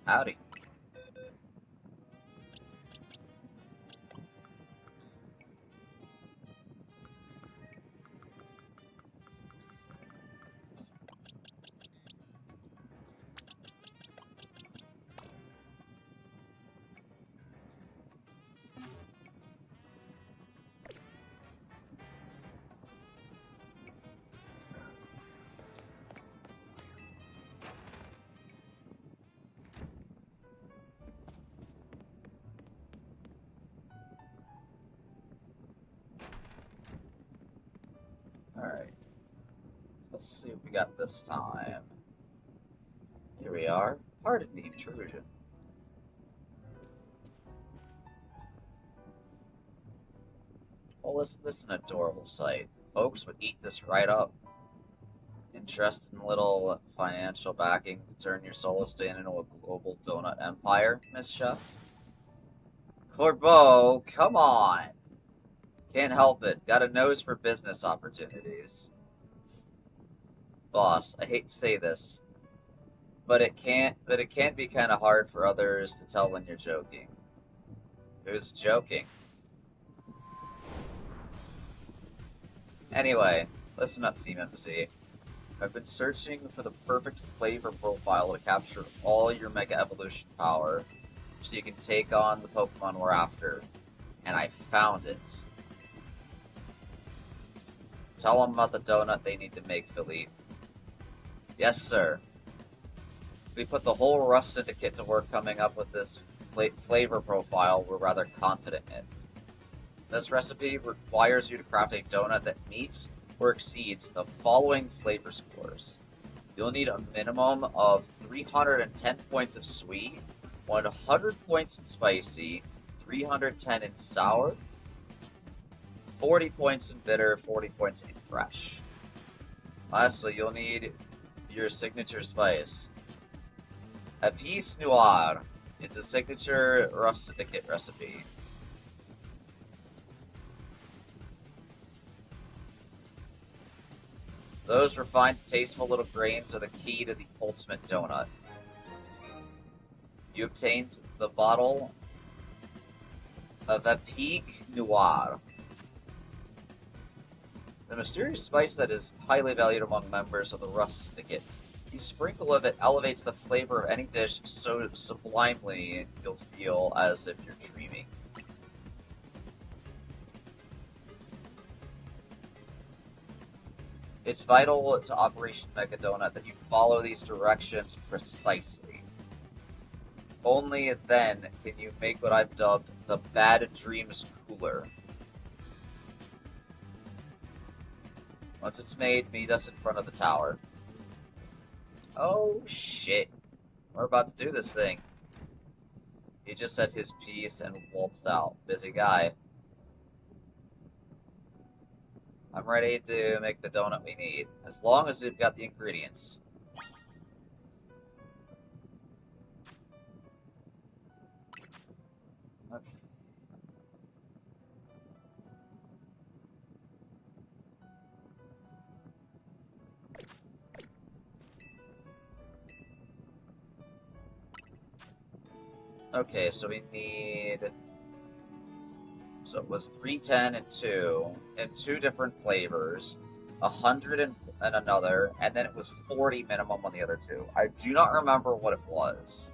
Howdy. Alright. Let's see what we got this time. Here we are. Pardon the intrusion. Well, this is an adorable sight. Folks would eat this right up. Interested in a little financial backing to turn your solo stand into a global donut empire, Miss Chef? Corbeau, come on! Can't help it. Got a nose for business opportunities. Boss, I hate to say this, but it can be kind of hard for others to tell when you're joking. Who's joking? Anyway, listen up, Team MC. I've been searching for the perfect flavor profile to capture all your Mega Evolution power so you can take on the Pokemon we're after. And I found it. Tell them about the donut they need to make, Philippe. Yes, sir. We put the whole Rust Syndicate to work coming up with this flavor profile we're rather confident in. This recipe requires you to craft a donut that meets or exceeds the following flavor scores. You'll need a minimum of 310 points of sweet, 100 points in spicy, 310 in sour, 40 points in bitter, 40 points in fresh. Lastly, you'll need your signature spice. Épice Noire. It's a signature Rust Syndicate recipe. Those refined, tasteful little grains are the key to the ultimate donut. You obtained the bottle of Épice Noire, the mysterious spice that is highly valued among members of the Rust Syndicate. The sprinkle of it elevates the flavor of any dish so sublimely you'll feel as if you're dreaming. It's vital to Operation Mega Donut that you follow these directions precisely. Only then can you make what I've dubbed the Bad Dreams Cooler. Once it's made, meet us in front of the tower. Oh shit. We're about to do this thing. He just said his piece and waltzed out. Busy guy. I'm ready to make the donut we need, as long as we've got the ingredients. Okay. Okay, so we need... So it was 310 and 2, in 2 different flavors, 100 and another, and then it was 40 minimum on the other 2. I do not remember what it was.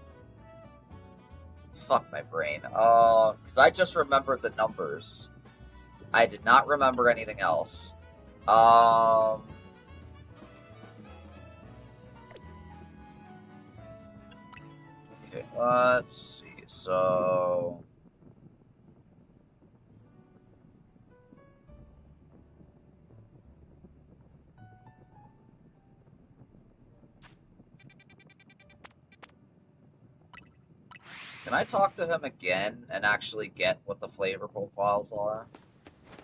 Fuck my brain. Because I just remembered the numbers. I did not remember anything else. Okay, let's see. So... Can I talk to him again and actually get what the flavor profiles are?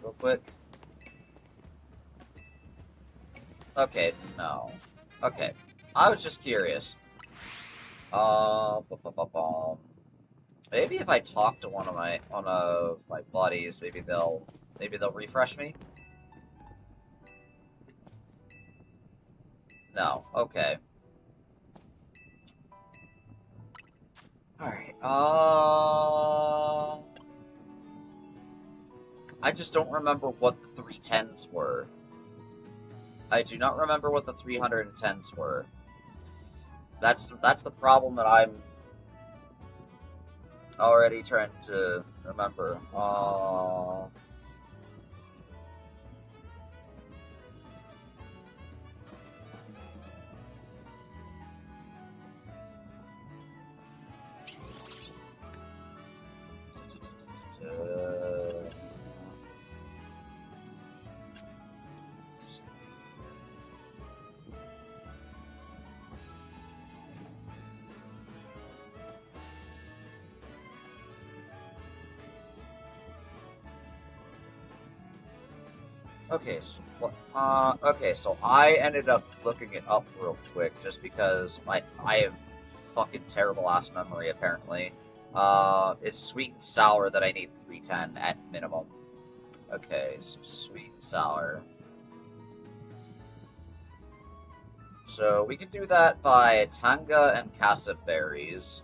Real quick. Okay, no. Okay. I was just curious. Maybe if I talk to one of my buddies, maybe they'll refresh me? No. Okay. I just don't remember what the 310s were. I do not remember what the 310s were. That's the problem that I'm already trying to remember. Okay, so I ended up looking it up real quick just because I have fucking terrible ass memory apparently. It's sweet and sour that I need 310 at minimum. Okay, so sweet and sour. So we can do that by Tanga and Casa berries,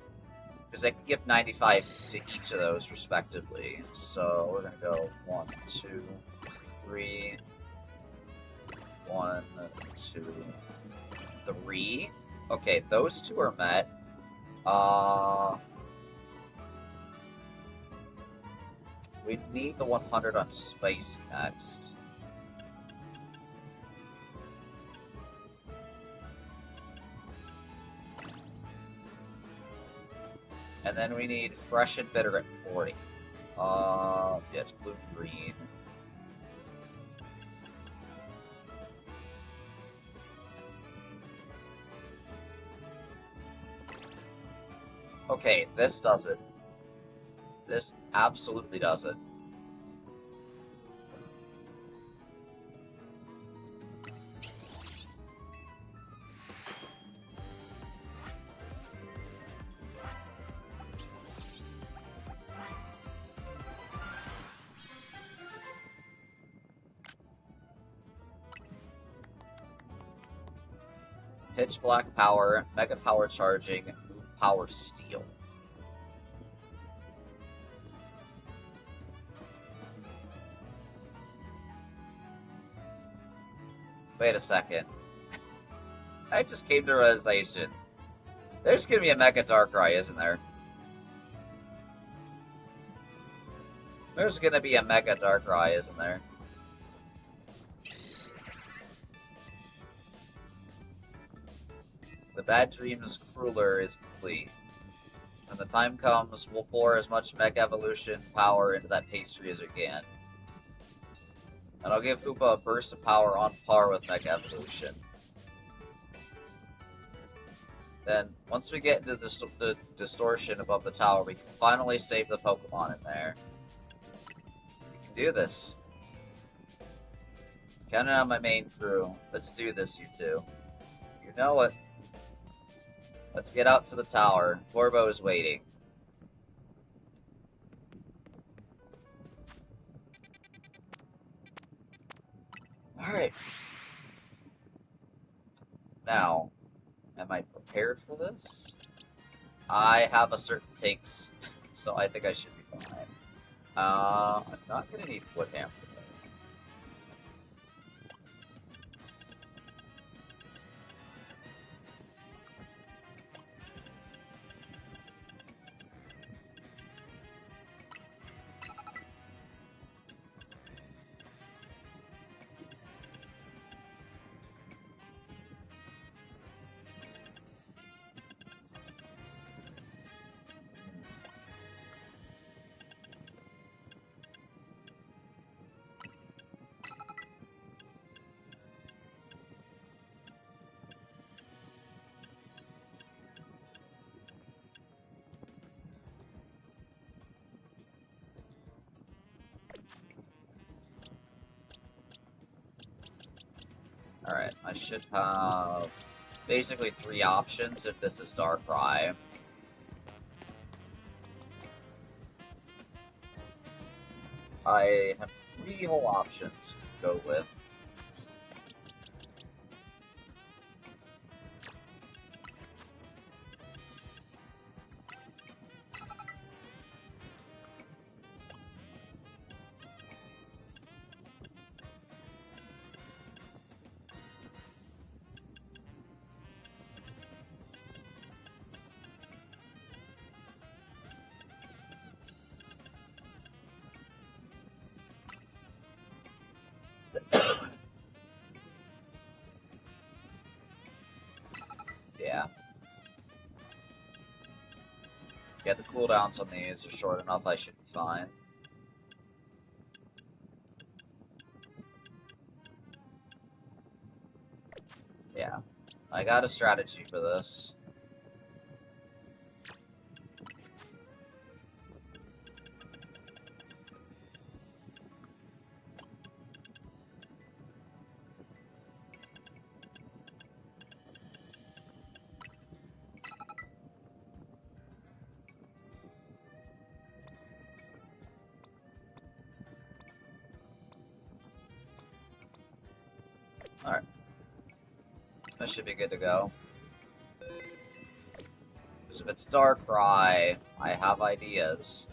because they can give 95 to each of those respectively. So we're gonna go 1, 2, 3, 1, 2, 3. Okay, those two are met. We need the 100 on spicy next. And then we need fresh and bitter at 40. Yeah, it's blue-green. Okay, this does it. This absolutely does it. Pitch Black Power, Mega Power Charging, Move Power Steel. Wait a second. I just came to realization. There's gonna be a Mega Darkrai, isn't there? There's gonna be a Mega Darkrai, isn't there? The Bad Dreams Crueler is complete. When the time comes, we'll pour as much Mega Evolution power into that pastry as we can. And I'll give Hoopa a burst of power on par with Mega Evolution. Then, once we get into the distortion above the tower, we can finally save the Pokemon in there. We can do this. Counting on my main crew. Let's do this, you two. You know it. Let's get out to the tower. Corbo is waiting. Alright. Now, am I prepared for this? I have a certain takes, so I think I should be fine. I'm not gonna need Wood Hammer. Alright, I should have basically 3 options if this is Darkrai. I have 3 whole options to go with. Get the cooldowns on these are short enough, I should be fine. Yeah, I got a strategy for this. Alright. That should be good to go. Because if it's Darkrai, I have ideas.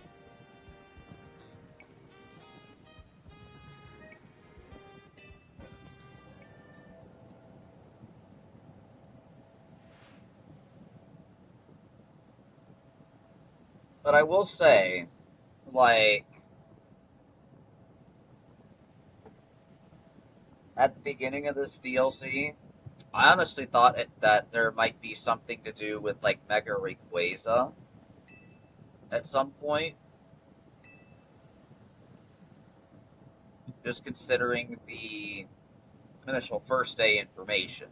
But I will say, like, at the beginning of this DLC, I honestly thought that there might be something to do with, like, Mega Rayquaza at some point. Just considering the initial first day information.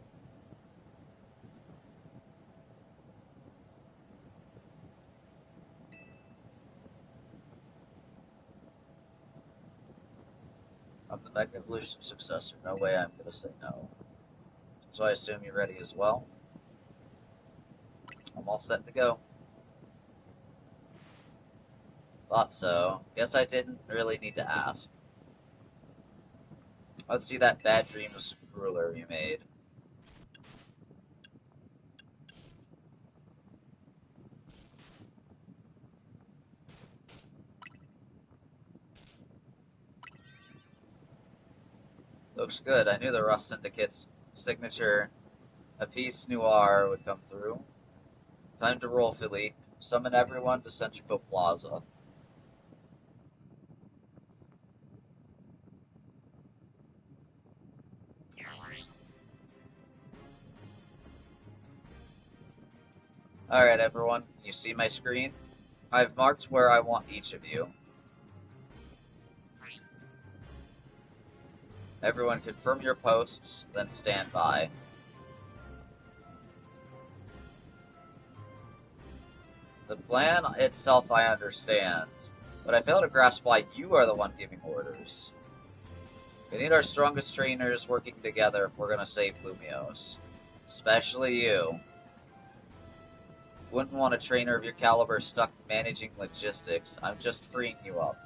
I'm the Mega Evolution successor. No way I'm gonna say no. So I assume you're ready as well. I'm all set to go. Thought so. Guess I didn't really need to ask. Let's see that Bad Dreams ruler you made. Looks good. I knew the Rust Syndicate's signature, a piece noir, would come through. Time to roll, Philippe. Summon everyone to Centrico Plaza. Alright, everyone. Can you see my screen? I've marked where I want each of you. Everyone confirm your posts, then stand by. The plan itself I understand, but I fail to grasp why you are the one giving orders. We need our strongest trainers working together if we're gonna save Lumiose. Especially you. Wouldn't want a trainer of your caliber stuck managing logistics. I'm just freeing you up.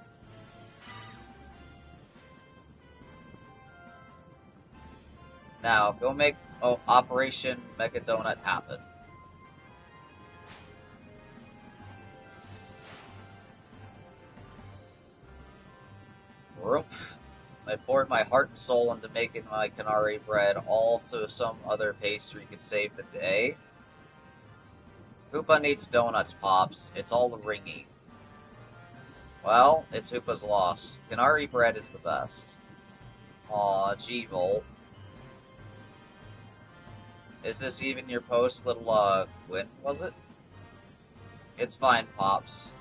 Now, go make Operation Mega Donut happen. Whoop. I poured my heart and soul into making my Canary bread, also some other pastry could save the day. Hoopa needs donuts, Pops. It's all ringy. Well, it's Hoopa's loss. Canary bread is the best. Aw, G-Volt. Is this even your post, little, win, was it? It's fine, Pops.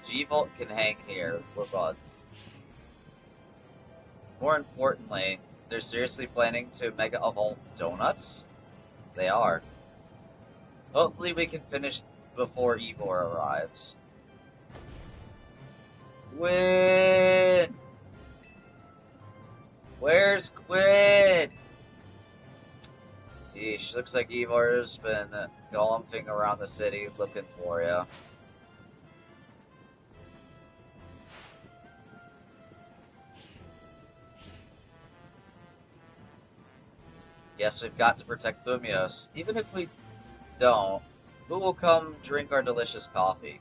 G-Volt can hang here. We're buds. More importantly, they're seriously planning to Mega Evolve donuts? They are. Hopefully we can finish before Ivor arrives. Quinn! Where's Quinn? Yeesh, looks like Ivor's been galumphing around the city looking for you. Yes, we've got to protect Lumiose. Even if we don't, who will come drink our delicious coffee?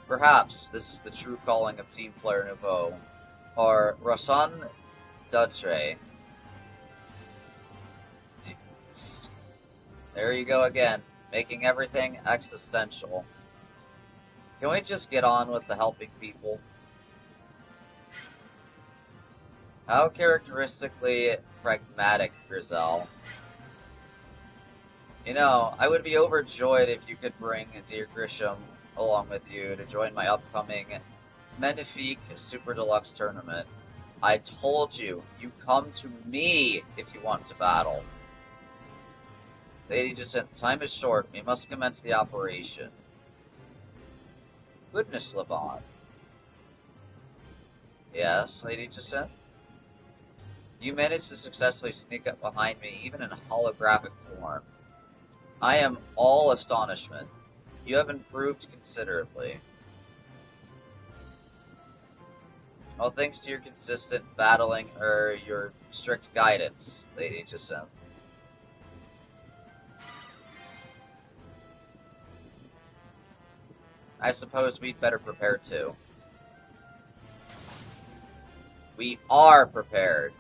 Perhaps this is the true calling of Team Flare Nouveau, or Rasan Dutre. There you go again, making everything existential. Can we just get on with the helping people? How characteristically pragmatic, Grizel. You know, I would be overjoyed if you could bring Dear Grisham along with you to join my upcoming Magnifique Super Deluxe tournament. I told you, you come to me if you want to battle. Lady Jacinth, time is short. We must commence the operation. Goodness, Levon. Yes, Lady Jacinth? You managed to successfully sneak up behind me, even in holographic form. I am all astonishment. You have improved considerably. Well, thanks to your consistent battling or your strict guidance, Lady Jacinth. I suppose we'd better prepare too. We are prepared.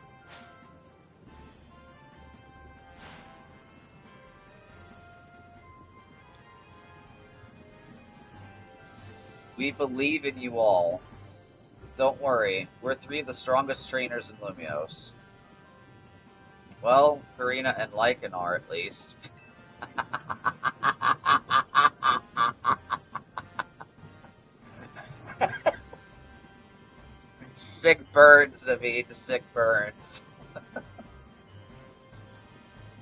We believe in you all. Don't worry, we're 3 of the strongest trainers in Lumios. Well, Karina and Lycan are, at least. Sick burns, Naveed, sick burns.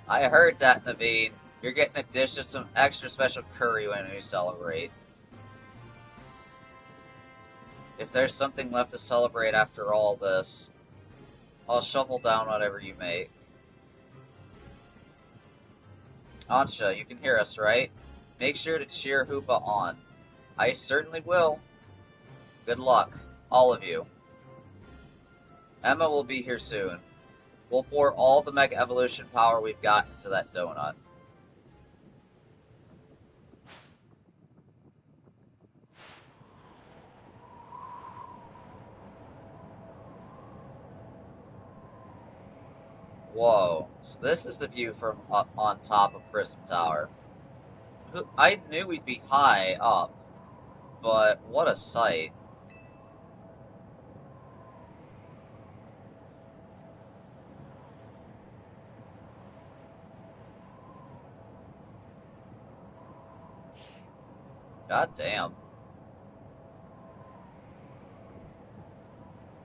I heard that, Naveed. You're getting a dish of some extra special curry when we celebrate. If there's something left to celebrate after all this, I'll shovel down whatever you make. Ansha, you can hear us, right? Make sure to cheer Hoopa on. I certainly will. Good luck, all of you. Emma will be here soon. We'll pour all the Mega Evolution power we've got into that donut. Whoa, so this is the view from up on top of Prism Tower. I knew we'd be high up, but what a sight. God damn.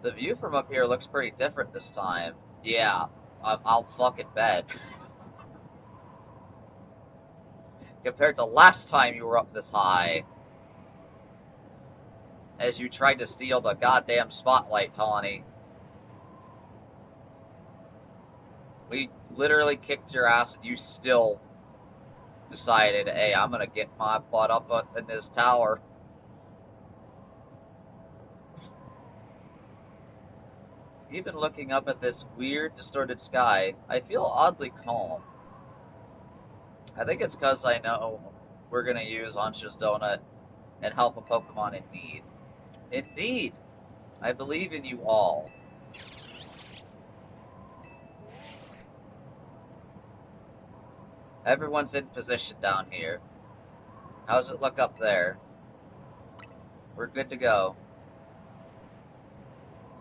The view from up here looks pretty different this time. Yeah, I'll fucking bet. Compared to last time you were up this high. As you tried to steal the goddamn spotlight, Tawny. We literally kicked your ass and you still decided, hey, I'm gonna get my butt up in this tower. Even looking up at this weird, distorted sky, I feel oddly calm. I think it's because I know we're going to use Ansha's Donut and help a Pokemon in need. Indeed! I believe in you all. Everyone's in position down here. How's it look up there? We're good to go.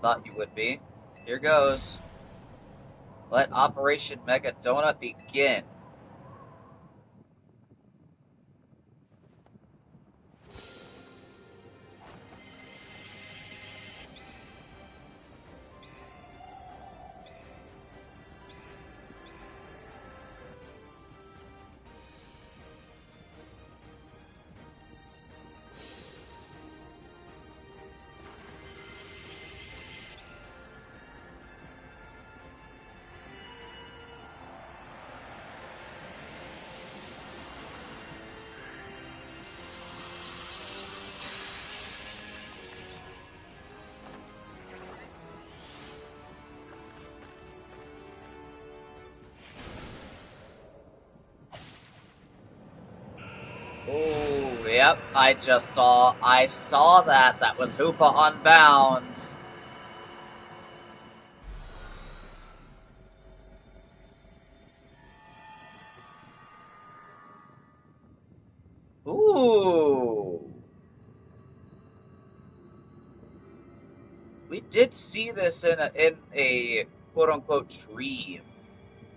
Thought you would be. Here goes. Let Operation Mega Donut begin. Ooh, yep, I saw that. That was Hoopa Unbound. Ooh. We did see this in a quote-unquote dream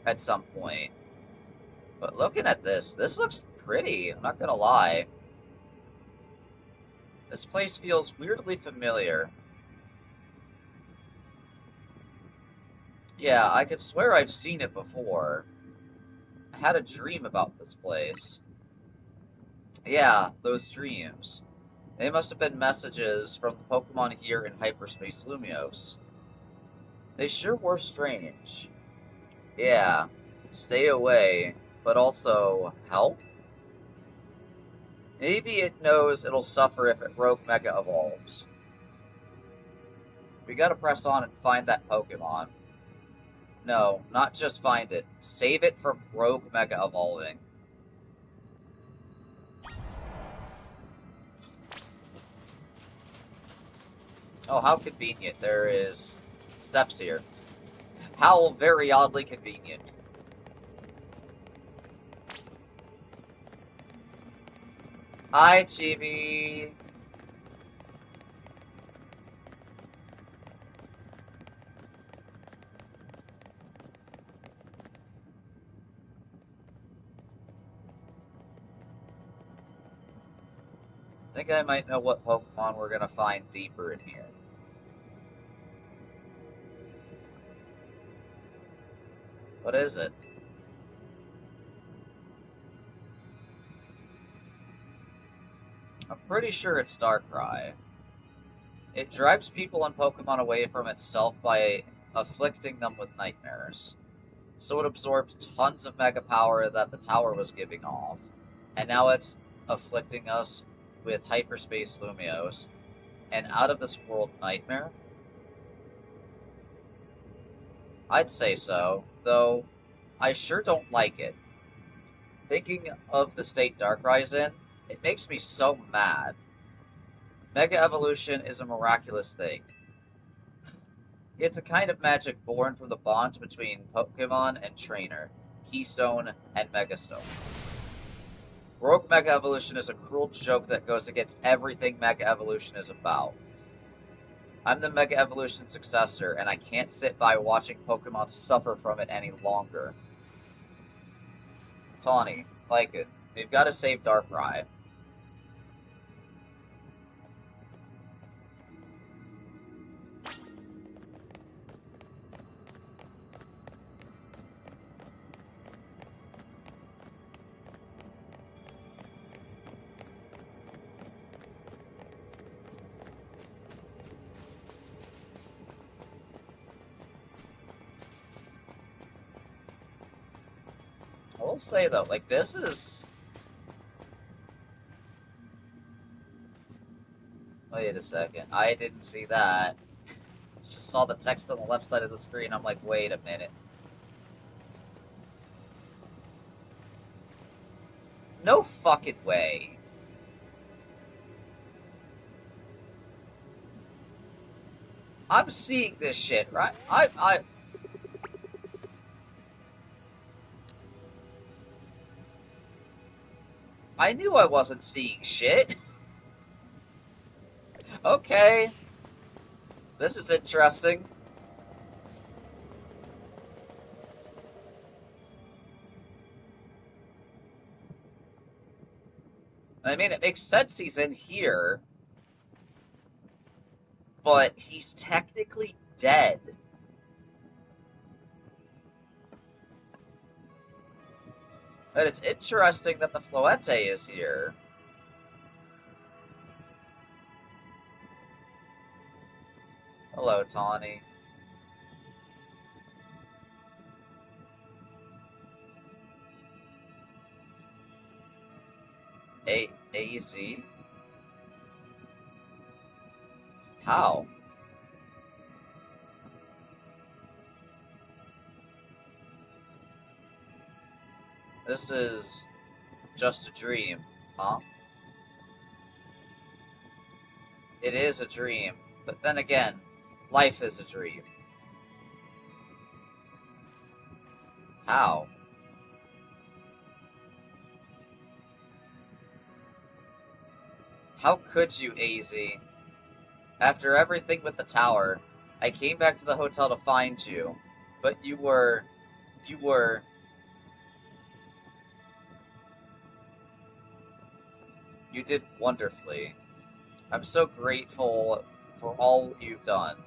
at some point. But looking at this looks pretty, I'm not gonna lie. This place feels weirdly familiar. Yeah, I could swear I've seen it before. I had a dream about this place. Yeah, those dreams. They must have been messages from the Pokemon here in Hyperspace Lumiose. They sure were strange. Yeah, stay away, but also help? Maybe it knows it'll suffer if it Rogue Mega evolves. We gotta press on and find that Pokemon. No, not just find it. Save it from Rogue Mega evolving. Oh, how convenient. There is steps here. How very oddly convenient. Hi, Chibi. I think I might know what Pokemon we're gonna find deeper in here. What is it? I'm pretty sure it's Darkrai. It drives people and Pokemon away from itself by afflicting them with nightmares. So it absorbed tons of mega power that the tower was giving off, and now it's afflicting us with Hyperspace Lumiose, an out-of-this-world nightmare? I'd say so, though I sure don't like it. Thinking of the state Darkrai's in, it makes me so mad. Mega Evolution is a miraculous thing. It's a kind of magic born from the bond between Pokemon and Trainer, Keystone and Megastone. Rogue Mega Evolution is a cruel joke that goes against everything Mega Evolution is about. I'm the Mega Evolution successor, and I can't sit by watching Pokemon suffer from it any longer. Tawny, Lycan, we've got to save Darkrai. I will say though, like, this is... Wait a second, I didn't see that. Just saw the text on the left side of the screen, I'm like, wait a minute. No fucking way. I'm seeing this shit, right? I knew I wasn't seeing shit. Okay. This is interesting. I mean, it makes sense he's in here, but he's technically dead. But it's interesting that the Floette is here. Hello, Tawny. AZ? How? This is just a dream, huh? It is a dream, but then again, life is a dream. How? How could you, AZ? After everything with the tower, I came back to the hotel to find you, but you did wonderfully. I'm so grateful for all you've done.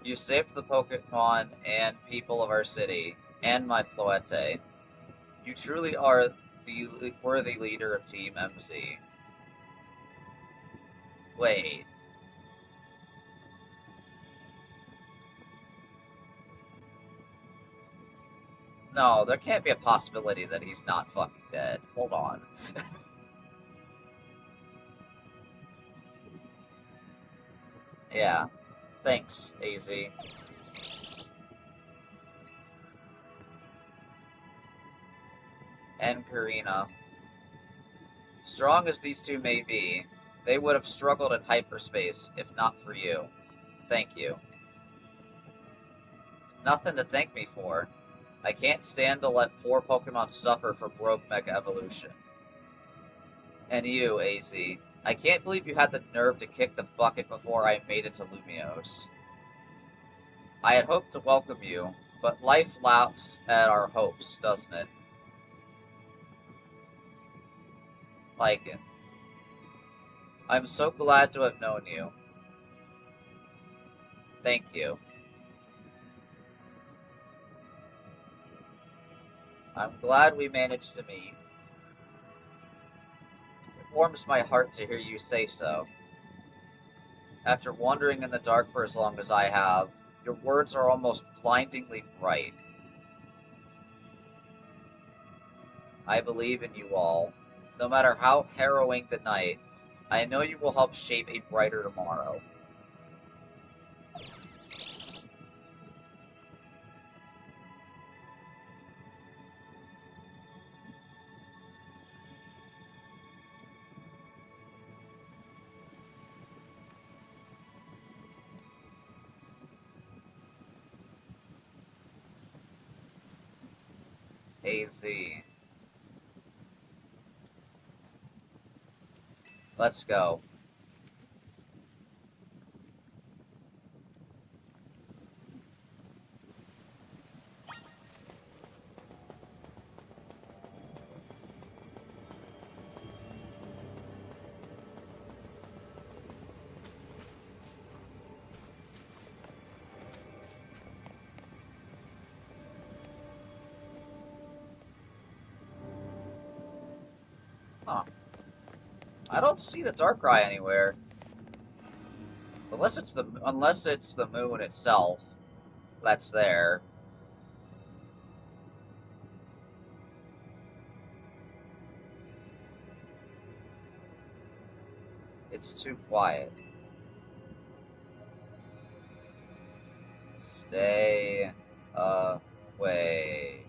You saved the Pokemon and people of our city, and my Floette. You truly are the worthy leader of Team MC. Wait. No, there can't be a possibility that he's not fucking dead. Hold on. Yeah. Thanks, AZ. And Karina. Strong as these two may be, they would have struggled in hyperspace if not for you. Thank you. Nothing to thank me for. I can't stand to let poor Pokemon suffer from rogue Mega Evolution. And you, AZ. I can't believe you had the nerve to kick the bucket before I made it to Lumiose. I had hoped to welcome you, but life laughs at our hopes, doesn't it? Lycan. I'm so glad to have known you. Thank you. I'm glad we managed to meet. It warms my heart to hear you say so. After wandering in the dark for as long as I have, your words are almost blindingly bright. I believe in you all. No matter how harrowing the night, I know you will help shape a brighter tomorrow. AZ. Let's go. Huh. I don't see the Darkrai anywhere. Unless it's the moon itself that's there. It's too quiet. Stay away.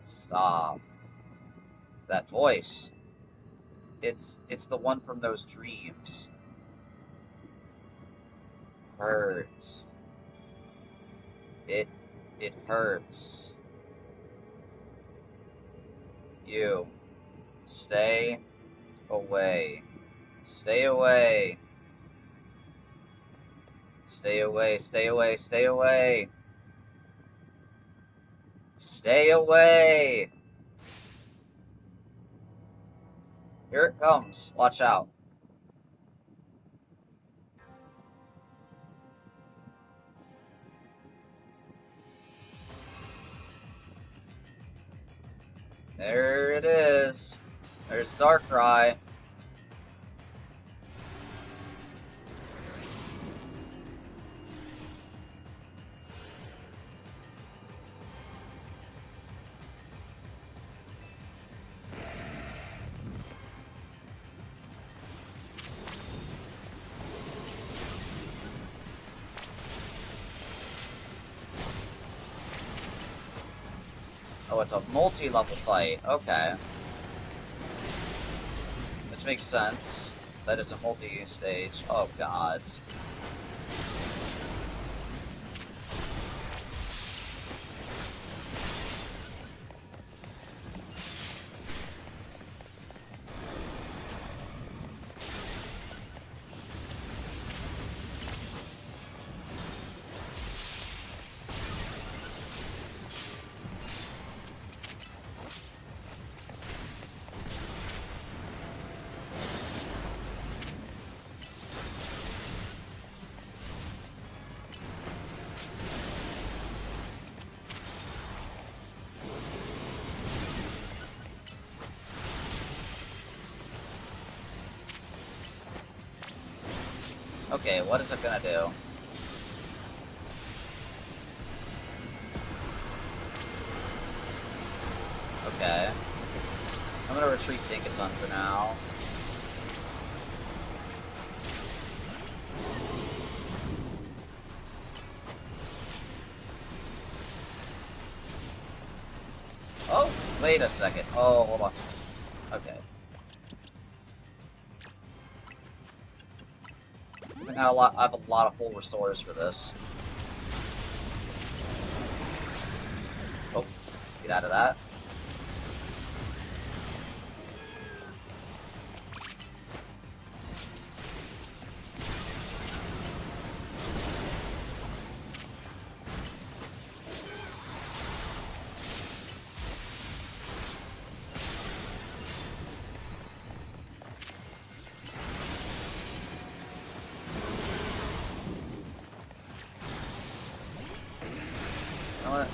Stop. That voice. It's the one from those dreams. Hurt. It hurts. You. Stay away. Stay away. Stay away, stay away, stay away. Stay away. Here it comes. Watch out. There it is. There's Darkrai. Oh, it's a multi-level fight. Okay. Which makes sense. That it's a multi-stage. Oh, God. Okay, what is it gonna do? Okay. I'm gonna retreat Tinkaton for now. Oh, wait a second. Oh, hold on. Okay. I think I have a lot of full restores for this. Oh, get out of that. You know what?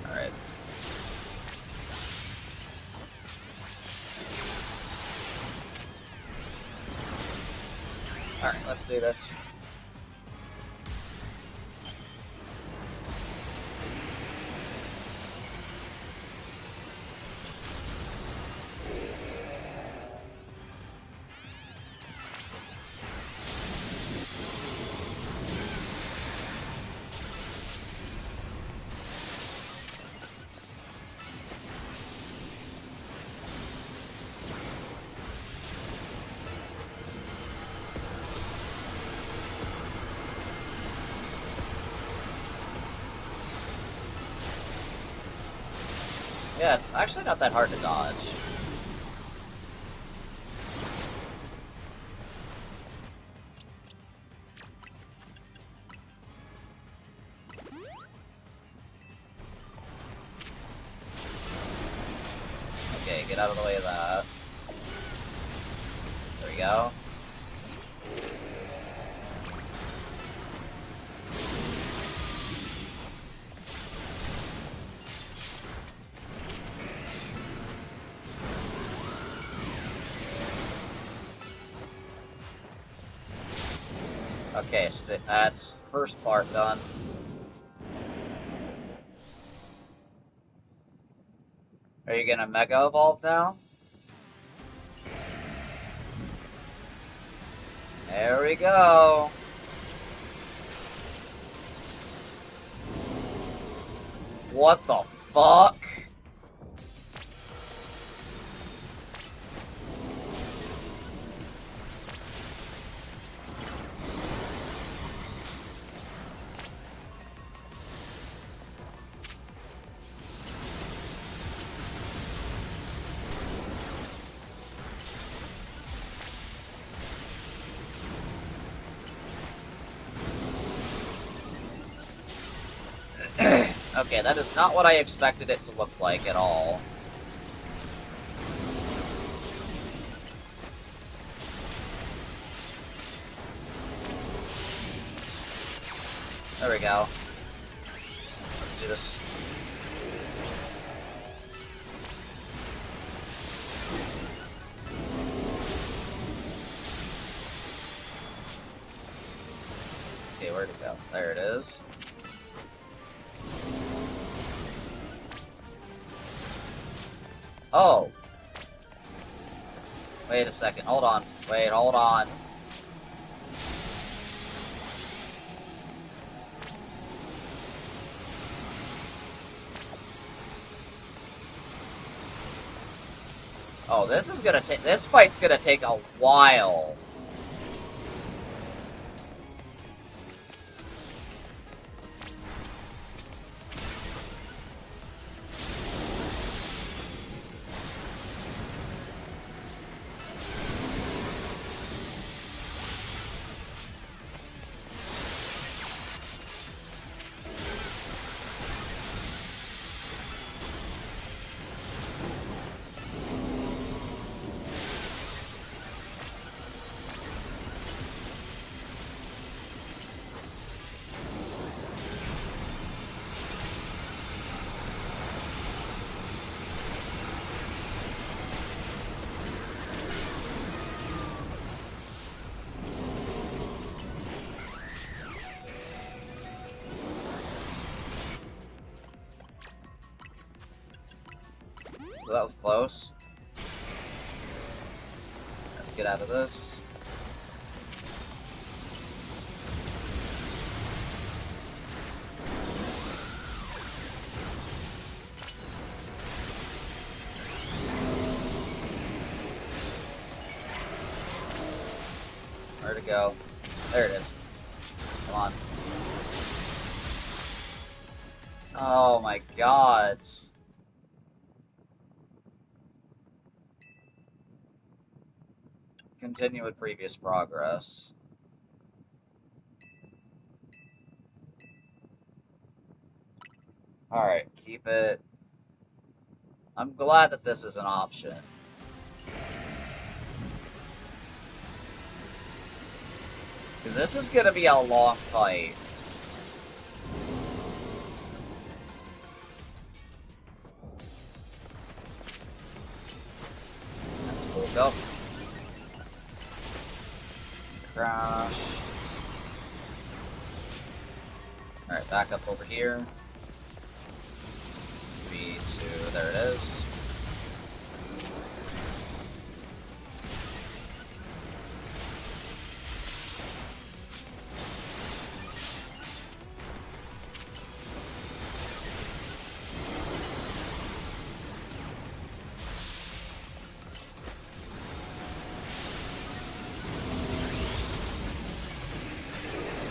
Alright. Alright, let's do this. Yeah, it's actually not that hard to dodge. Okay, get out of the way of that. There we go. Okay, so that's first part done. Are you gonna Mega Evolve now? There we go. What the fuck? Okay, that is not what I expected it to look like at all. There we go. Let's do this. Okay, where'd it go? There it is. Oh! Wait a second, hold on. Wait, hold on. Oh, this fight's gonna take a while. that was close. Let's get out of this. Where'd it go? There it is. Come on. Oh my god. Continue with previous progress. Alright, keep it. I'm glad that this is an option. Because this is going to be a long fight. Let's go. Crash. Alright, back up over here. 3, 2, there it is.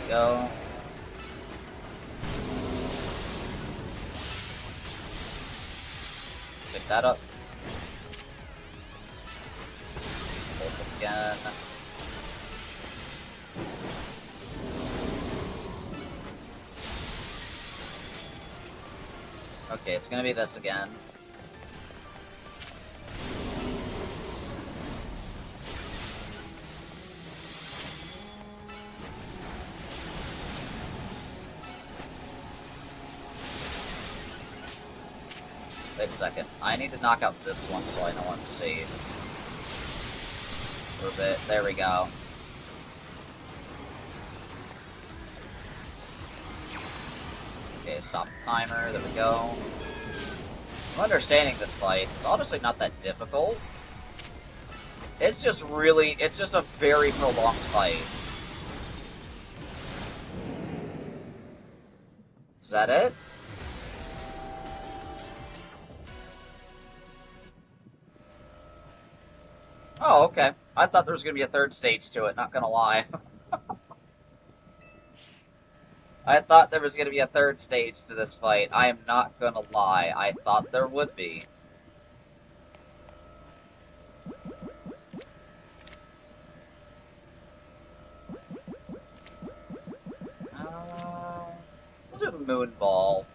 Go. Pick that up. Hold it again. Okay, it's gonna be this again. Wait a second. I need to knock out this one so I know I'm safe. For a bit. There we go. Okay, stop the timer. There we go. I'm understanding this fight. It's honestly not that difficult. It's just a very prolonged fight. Is that it? Oh, okay. I thought there was going to be a third stage to it, not going to lie. I thought there was going to be a third stage to this fight. I am not going to lie. I thought there would be. We'll do Moon Ball.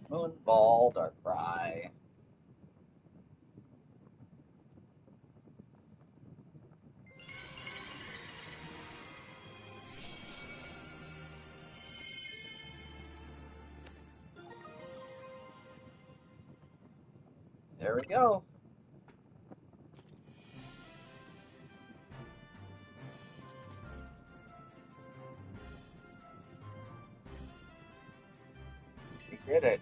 Moon Ball, Darkrai. There we go. We did it.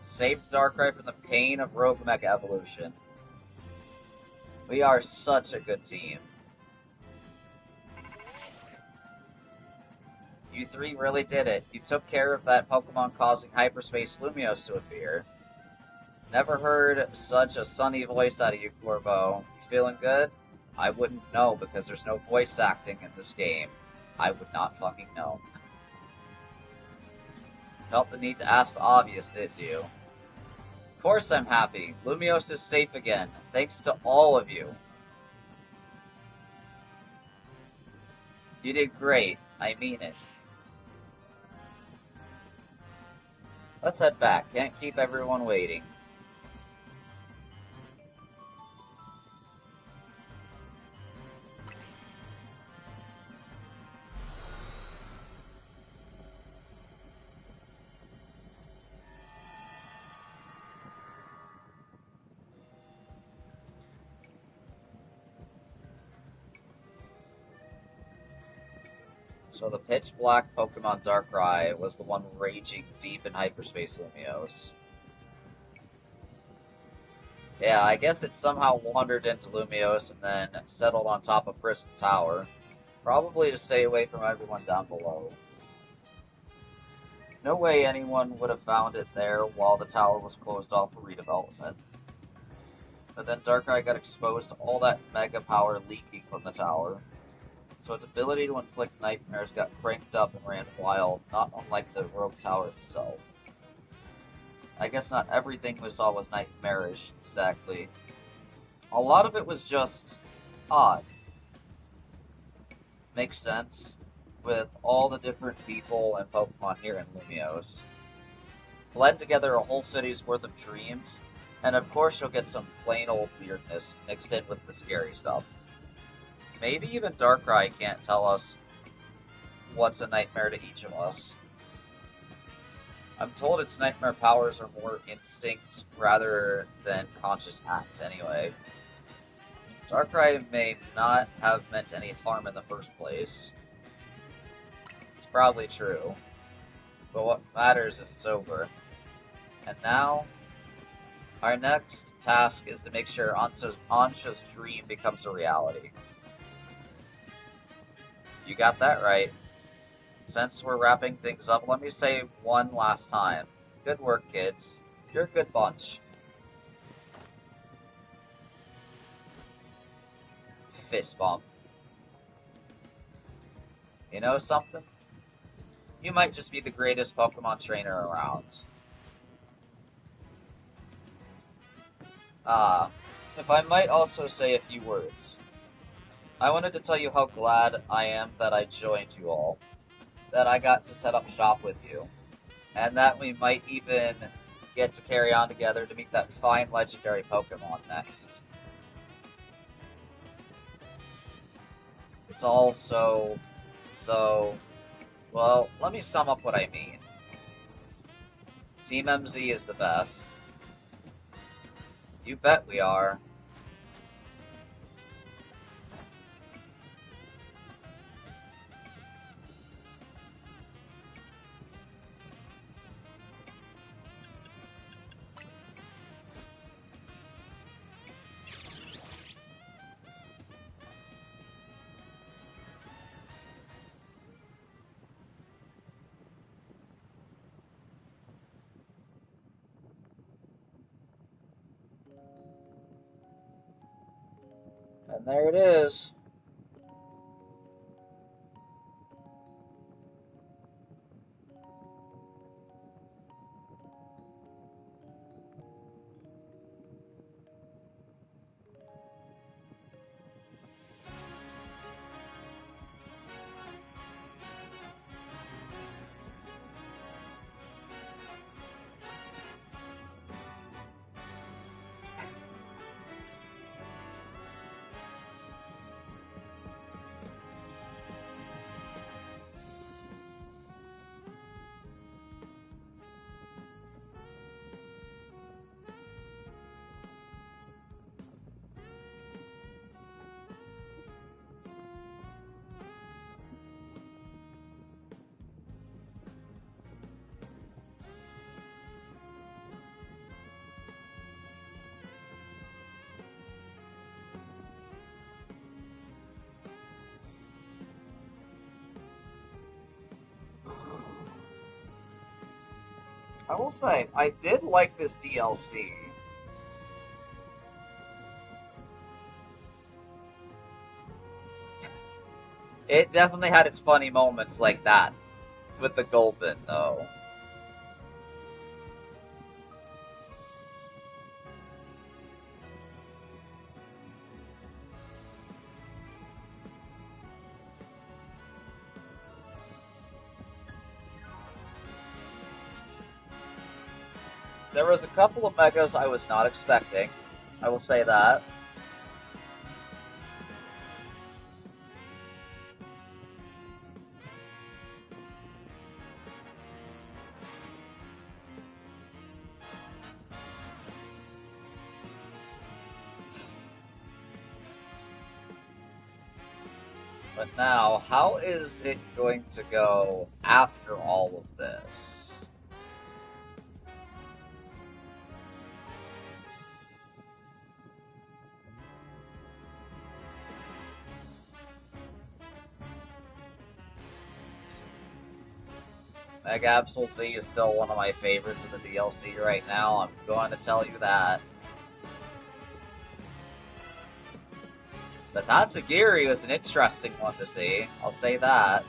Saved Darkrai from the pain of Rogue Mega Evolution. We are such a good team. You three really did it. You took care of that Pokemon causing Hyperspace Lumiose to appear. Never heard such a sunny voice out of you, Corvo. You feeling good? I wouldn't know because there's no voice acting in this game. I would not fucking know. Felt the need to ask the obvious, didn't you? Of course I'm happy. Lumiose is safe again. Thanks to all of you. You did great. I mean it. Let's head back. Can't keep everyone waiting. So the pitch black Pokemon Darkrai was the one raging deep in hyperspace Lumiose. Yeah, I guess it somehow wandered into Lumiose and then settled on top of Prism Tower. Probably to stay away from everyone down below. No way anyone would have found it there while the tower was closed off for redevelopment. But then Darkrai got exposed to all that mega power leaking from the tower. So its ability to inflict nightmares got cranked up and ran wild, not unlike the Rogue Tower itself. I guess not everything we saw was nightmarish, exactly. A lot of it was just odd. Makes sense with all the different people and Pokemon here in Lumiose. Blend together a whole city's worth of dreams, and of course you'll get some plain old weirdness mixed in with the scary stuff. Maybe even Darkrai can't tell us what's a nightmare to each of us. I'm told its nightmare powers are more instinct rather than conscious acts anyway. Darkrai may not have meant any harm in the first place. It's probably true. But what matters is it's over. And now, our next task is to make sure Ansha's dream becomes a reality. You got that right. Since we're wrapping things up, let me say one last time. Good work, kids. You're a good bunch. Fist bump. You know something? You might just be the greatest Pokemon trainer around. If I might also say a few words. I wanted to tell you how glad I am that I joined you all. That I got to set up shop with you. And that we might even get to carry on together to meet that fine legendary Pokemon next. It's all so... Well, let me sum up what I mean. Team MZ is the best. You bet we are. And there it is. I will say, I did like this DLC. It definitely had its funny moments like that. With the Golden, though. There was a couple of megas I was not expecting. I will say that. But now, how is it going to go after all of this? Mega Absol Z is still one of my favorites in the DLC right now, I'm going to tell you that. The Tatsugiri was an interesting one to see, I'll say that.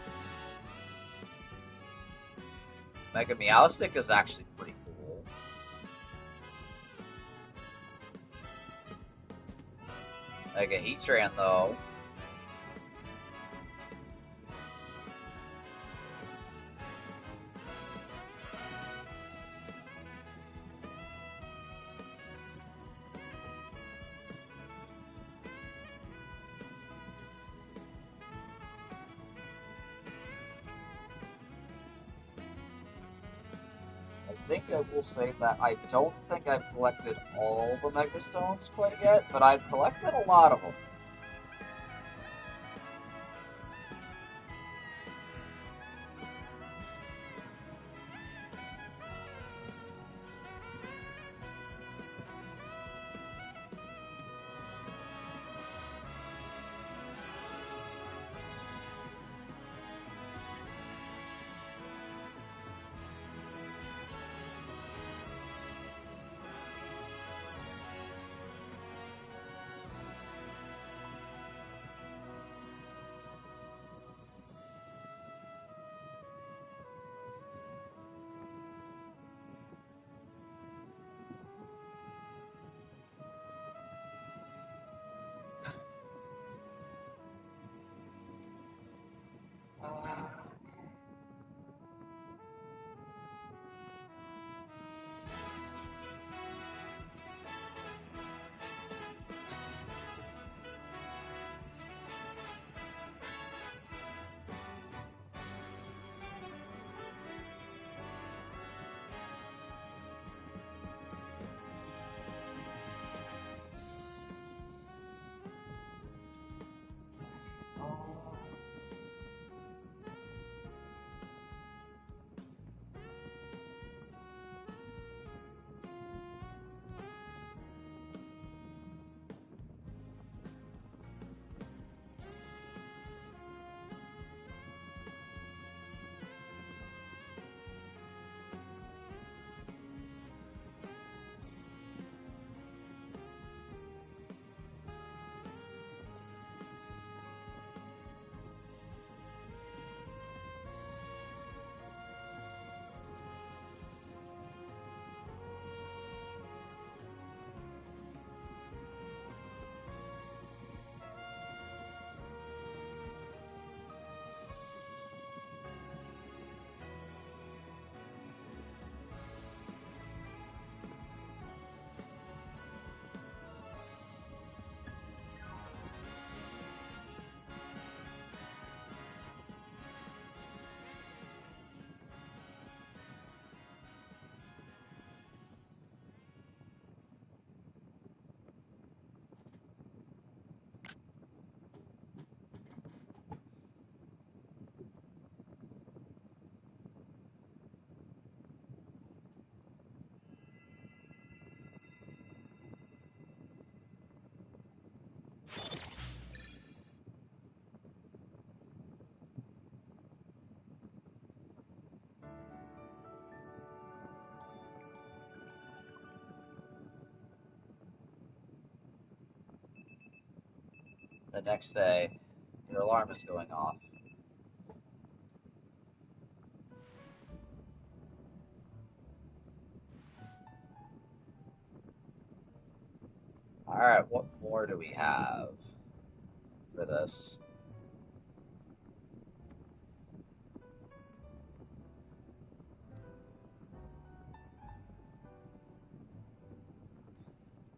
Mega Meowstic is actually pretty cool. Mega Heatran though. I think I will say that I don't think I've collected all the Mega Stones quite yet, but I've collected a lot of them. The next day, your alarm is going off. Alright, what more do we have for this?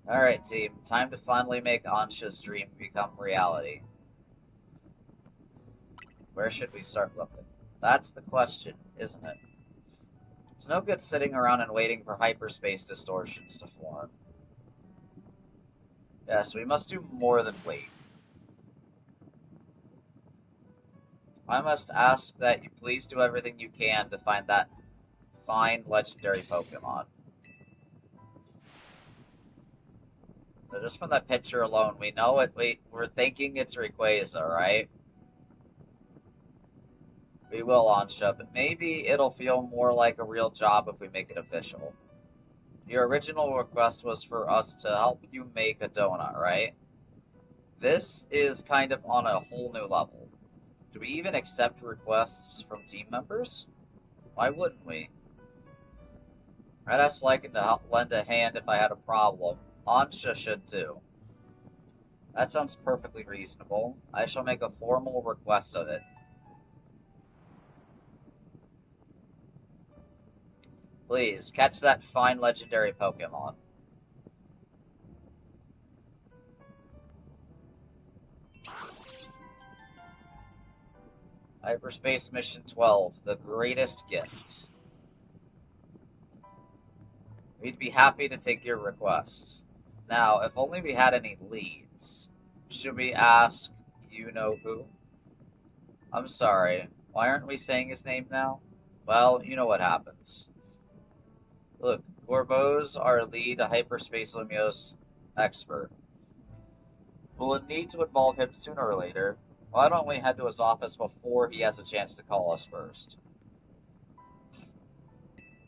Alright team, time to finally make Ansha's dream become reality. Where should we start looking? That's the question, isn't it? It's no good sitting around and waiting for hyperspace distortions to form. Yes, we must do more than wait. I must ask that you please do everything you can to find that fine legendary Pokemon. So just from that picture alone, we know it. We're thinking it's Rayquaza, right? We will, Ansha, but maybe it'll feel more like a real job if we make it official. Your original request was for us to help you make a donut, right? This is kind of on a whole new level. Do we even accept requests from team members? Why wouldn't we? I'd ask Lycan to help lend a hand if I had a problem. Ansha should too. That sounds perfectly reasonable. I shall make a formal request of it. Please, catch that fine legendary Pokemon. Hyperspace Mission 12, the greatest gift. We'd be happy to take your requests. Now, if only we had any leads. Should we ask you-know-who? I'm sorry, why aren't we saying his name now? Well, you know what happens. Look, Gorbo's our lead Hyperspace Lumiose expert. We'll need to involve him sooner or later. Why don't we head to his office before he has a chance to call us first?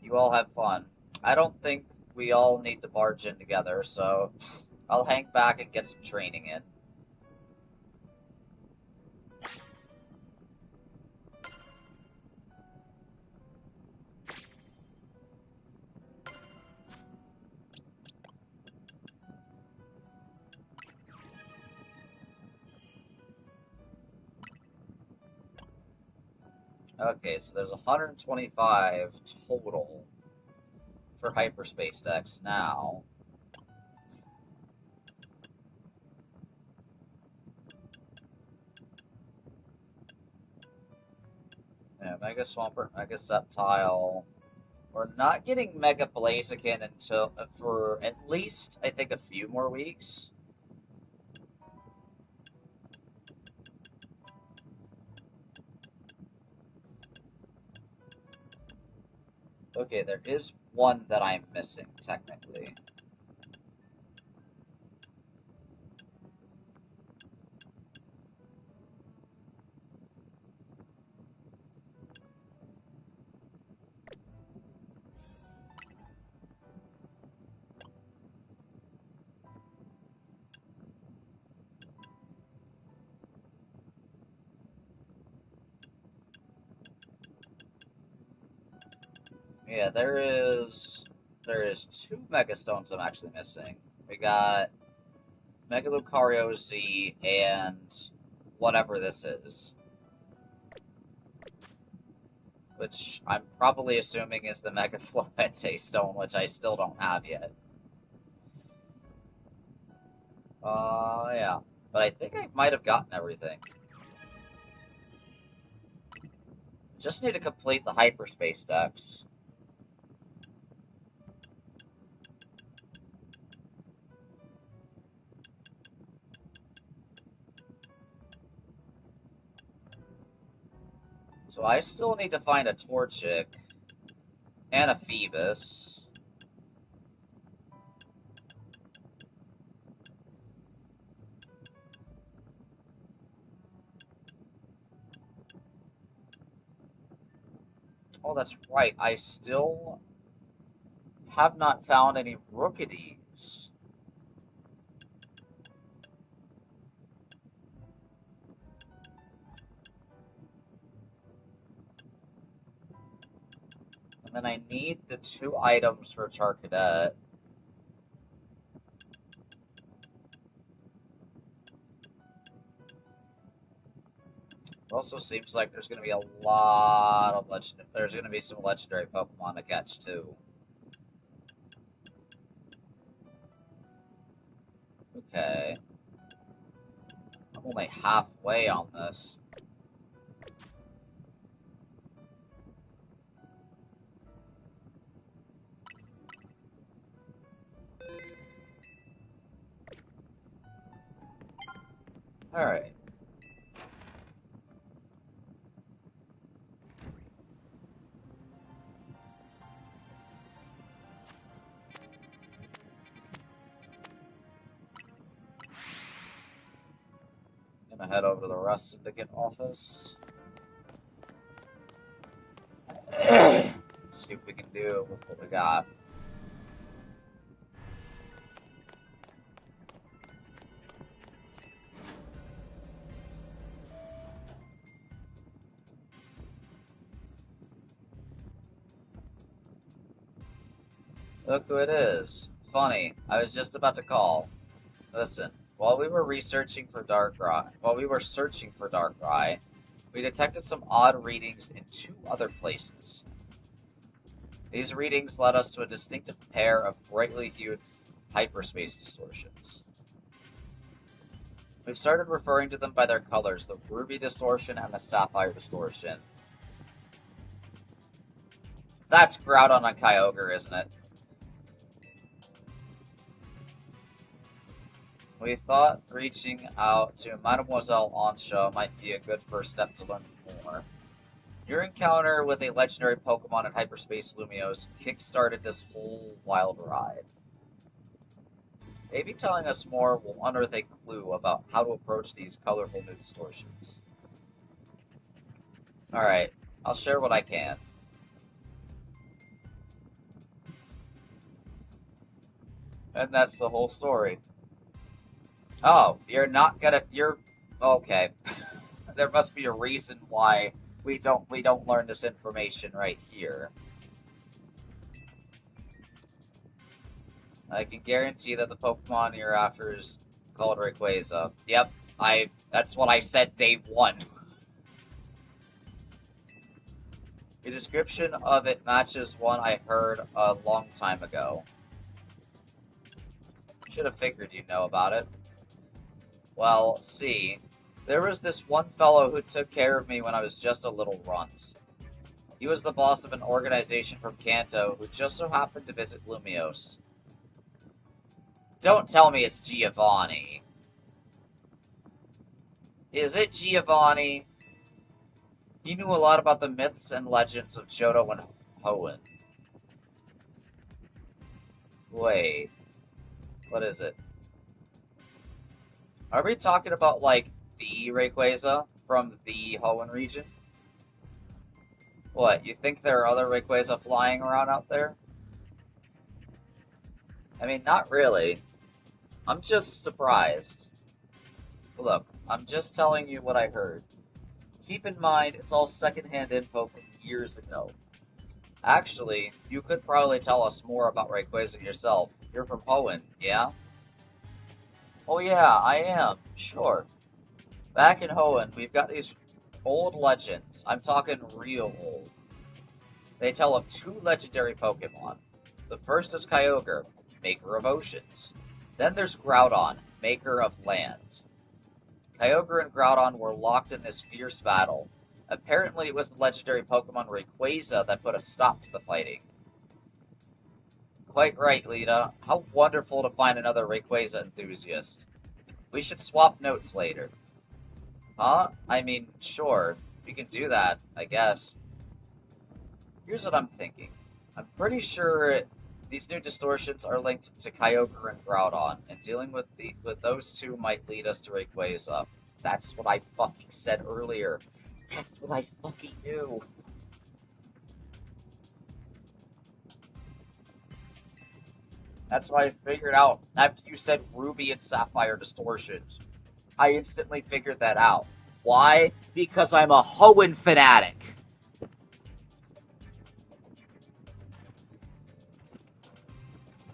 You all have fun. I don't think we all need to barge in together, so I'll hang back and get some training in. Okay, so there's 125 total for hyperspace decks now. Yeah, Mega Swampert, Mega Sceptile. We're not getting Mega Blaziken until for at least, I think, a few more weeks. Okay, there is one that I'm missing, technically. Yeah, there is two Mega Stones I'm actually missing. We got Mega Lucario Z and whatever this is. Which I'm probably assuming is the Mega Florete Stone, which I still don't have yet. Yeah. But I think I might have gotten everything. Just need to complete the hyperspace decks. So I still need to find a Torchic and a Phoebus. Oh, that's right. I still have not found any Rookidis. And then I need the 2 items for Charcadet. It also seems like there's going to be a lot of there's going to be some legendary Pokemon to catch too. Okay. I'm only halfway on this. Alright. Gonna head over to the Rust Syndicate office. See what we can do with what we got. Look who it is. Funny, I was just about to call. Listen, while we were searching for Darkrai, we detected some odd readings in 2 other places. These readings led us to a distinctive pair of brightly hued hyperspace distortions. We've started referring to them by their colors, the ruby distortion and the sapphire distortion. That's Groudon on Kyogre, isn't it? We thought reaching out to Mademoiselle Ansha might be a good first step to learn more. Your encounter with a legendary Pokemon in Hyperspace Lumiose kick-started this whole wild ride. Maybe telling us more will unearth a clue about how to approach these colorful new distortions. Alright, I'll share what I can. And that's the whole story. Oh, you're okay. There must be a reason why we don't learn this information right here. I can guarantee that the Pokemon you're after is called Rayquaza. Yep, that's what I said day 1. The description of it matches one I heard a long time ago. Should have figured you'd know about it. Well, see, there was this one fellow who took care of me when I was just a little runt. He was the boss of an organization from Kanto who just so happened to visit Lumiose. Don't tell me it's Giovanni. Is it Giovanni? He knew a lot about the myths and legends of Johto and Hoenn. Wait, what is it? Are we talking about, like, the Rayquaza from the Hoenn region? What, you think there are other Rayquaza flying around out there? I mean, not really. I'm just surprised. Look, I'm just telling you what I heard. Keep in mind, it's all secondhand info from years ago. Actually, you could probably tell us more about Rayquaza yourself. You're from Hoenn, yeah? Oh yeah, I am, sure. Back in Hoenn, we've got these old legends. I'm talking real old. They tell of 2 legendary Pokemon. The first is Kyogre, maker of oceans. Then there's Groudon, maker of land. Kyogre and Groudon were locked in this fierce battle. Apparently it was the legendary Pokemon Rayquaza that put a stop to the fighting. Quite right, Lita. How wonderful to find another Rayquaza enthusiast. We should swap notes later. Huh? I mean, sure. We can do that, I guess. Here's what I'm thinking. I'm pretty sure these new distortions are linked to Kyogre and Groudon, and dealing with those 2 might lead us to Rayquaza. That's what I fucking said earlier. That's what I fucking knew. That's what I figured out after you said Ruby and Sapphire distortions. I instantly figured that out. Why? Because I'm a Hoenn fanatic.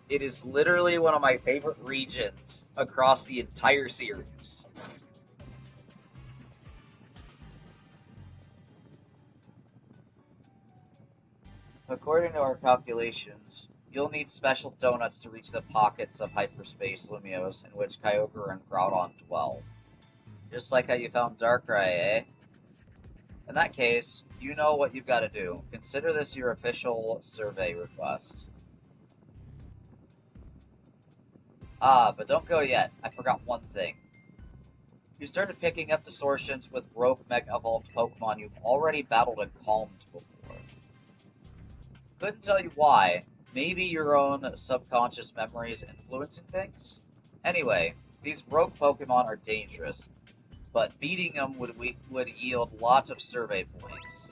It is literally one of my favorite regions across the entire series. According to our calculations, you'll need special donuts to reach the pockets of Hyperspace Lumiose in which Kyogre and Groudon dwell. Just like how you found Darkrai, eh? In that case, you know what you've got to do. Consider this your official survey request. Ah, but don't go yet. I forgot one thing. You started picking up distortions with rogue Mega-evolved Pokemon you've already battled and calmed before. Couldn't tell you why. Maybe your own subconscious memories influencing things? Anyway, these rogue Pokemon are dangerous, but beating them would yield lots of survey points.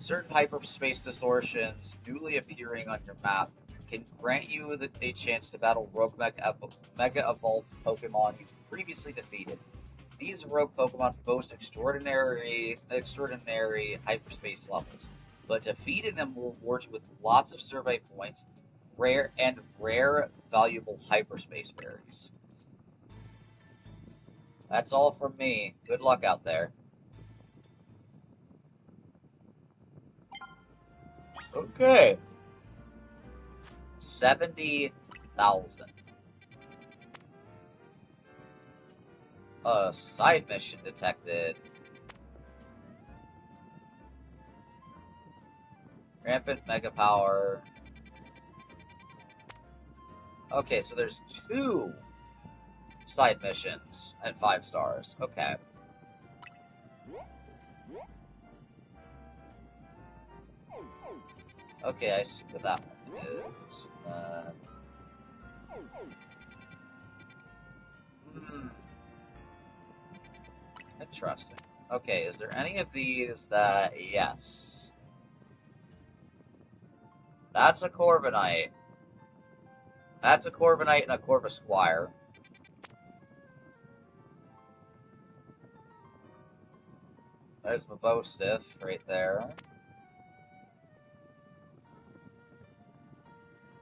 Certain hyperspace distortions newly appearing on your map can grant you a chance to battle rogue Mega Evolved Pokemon you previously defeated. These rogue Pokemon boast extraordinary hyperspace levels, but defeating them will reward you with lots of survey points, rare valuable hyperspace berries. That's all from me. Good luck out there. Okay. 70,000. Side mission detected. Rampant Mega Power. Okay, so there's 2 side missions at 5 stars. Okay. Okay, I see what that one is. Interesting. Okay, is there any of these that... Yes. That's a Corviknight. That's a Corviknight and a Corvisquire. There's my Bowstiff right there.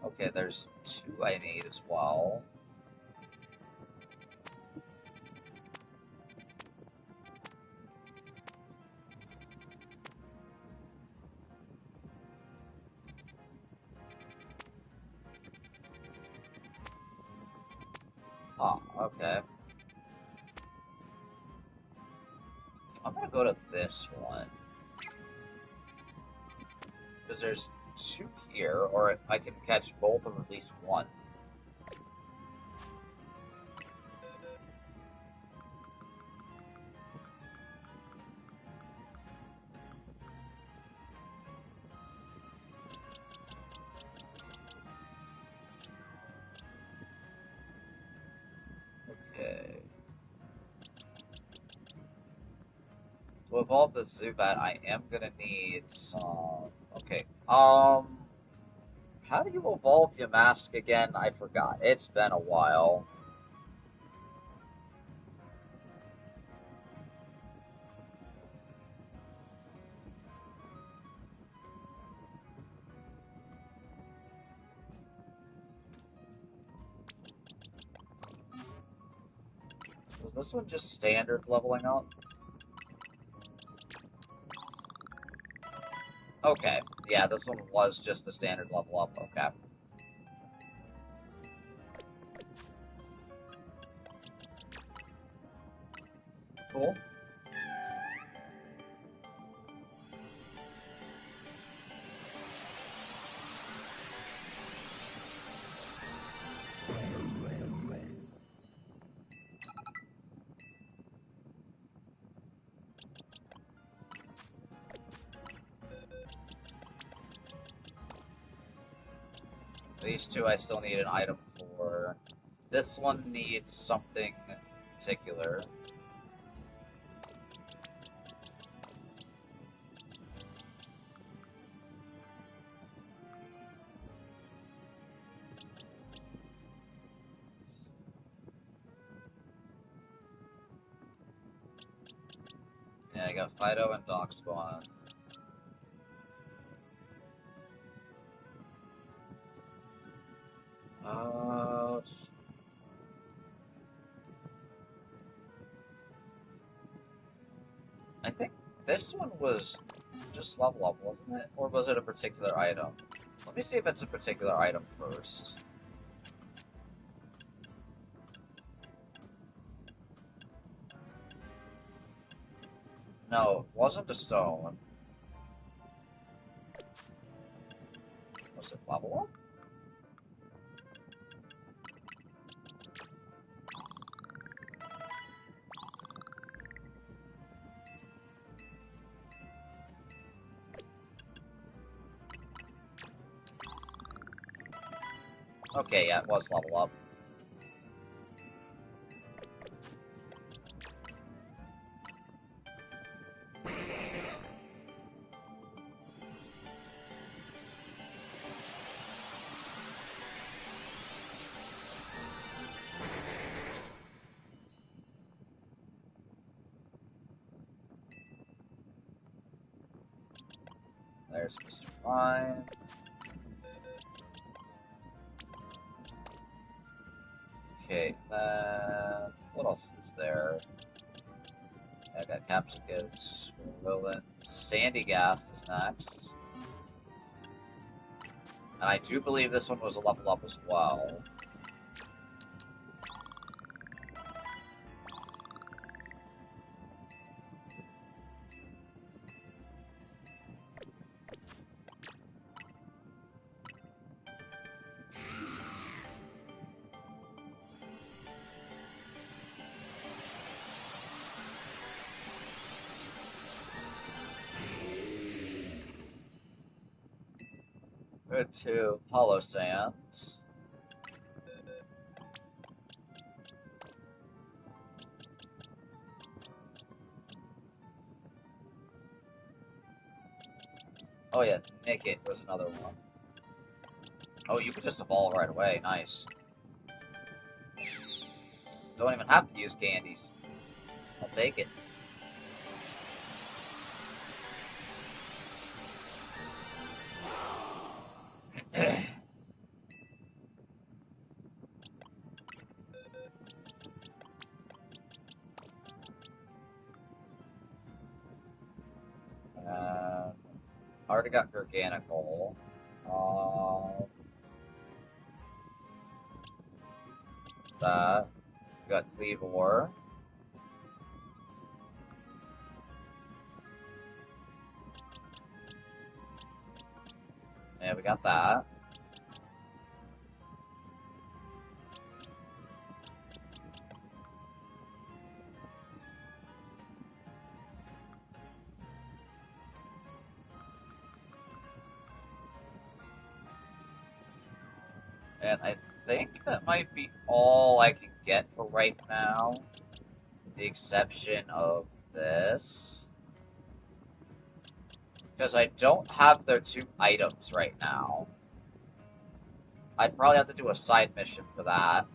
Okay, there's 2 I need as well. Oh, okay. I'm gonna go to this one. Because there's 2 here, or I can catch both or at least one. Okay. To evolve the Zubat, I am gonna need some... Okay. How do you evolve your mask again? I forgot. It's been a while. Was this one just standard leveling up? Okay, yeah, this one was just a standard level up, okay. Cool. These 2 I still need an item for. This one needs something particular. Yeah, I got Fido and Darkspawn. I think this one was just level up, wasn't it? Or was it a particular item? Let me see if it's a particular item first. No, it wasn't a stone. Was it level up? Okay, yeah, it was level up. There's Mr. Fine. Okay, then what else is there? I got Capsicums, Roland, Sandy Gas is next. And I do believe this one was a level up as well. Good to Hollow Sand. Oh yeah, Nickit was another one. Oh, you could just evolve right away. Nice. Don't even have to use candies. I'll take it. Already got Organical. That. We got Cleavor. Yeah, we got that. And I think that might be all I can get for right now. With the exception of this. Because I don't have their 2 items right now. I'd probably have to do a side mission for that.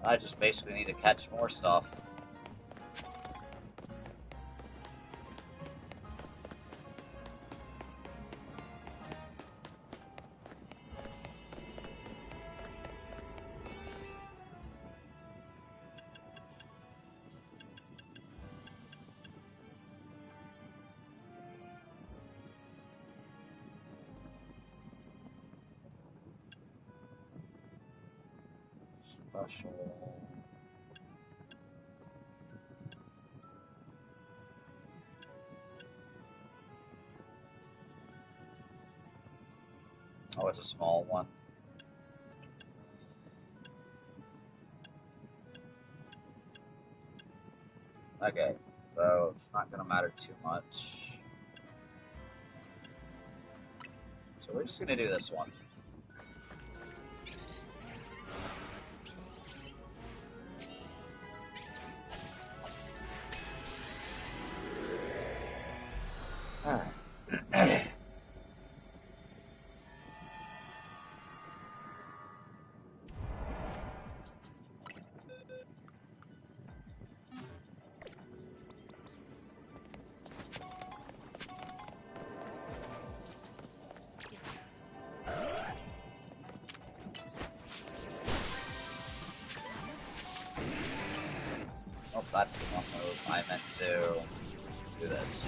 I just basically need to catch more stuff. Special. Oh, it's a small one. Okay, so it's not gonna matter too much. So we're just gonna do this one. Alright. Oh, that's the one move I meant to do this.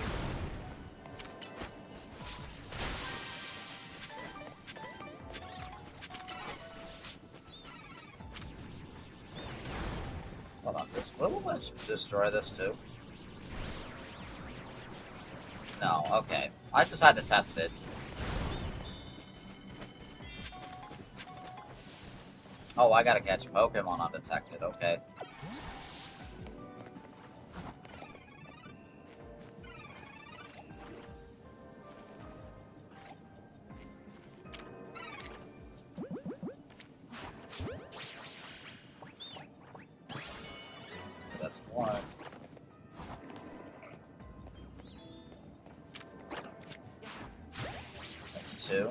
Hold on, will this destroy this too? No, okay. I just had to test it. Oh, I gotta catch Pokemon undetected, okay. one. That's two.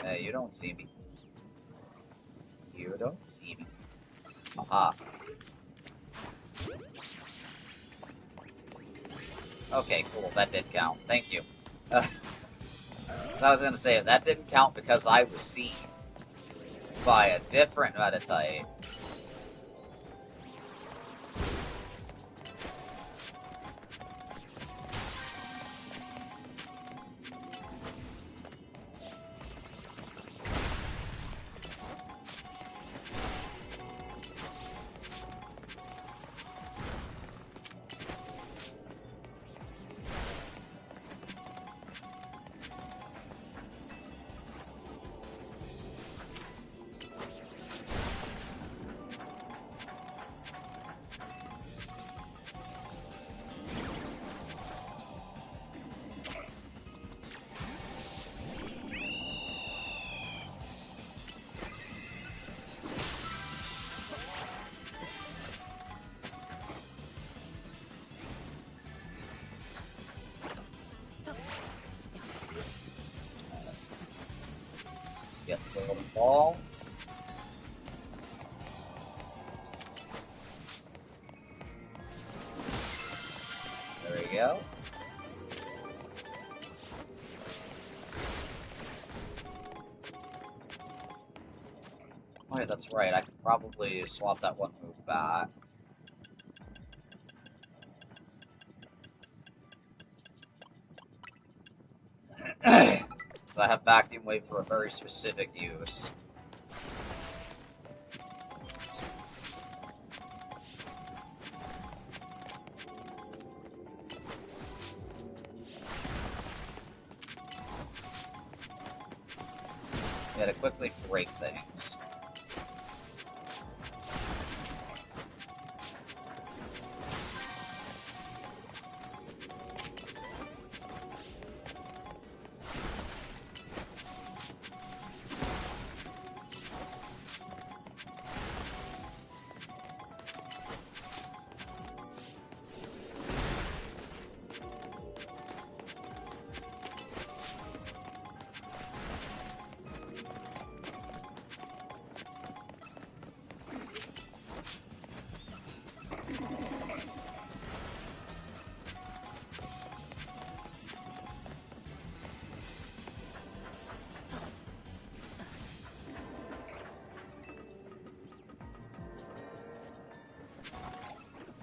Hey, you don't see me. You don't see me. Aha. Okay, cool. That did count. Thank you. I was gonna say, if that didn't count because I was seen by a different Metatype. Get the little ball. There we go. Oh yeah, that's right. I could probably swap that one move back. So I have Vacuum Wave for a very specific use. Yeah, to quickly break things.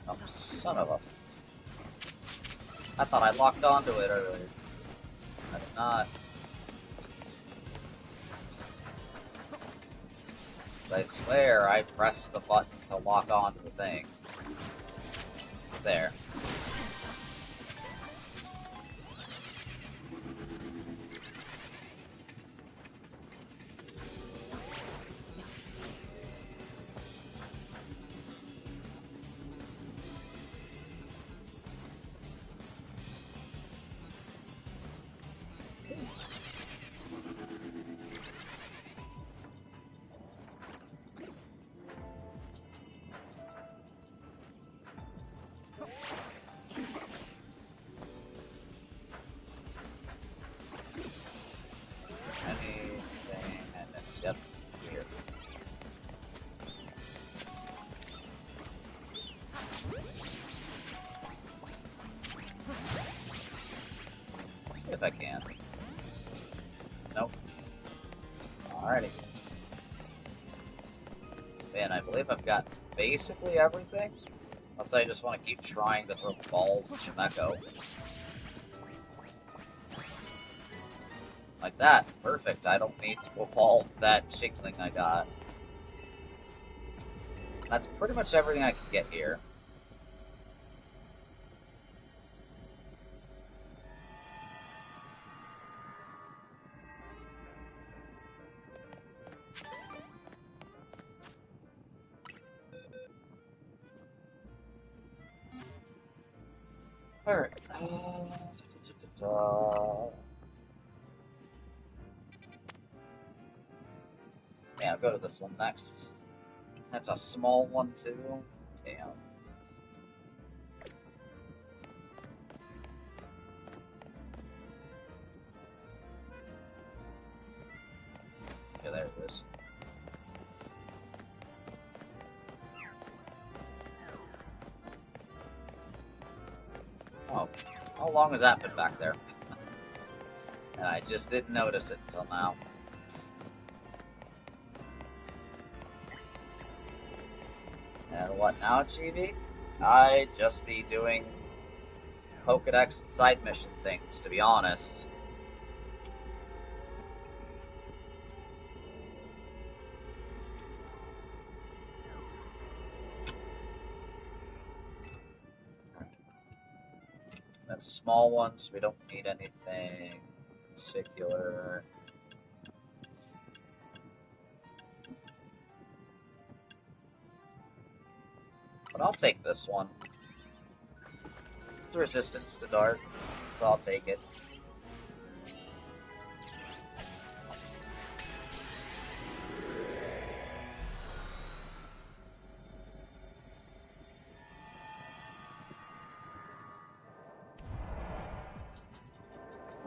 Oh, son of a... I thought I locked onto it earlier. I did not. I swear I pressed the button to lock onto the thing. There. If I can. Nope. Alrighty. Man, I believe I've got basically everything. Unless I just want to keep trying to throw balls at Shimeko. Like that. Perfect. I don't need to evolve that Chickling I got. That's pretty much everything I can get here. Alright. Yeah, I'll go to this one next. That's a small one too. Damn. Okay, there it is. Oh, how long has that been back there? And I just didn't notice it until now. And what now, Chibi? I just be doing Pokedex side mission things, to be honest. That's a small one, so we don't need anything particular. But I'll take this one. It's a resistance to dark, so I'll take it.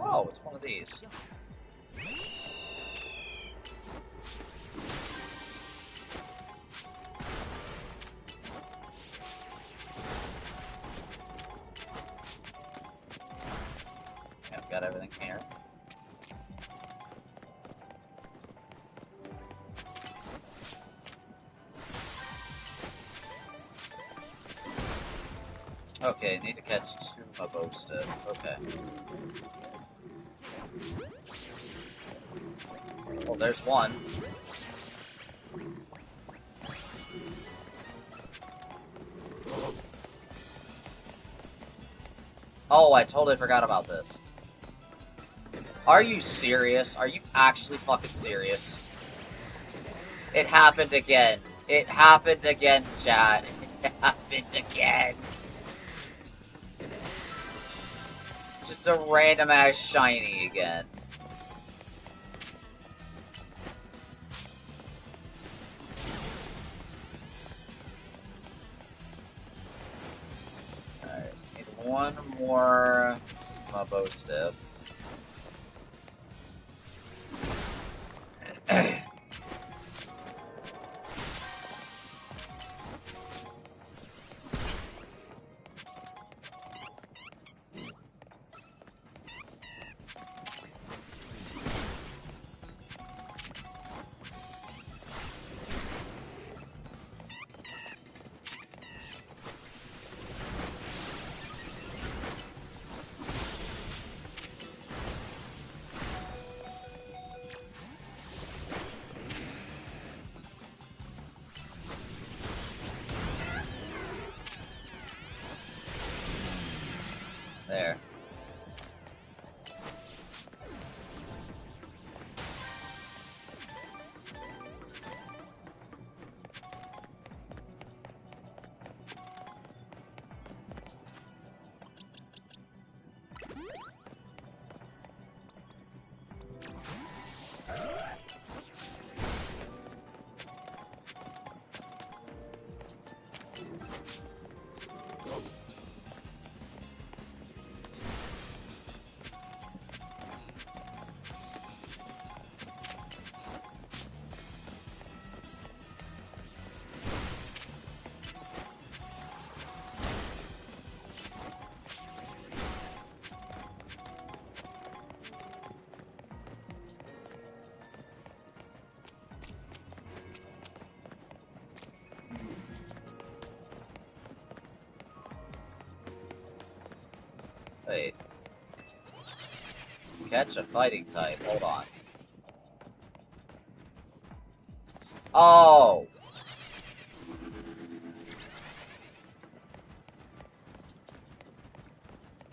Oh, it's one of these. I've got everything here. Okay, need to catch 2 Mabosta. Okay. Well, there's one. Oh, I totally forgot about this. Are you serious? Are you actually fucking serious? It happened again. It happened again, chat. It happened again. Just a random ass shiny again. Alright, need one more Mabostiff. There. Wait. Catch a fighting type. Hold on. Oh!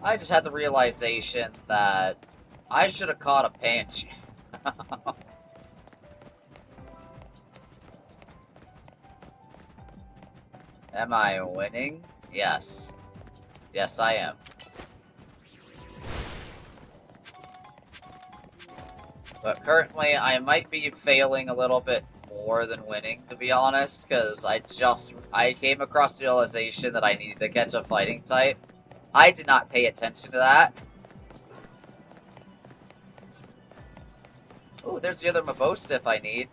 I just had the realization that I should have caught a Pancham. Am I winning? Yes. Yes, I am. But currently, I might be failing a little bit more than winning, to be honest, because I came across the realization that I needed to catch a fighting type. I did not pay attention to that. Ooh, there's the other Mabostiff I need.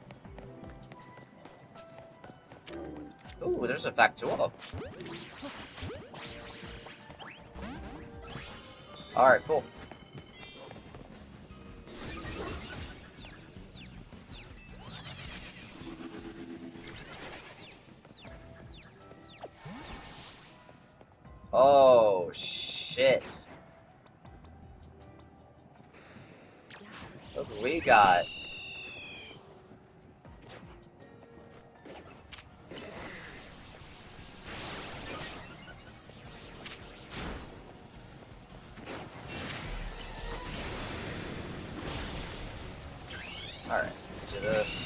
Ooh, there's in fact 2 of them. Alright, cool. Oh, shit. Look what we got. Alright, let's do this.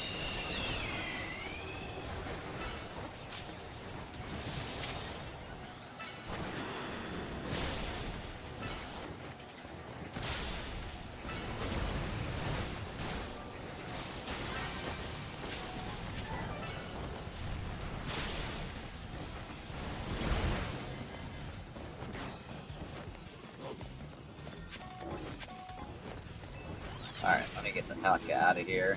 Alright, let me get the heck out of here.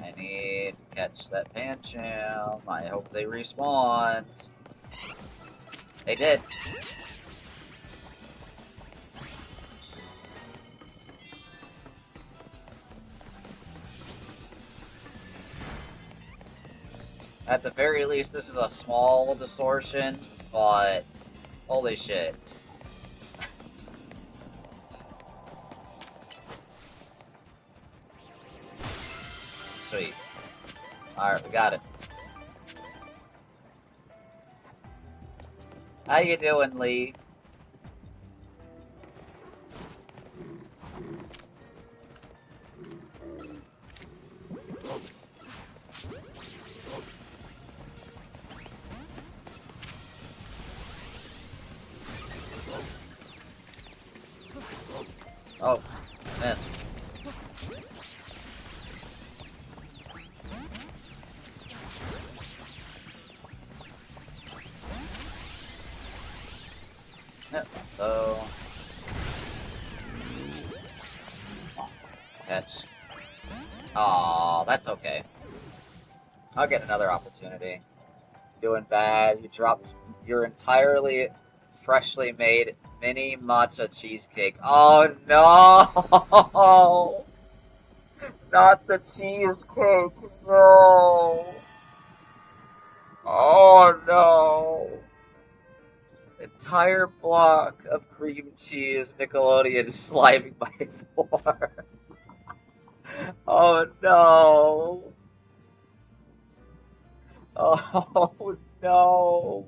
I need to catch that Pancham. I hope they respawn. They did. At the very least, this is a small distortion, but holy shit. Sweet. Alright, we got it. How you doing, Lee? Oh, miss. Yep, so... Catch. Aw, that's okay. I'll get another opportunity. Doing bad, you dropped your entirely freshly made mini matcha cheesecake. Oh no! Not the cheesecake, no! Oh no! Entire block of cream cheese Nickelodeon sliming my floor. Oh no! Oh no!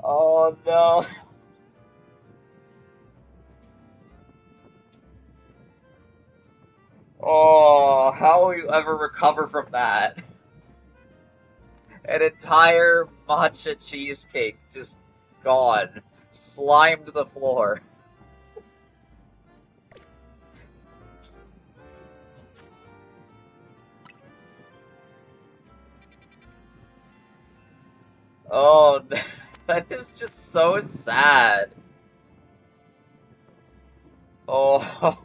Oh no! Oh, how will you ever recover from that? An entire matcha cheesecake just gone. Slimed the floor. Oh, that is just so sad. Oh.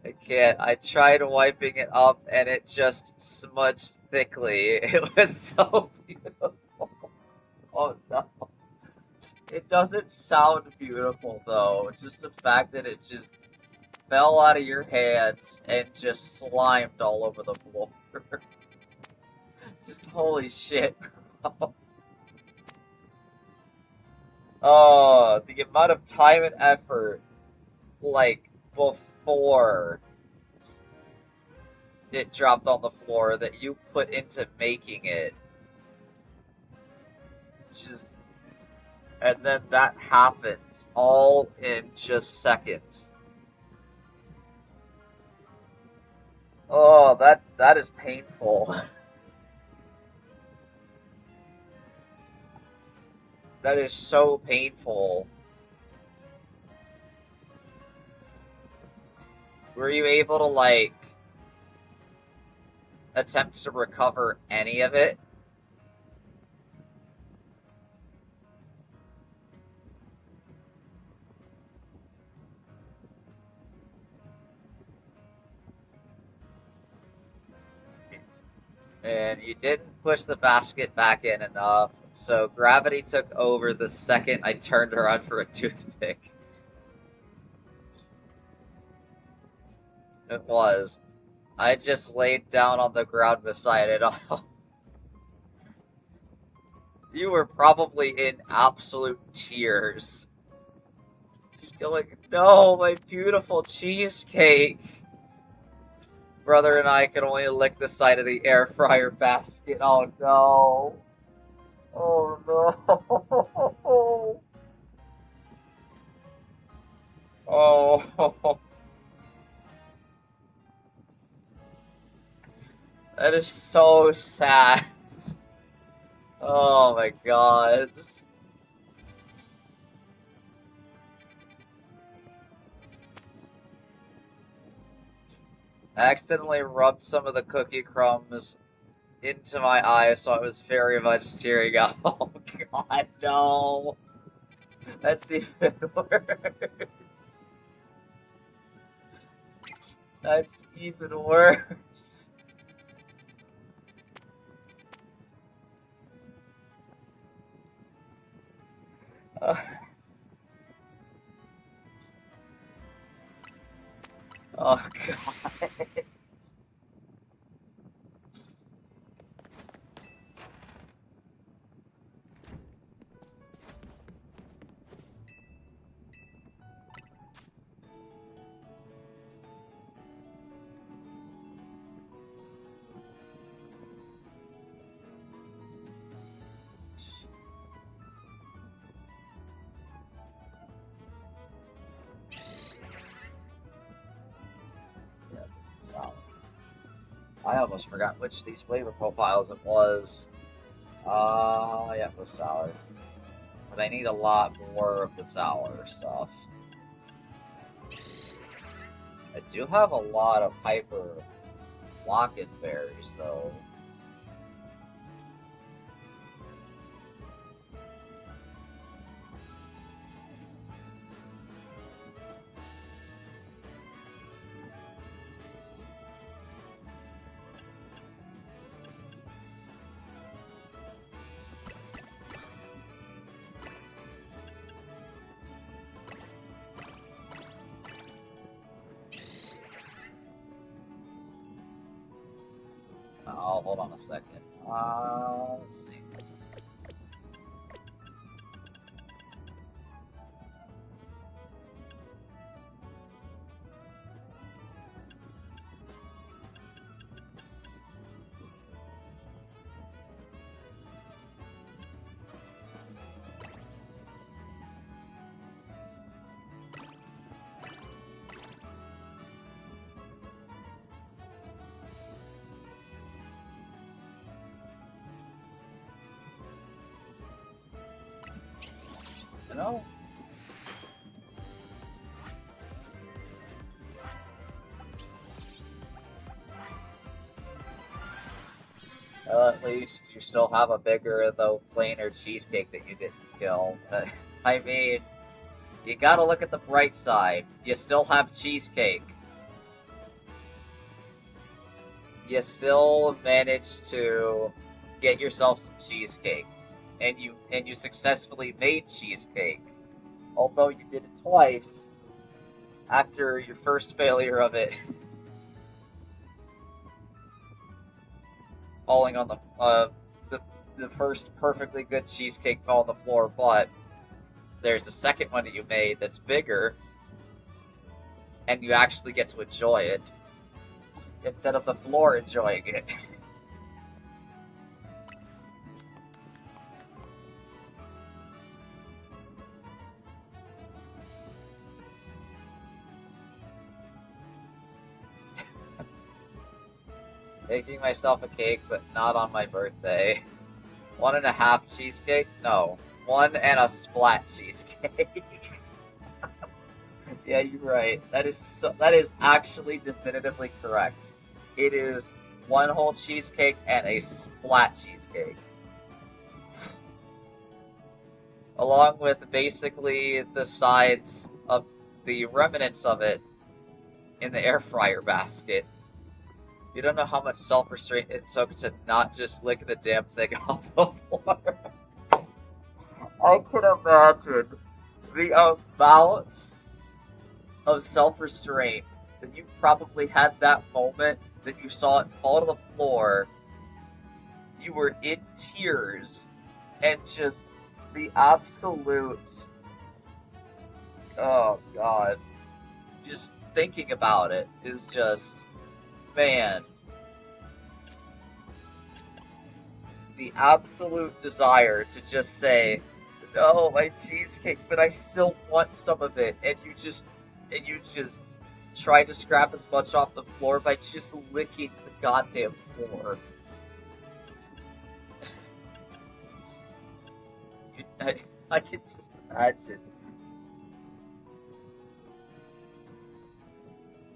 I can't. I tried wiping it up and it just smudged thickly. It was so beautiful. Oh no. It doesn't sound beautiful though. It's just the fact that it just fell out of your hands and just slimed all over the floor. Just holy shit. Oh, the amount of time and effort, like, before it dropped on the floor that you put into making it. Just, and then that happens all in just seconds. Oh, that is painful. That is so painful. Were you able to, like, attempt to recover any of it? And you didn't push the basket back in enough, so gravity took over the second I turned around for a toothpick. It was. I just laid down on the ground beside it. You were probably in absolute tears. Just going, no, my beautiful cheesecake. Brother and I could only lick the side of the air fryer basket. Oh no. Oh no. Oh. That is so sad. Oh my god. I accidentally rubbed some of the cookie crumbs into my eyes, so I was very much tearing up. Oh god, no. That's even worse. That's even worse. Uh, oh god. I almost forgot which of these flavor profiles it was. Yeah, it was sour. But I need a lot more of the sour stuff. I do have a lot of hyper lock-in berries, though. Oh, hold on a second. Let's see. You know? At least you still have a bigger, though plainer cheesecake that you didn't kill. I mean, you gotta look at the bright side. You still have cheesecake. You still managed to get yourself some cheesecake. And you successfully made cheesecake. Although you did it twice after your first failure of it. Falling on the first perfectly good cheesecake fell on the floor, but there's a second one that you made that's bigger, and you actually get to enjoy it instead of the floor enjoying it. Making myself a cake, but not on my birthday. 1.5 cheesecake? No. 1 and a splat cheesecake. Yeah, you're right. That is actually definitively correct. It is 1 whole cheesecake and a splat cheesecake. Along with basically the sides of the remnants of it in the air fryer basket. You don't know how much self-restraint it took to not just lick the damn thing off the floor. I can imagine the amount of self-restraint that you probably had that moment that you saw it fall to the floor. You were in tears, and just the absolute, oh god, just thinking about it is just, man, the absolute desire to just say, no, my cheesecake, but I still want some of it, and you just try to scrap as much off the floor by just licking the goddamn floor. I can just imagine.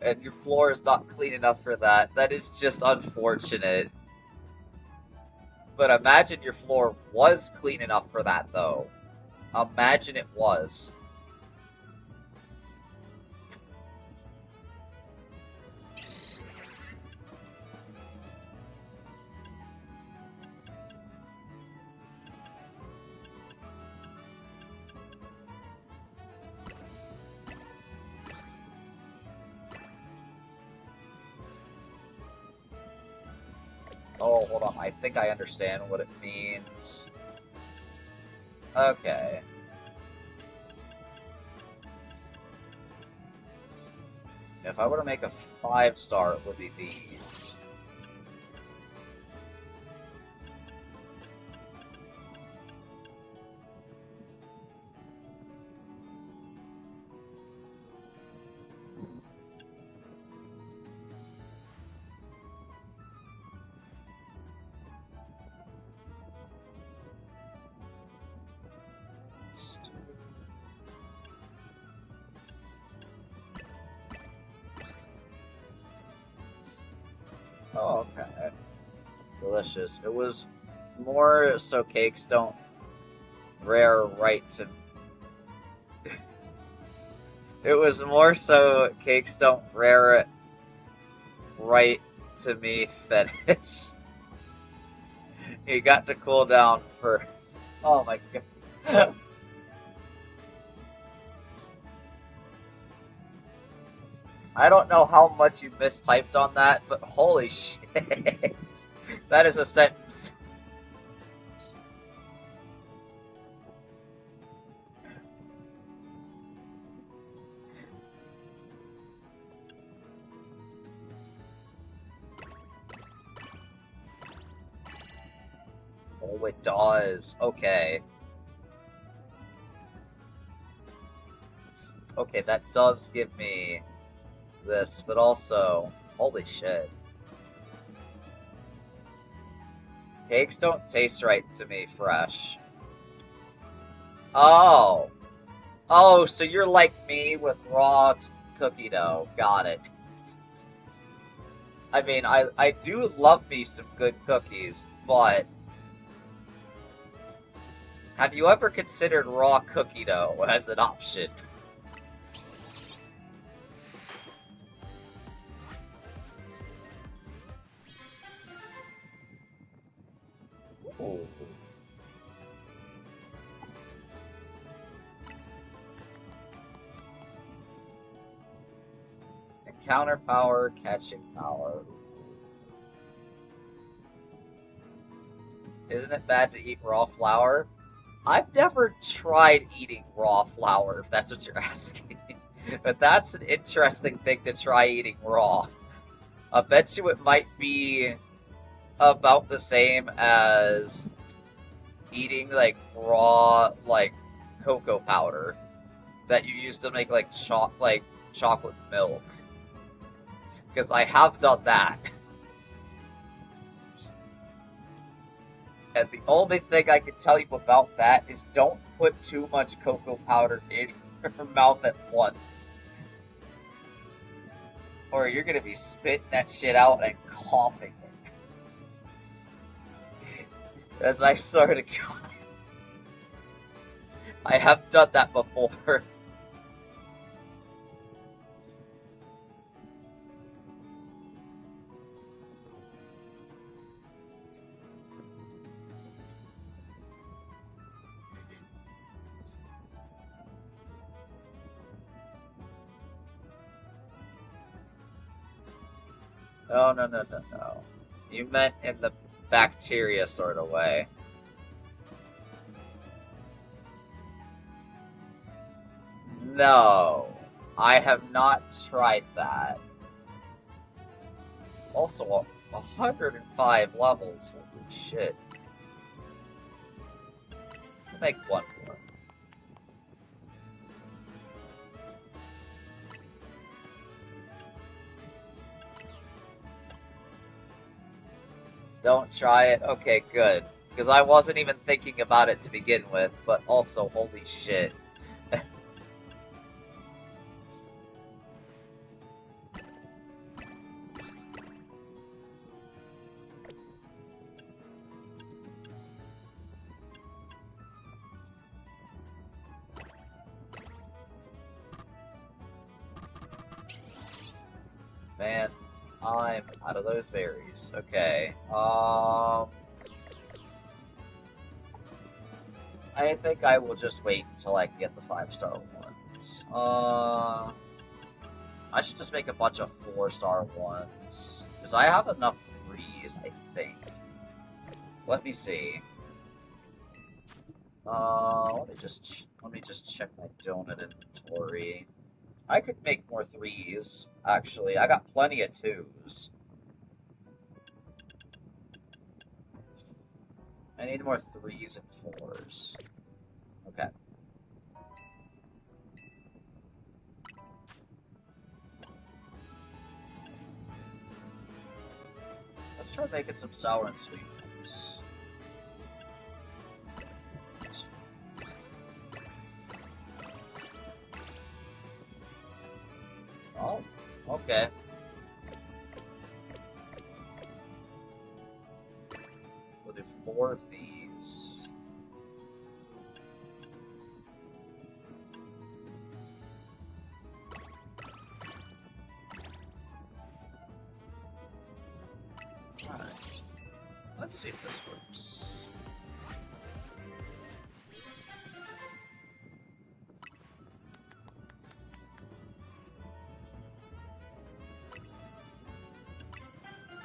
And your floor is not clean enough for that. That is just unfortunate. But imagine your floor was clean enough for that, though. Imagine it was. Oh, hold on. I think I understand what it means. Okay. If I were to make a 5-star, it would be these. Oh, okay. Delicious. It was more so cakes don't rare right to... It was more so cakes don't rare right to me fetish. He got to cool down first. Oh my god. I don't know how much you mistyped on that, but holy shit. That is a sentence. Oh, it does. Okay. Okay, that does give me this, but also, holy shit. Cakes don't taste right to me fresh. Oh. Oh, so you're like me with raw cookie dough. Got it. I mean, I do love me some good cookies, but have you ever considered raw cookie dough as an option? Ooh. Encounter power, catching power. Isn't it bad to eat raw flour? I've never tried eating raw flour, if that's what you're asking. But that's an interesting thing to try eating raw. I bet you it might be about the same as eating like raw like cocoa powder that you used to make like chocolate milk, because I have done that. And the only thing I can tell you about that is don't put too much cocoa powder in your mouth at once. Or you're gonna be spitting that shit out and coughing it. As I started coughing. I have done that before. No, no, no, no, no. You meant in the bacteria sort of way. No, I have not tried that. Also, 105 levels. Holy shit. I'll make one more. Don't try it? Okay, good. Because I wasn't even thinking about it to begin with, but also, holy shit. Man, I'm out of those berries. Okay, I think I will just wait until I can get the 5-star ones. I should just make a bunch of 4-star ones. Because I have enough 3s, I think. Let me see. Let me just check my donut inventory. I could make more 3s, actually. I got plenty of 2s. I need more 3s and 4s. Okay. Let's try making some sour and sweet ones. Oh, okay. We'll do 4 of these. Alright. Let's see if this works.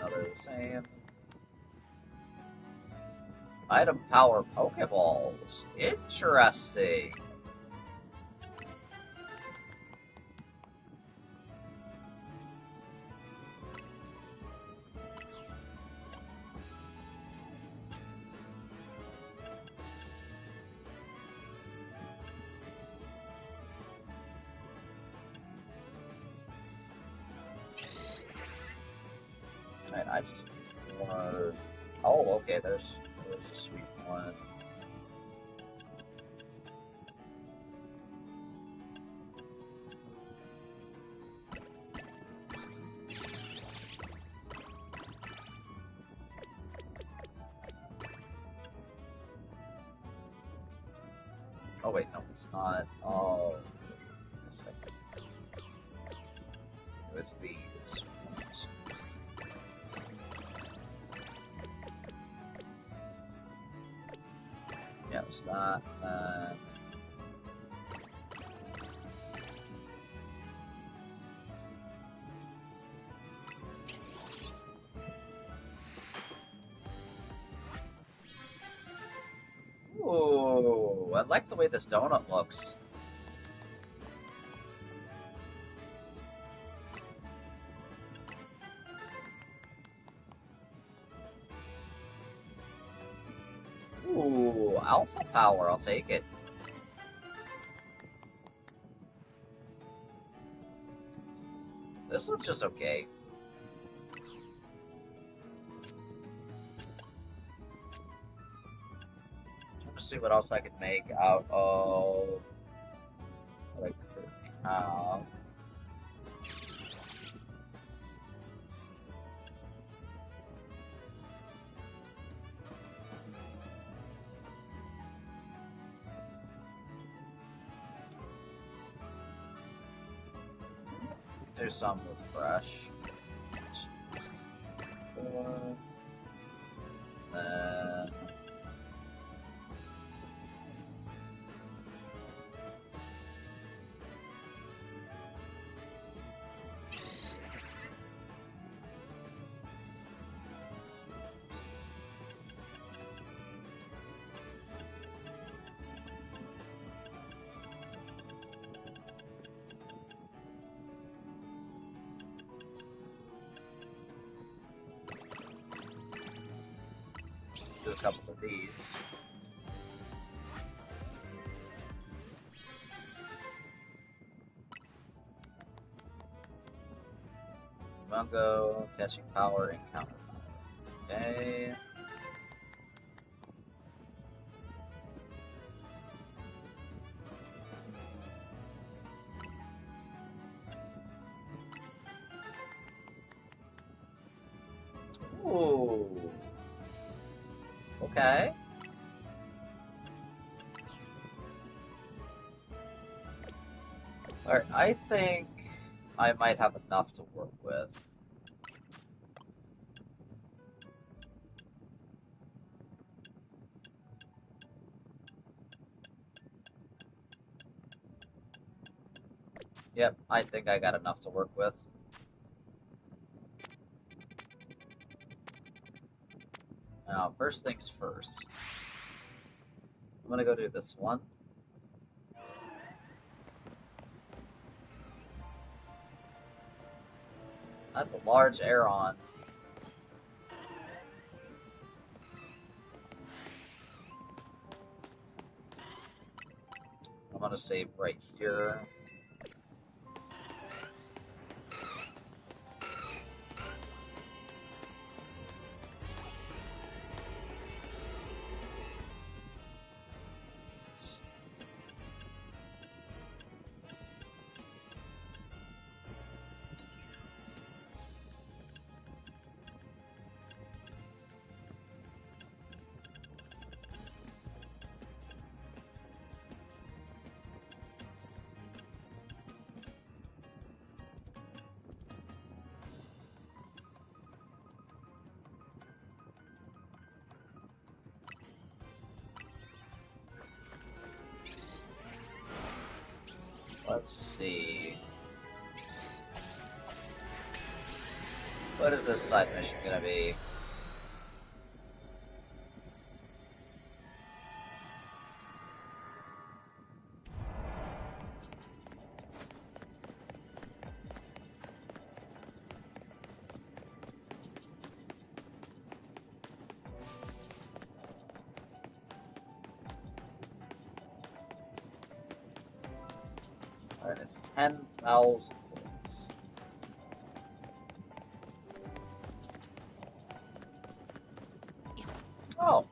Another the same. Item power Pokeballs. Interesting. Right, I just need more. Oh, okay, there's a sweet one. Oh wait, no, it's not. Oh, wait a second. It was these ones. Yeah, it was that. Ooh, I like the way this donut looks. Ooh, alpha power, I'll take it. This looks just okay. to see what else I can make out of what I currently have. There's some with fresh. Then do a couple of these. Mungo, catching power, and counter power. Okay. Ooh. Okay. Alright, I think I might have enough to work with. Yep, I think I got enough to work with. Now, first things first. I'm gonna go do this one. That's a large Aeron. I'm gonna save right here. Let's see. What is this side mission gonna be? Alright, it's 10,000 points. Oh.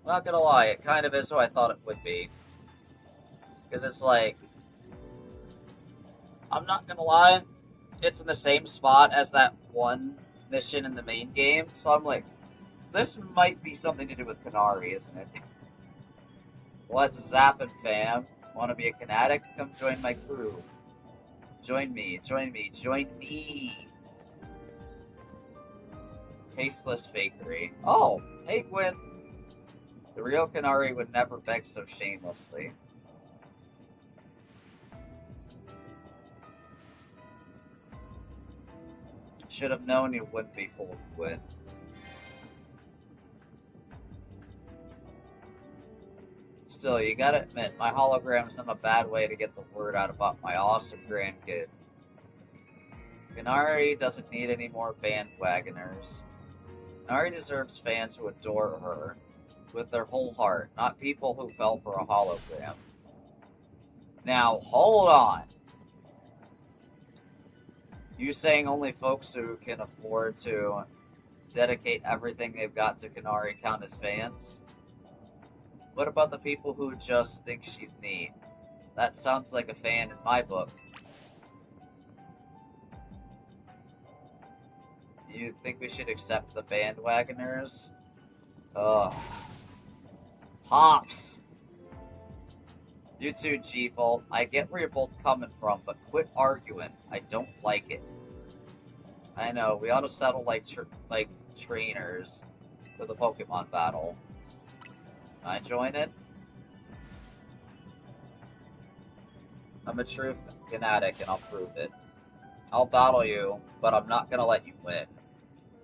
Not gonna lie, it kind of is who I thought it would be. Because it's like, I'm not gonna lie, it's in the same spot as that one mission in the main game, so I'm like, this might be something to do with Canary, isn't it? What's zappin', fam? Wanna be a Kinetic? Come join my crew. Join me, join me, join me! Tasteless fakery. Oh, hey Gwen! The real Canary would never beg so shamelessly. Should have known you wouldn't be fooled, Gwen. Still, you gotta admit, my hologram's not a bad way to get the word out about my awesome grandkid. Canary doesn't need any more bandwagoners. Canary deserves fans who adore her with their whole heart, not people who fell for a hologram. Now, hold on. You saying only folks who can afford to dedicate everything they've got to Canary count as fans? What about the people who just think she's neat? That sounds like a fan in my book. You think we should accept the bandwagoners? Ugh. Pops! You too, G-Bolt. I get where you're both coming from, but quit arguing. I don't like it. I know, we ought to settle like trainers for the Pokemon battle. Can I join it? I'm a true fanatic and I'll prove it. I'll battle you, but I'm not gonna let you win.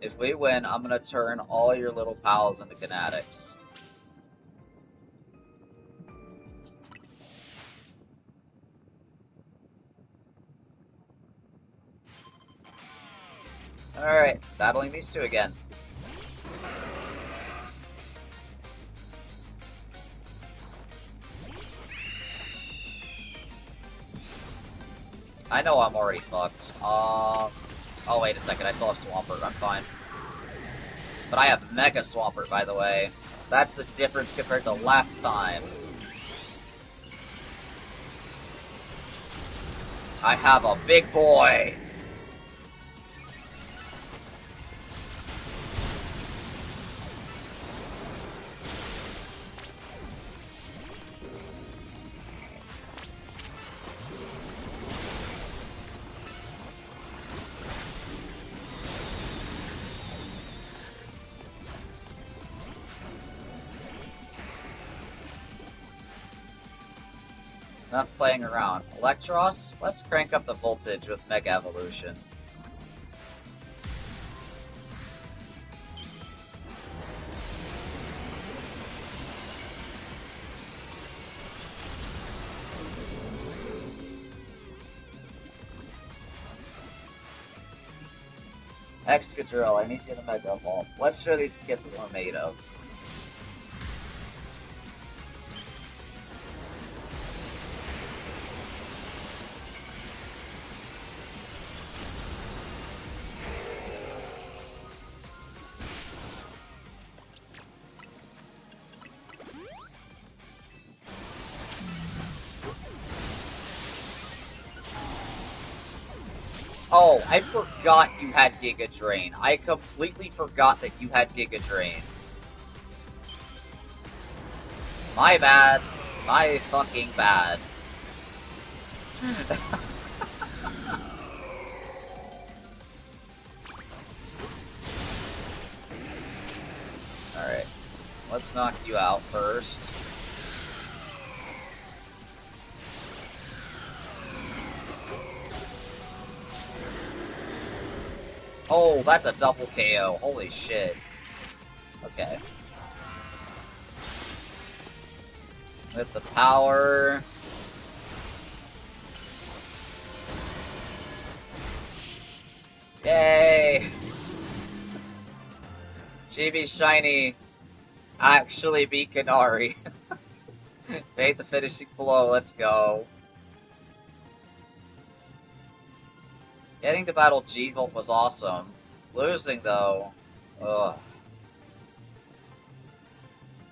If we win, I'm gonna turn all your little pals into fanatics. Alright, battling these two again. I know I'm already fucked. Oh wait a second, I still have Swampert, I'm fine. But I have Mega Swampert, by the way. That's the difference compared to last time. I have a big boy! Enough playing around. Electros, let's crank up the voltage with Mega Evolution. Excadrill, I need you to Mega Evolve. Let's show these kids what we're made of. Oh, I forgot you had Giga Drain. I completely forgot that you had Giga Drain. My bad. My fucking bad. Alright. Let's knock you out first. Oh, that's a double KO. Holy shit. Okay. With the power. Yay! GB Shiny actually beat Canary. Made the finishing blow, let's go. Getting to battle G-Volt was awesome. Losing, though, ugh.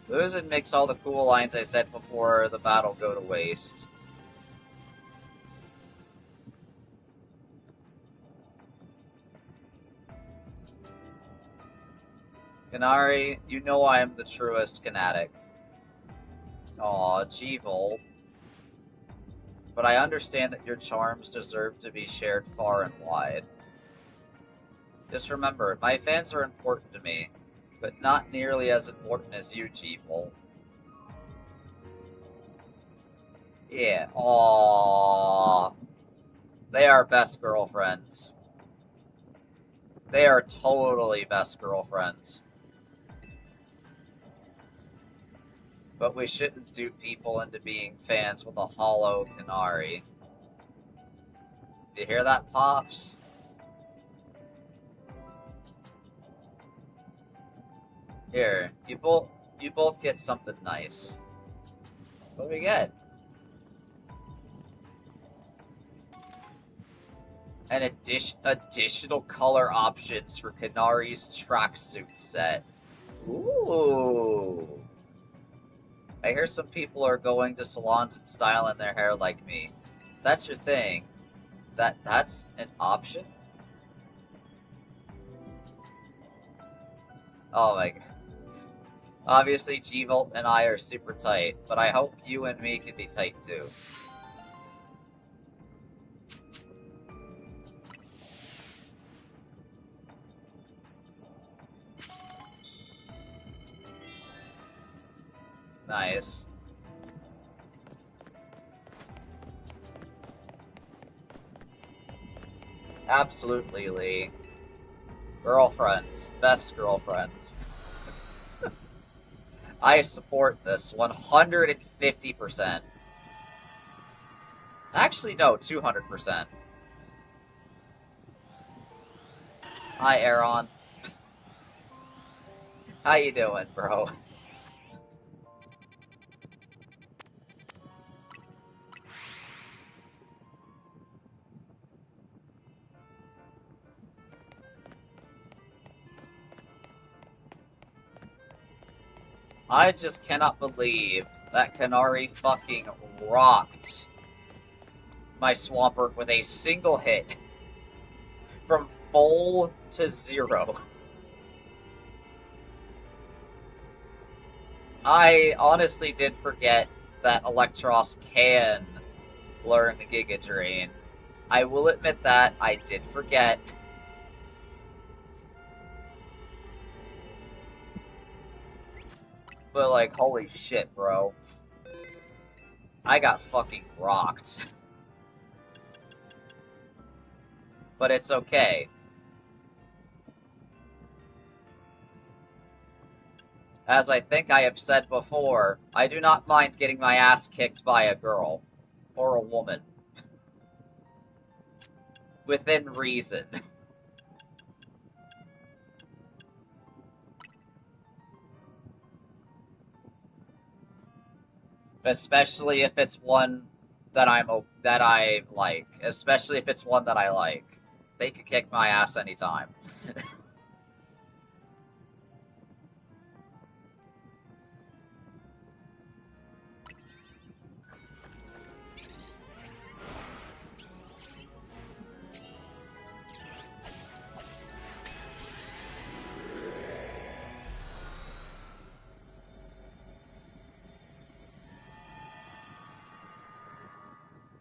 Losing makes all the cool lines I said before the battle go to waste. Canary, you know I am the truest fanatic. Aw, G-Volt. But I understand that your charms deserve to be shared far and wide. Just remember, my fans are important to me, but not nearly as important as you, G-Volt. Yeah, aww. They are best girlfriends. They are totally best girlfriends. But we shouldn't dupe people into being fans with a hollow Canary. Do you hear that, Pops? Here, you both get something nice. What do we get? And additional color options for Kanari's tracksuit set. Ooh. I hear some people are going to salons and styling their hair like me. If that's your thing, that's an option? Oh my god. Obviously, G-Volt and I are super tight, but I hope you and me can be tight too. Nice. Absolutely, Lee. Girlfriends. Best girlfriends. I support this 150%. Actually, no, 200%. Hi, Aaron. How you doing, bro? I just cannot believe that Kanari fucking rocked my Swampert with a single hit from full to 0. I honestly did forget that Electros can learn the Giga Drain. I will admit that I did forget. But like, holy shit, bro. I got fucking rocked. But it's okay. As I think I have said before, I do not mind getting my ass kicked by a girl. Or a woman. Within reason. Especially if it's one that I like. Especially if it's one that I like. They could kick my ass anytime.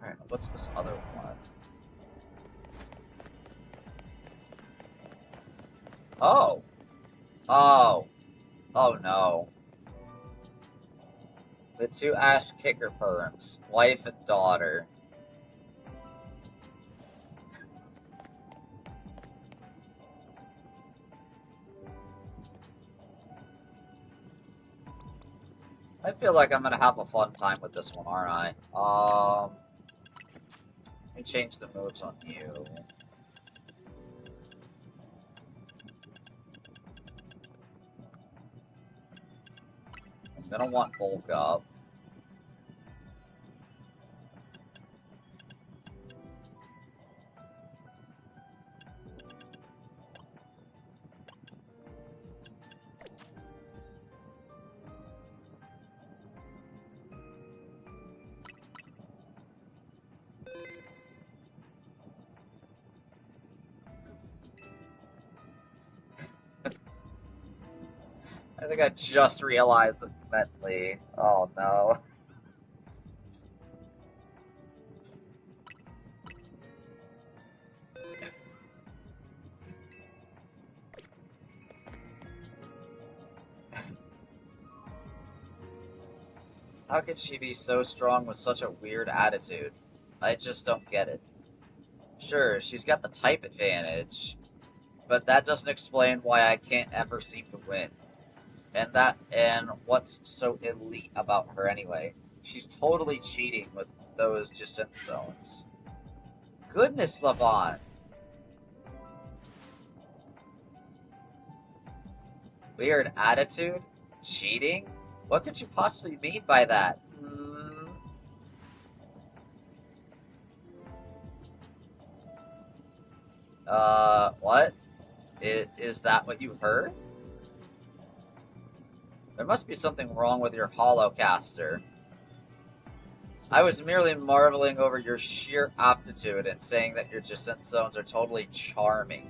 Alright, what's this other one? Oh! Oh! Oh no. The two ass kicker perms, wife and daughter. I feel like I'm gonna have a fun time with this one, aren't I? Let me change the moves on you. I'm gonna want bulk up. I think I just realized what you meant, Lee. Oh no. How could she be so strong with such a weird attitude? I just don't get it. Sure, she's got the type advantage, but that doesn't explain why I can't ever seem to win. And what's so elite about her anyway? She's totally cheating with those Jacint zones. Goodness, Levon! Weird attitude? Cheating? What could you possibly mean by that? What? Is that what you heard? There must be something wrong with your holocaster. I was merely marveling over your sheer aptitude and saying that your descent zones are totally charming.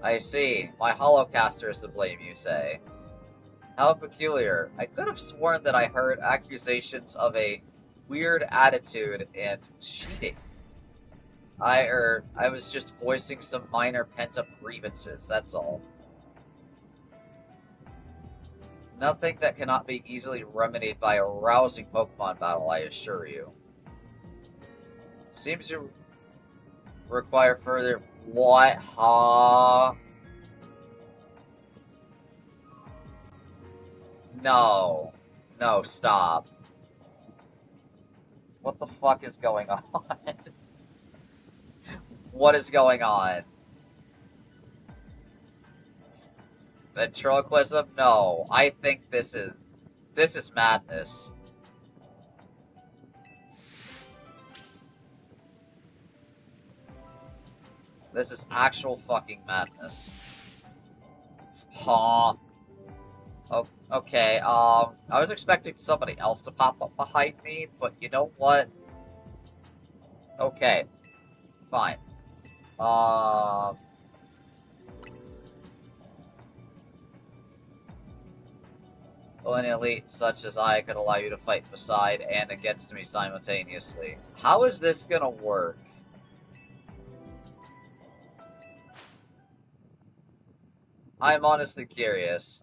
I see. My holocaster is to blame, you say. How peculiar. I could have sworn that I heard accusations of a weird attitude and cheating. I was just voicing some minor pent-up grievances, that's all. Nothing that cannot be easily remedied by a rousing Pokemon battle, I assure you. Seems to require further... What? Huh? No. No, stop. What the fuck is going on? What is going on? Ventriloquism? No. I think this is madness. This is actual fucking madness. Huh. Oh, okay, I was expecting somebody else to pop up behind me, but you know what? Okay. Fine. Well, an elite such as I could allow you to fight beside and against me simultaneously. How is this gonna work? I'm honestly curious.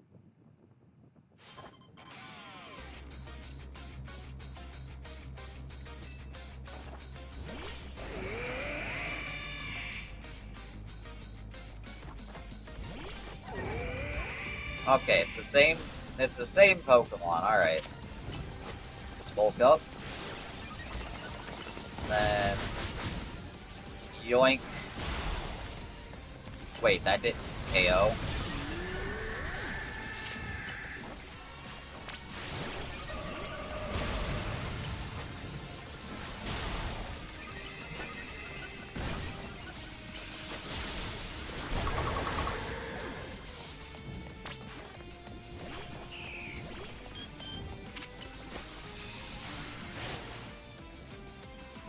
Okay, it's the same Pokemon, alright. Let's bulk up. Then... Yoink. Wait, that didn't KO.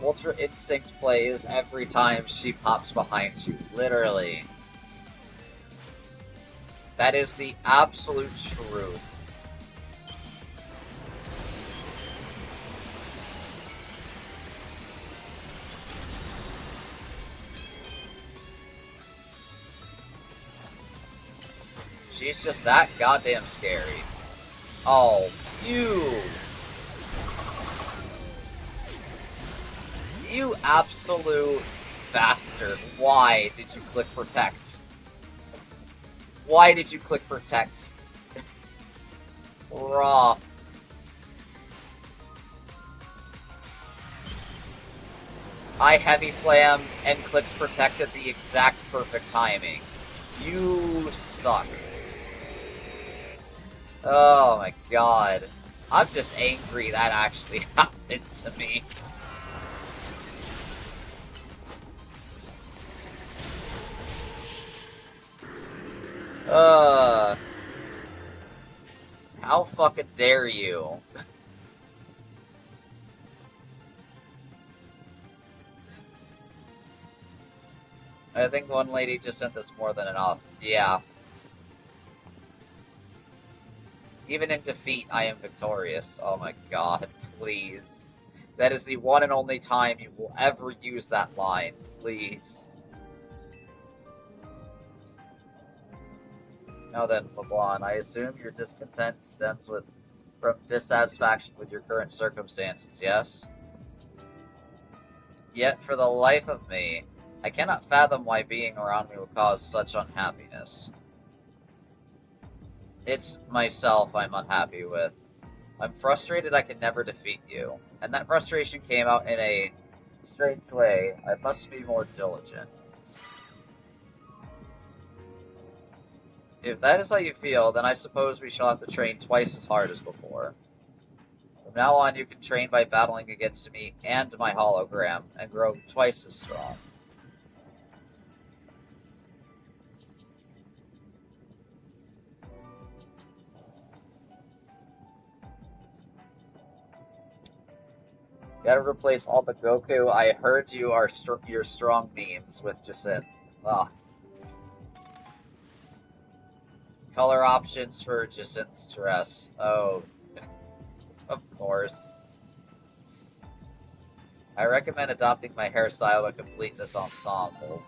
Ultra Instinct plays every time she pops behind you, literally. That is the absolute truth. She's just that goddamn scary. Oh, you! You absolute bastard. Why did you click Protect? Why did you click Protect? Raw. I Heavy Slam and clicks Protect at the exact perfect timing. You suck. Oh my god. I'm just angry that actually happened to me. How fucking dare you? I think one lady just sent this more than enough. Yeah. Even in defeat, I am victorious. Oh my god, please. That is the one and only time you will ever use that line. Please. Now then, LeBlanc, I assume your discontent stems from dissatisfaction with your current circumstances, yes? Yet, for the life of me, I cannot fathom why being around me will cause such unhappiness. It's myself I'm unhappy with. I'm frustrated I can never defeat you, and that frustration came out in a strange way. I must be more diligent. If that is how you feel, then I suppose we shall have to train twice as hard as before. From now on, you can train by battling against me and my hologram, and grow twice as strong. Gotta replace all the Goku I heard you are your strong memes with Jacinth. Ah. Color options for Jacinth's dress. Oh, of course. I recommend adopting my hairstyle to complete this ensemble.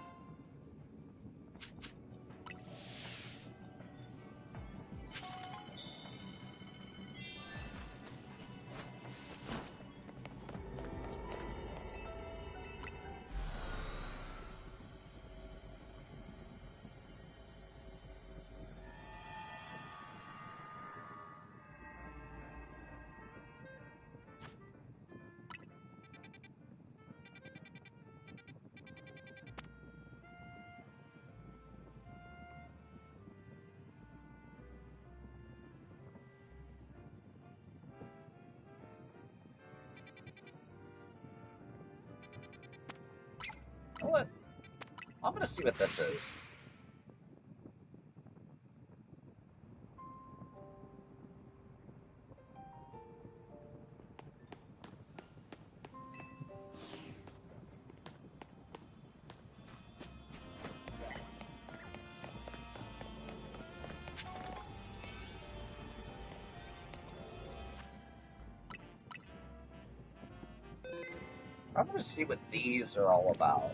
You know what? I'm gonna see what this is. I'm gonna see what these are all about.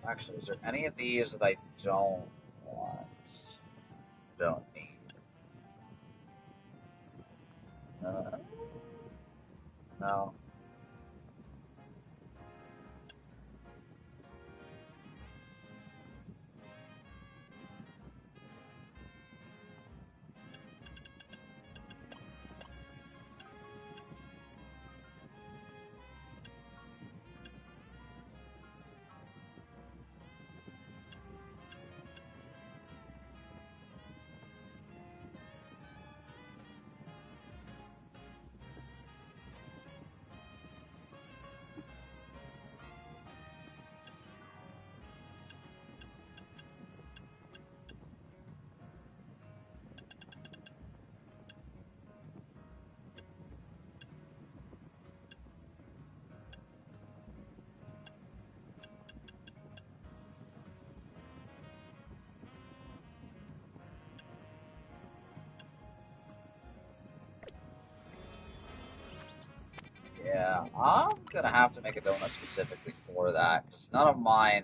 Actually, is there any of these that I don't want? Don't need. No. Yeah, I'm gonna have to make a donut specifically for that, because none of mine,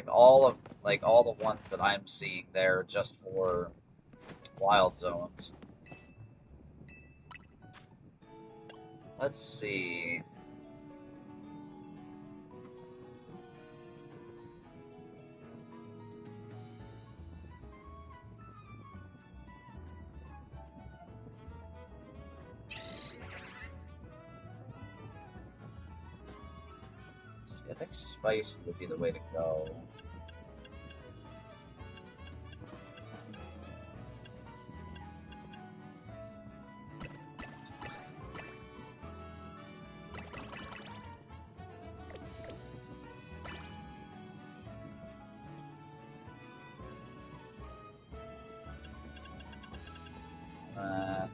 all the ones that I'm seeing there, are just for wild zones. Let's see. I think spicy would be the way to go.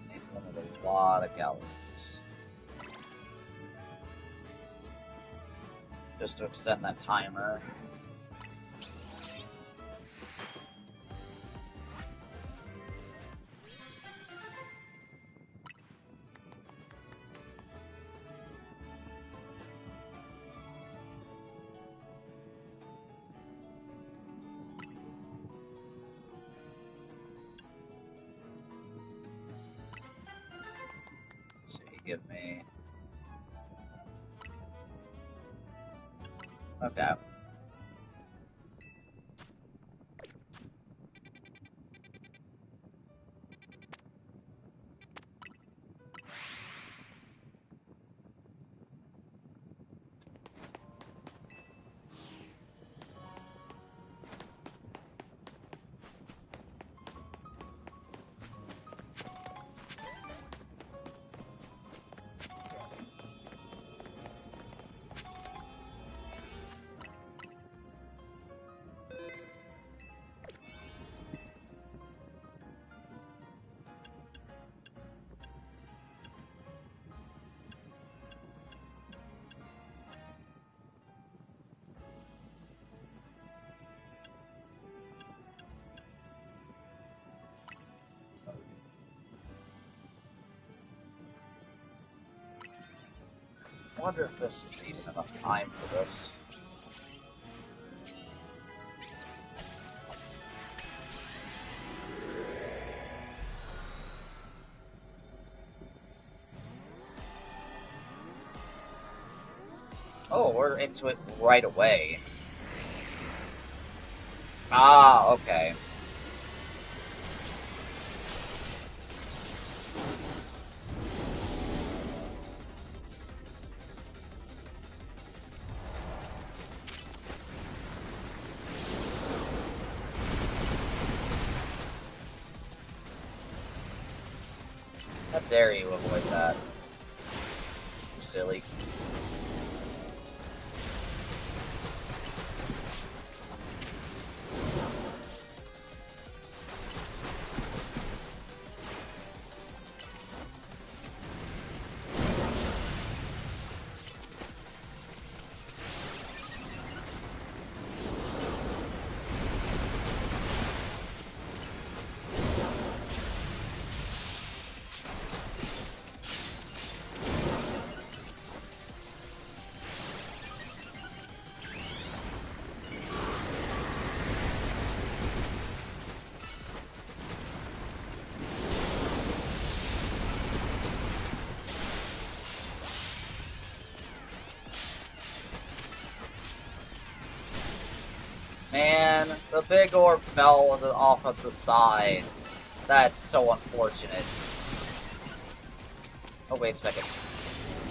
Need one with a lot of calories. Just to extend that timer. Okay. I wonder if this is even enough time for this. Oh, we're into it right away. Ah, okay. How dare you avoid that? You silly. Man, the big orb fell off of the side. That's so unfortunate. Oh, wait a second.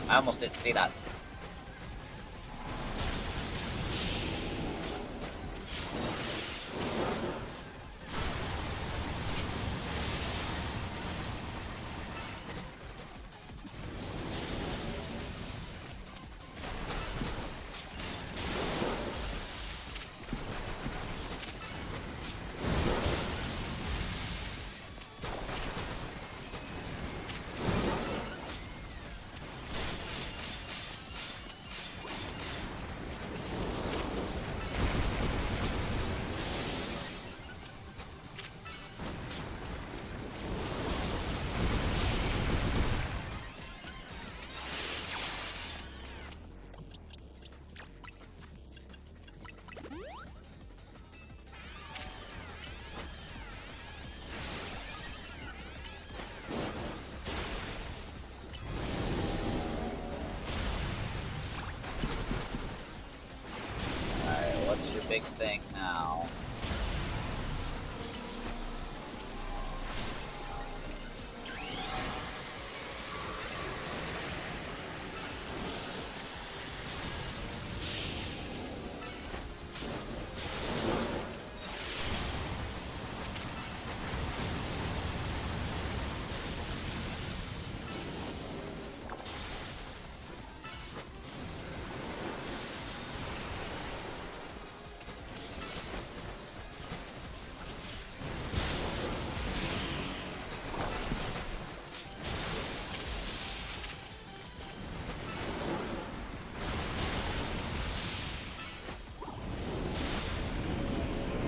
I almost didn't see that. Big thing now.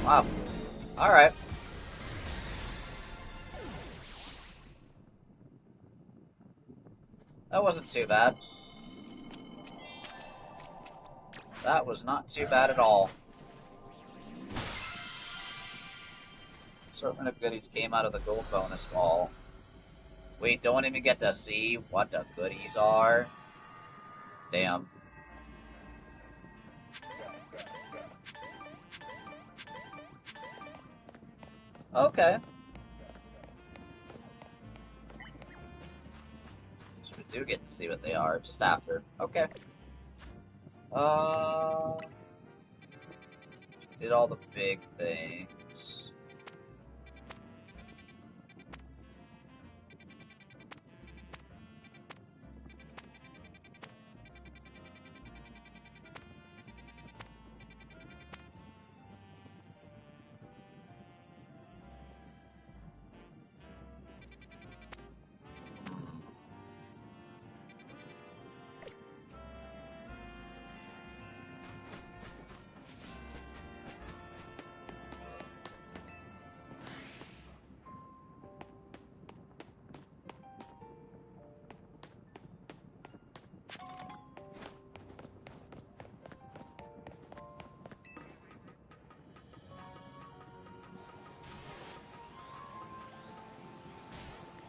Wow. Alright. That wasn't too bad. That was not too bad at all. Assortment of goodies came out of the gold bonus ball. We don't even get to see what the goodies are. Damn. Okay. So we do get to see what they are just after. Okay. Did all the big things.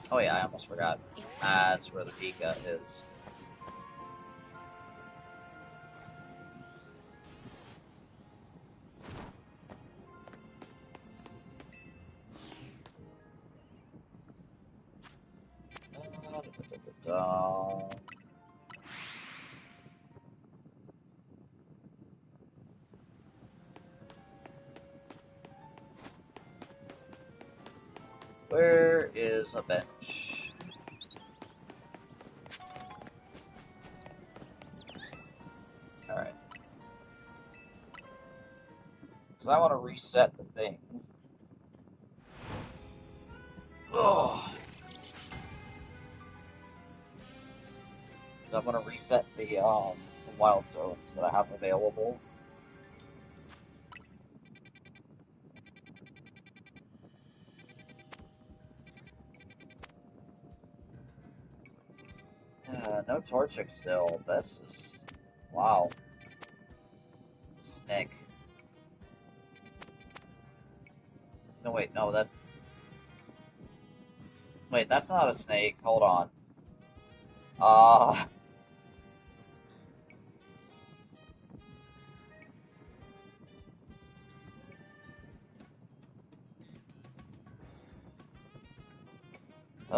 Oh yeah, I almost forgot. That's where the Pika is. Where is a bench? Alright. Because I want to reset the thing. Ugh. I'm going to reset the wild zones that I have available. No Torchic still. This is... wow. Snake. No, wait, no, that... wait, that's not a snake. Hold on.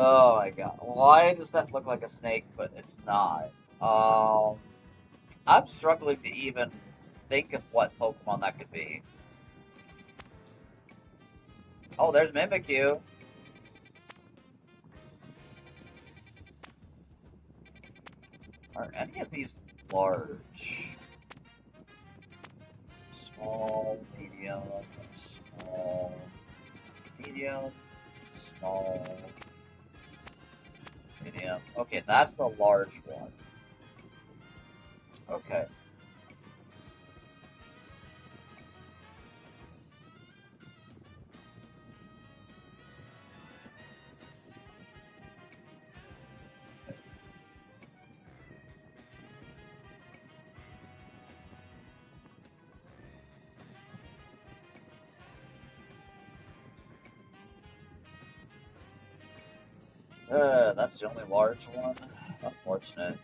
Oh my god. Why does that look like a snake, but it's not? I'm struggling to even think of what Pokemon that could be. Oh, there's Mimikyu. Are any of these large? Small, medium, small, medium, small, medium. Okay, that's the large one. Okay. That's the only large one. Unfortunate.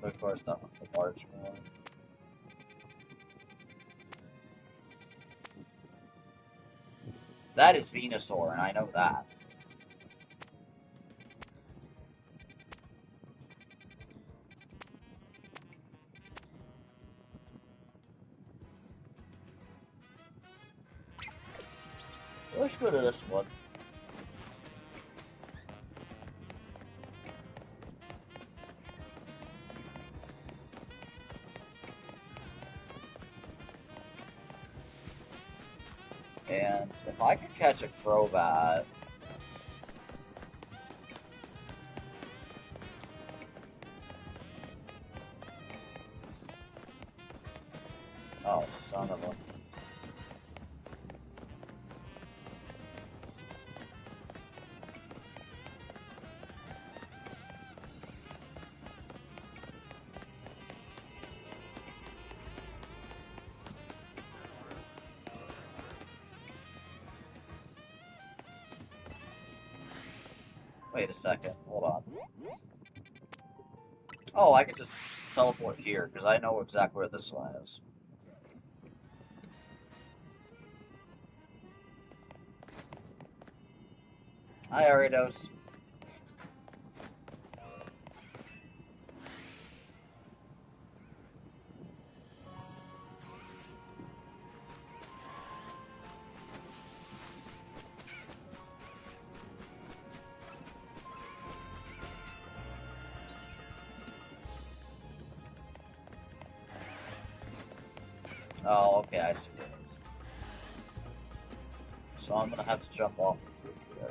But of course, that one's the large one. That is Venusaur, and I know that. Let's go to this one. And if I can catch a Crobat... oh, son of a... wait a second, hold on. Oh, I could just teleport here, because I know exactly where this one is. Hi, Aridos. Oh, okay, I see what it is. So I'm gonna have to jump off the roof here.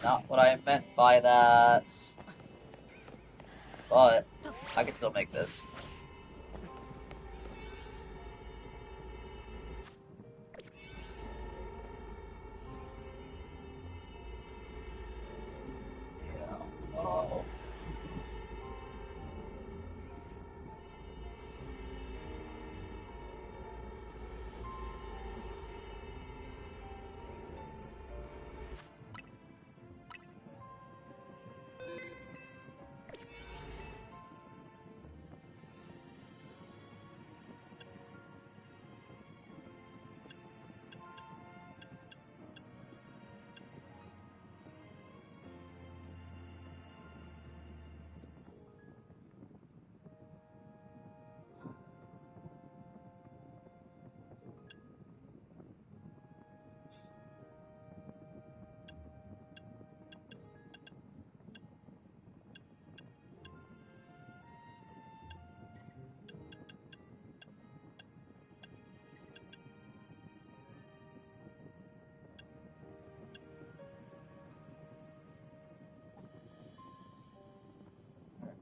Not what I meant by that. But I can still make this. Yeah. Oh.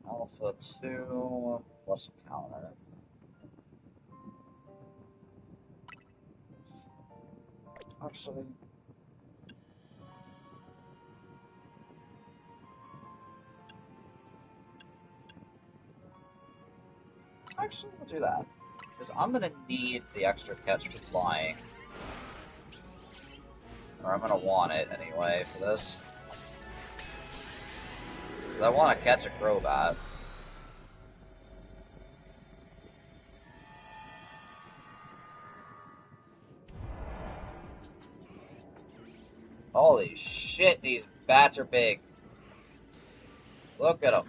Alpha 2 plus a counter. Actually, we'll do that. Because I'm gonna need the extra catch for flying. Or I'm gonna want it anyway for this. Because I want to catch a Crobat. Holy shit, these bats are big. Look at them.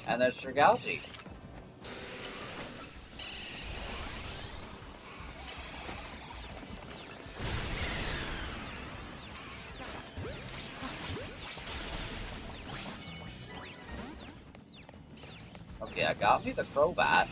And there's Trigauchi. Okay, I got me the Crobat.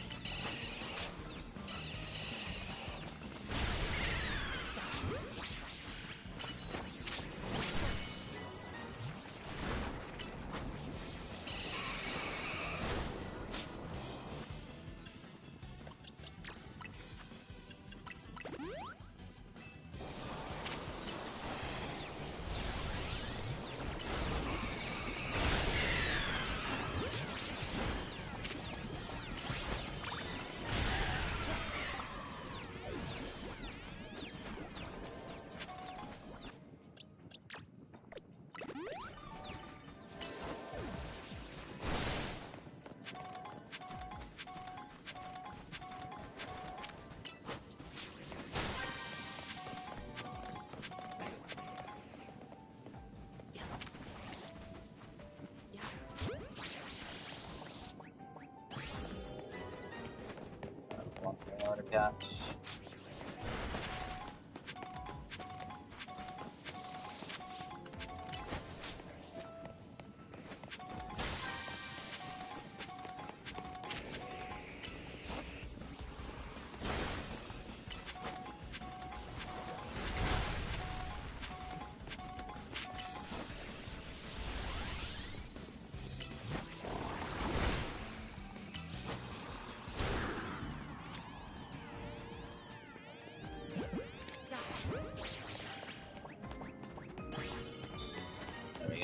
One more to catch.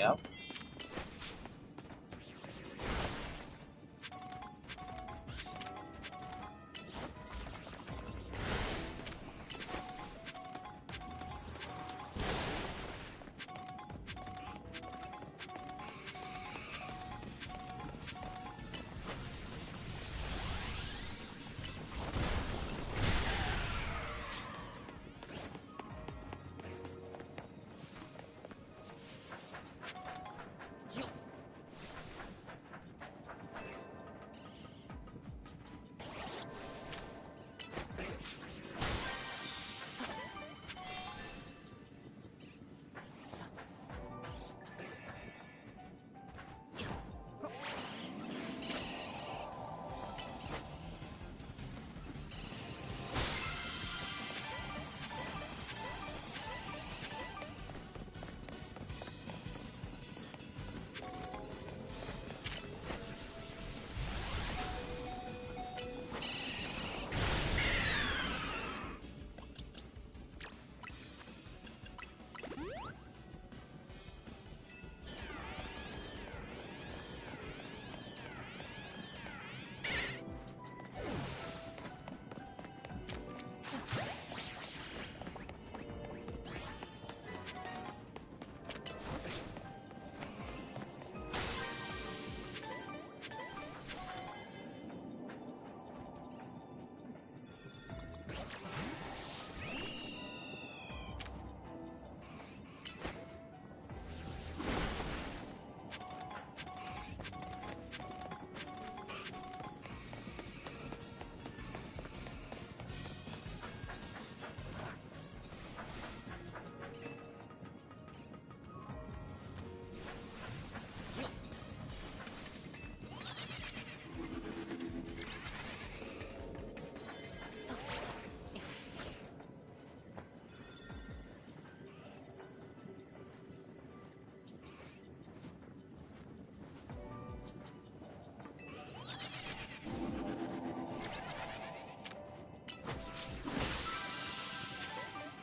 Yep.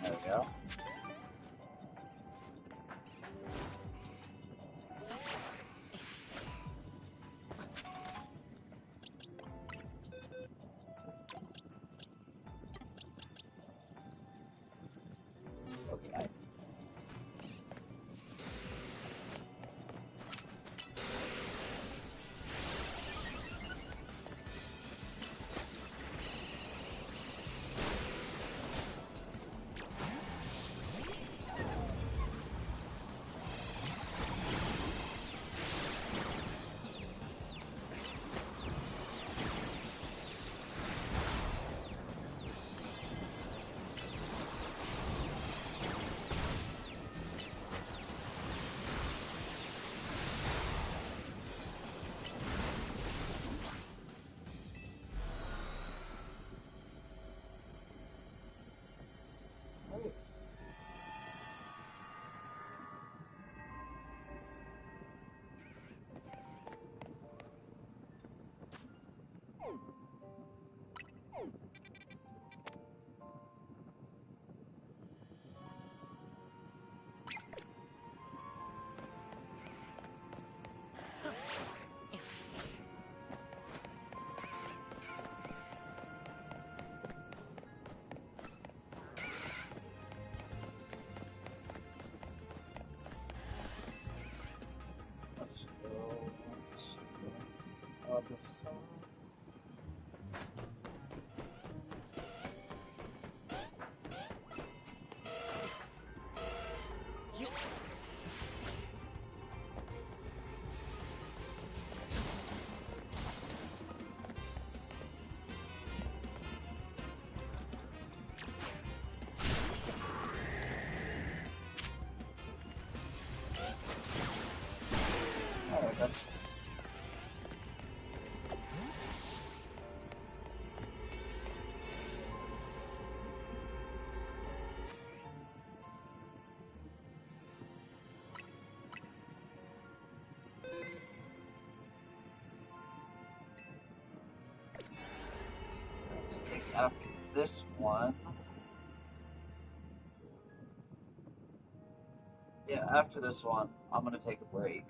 There we go. Okay. Other side. Alright, that's after this one. Yeah, after this one, I'm gonna take a break.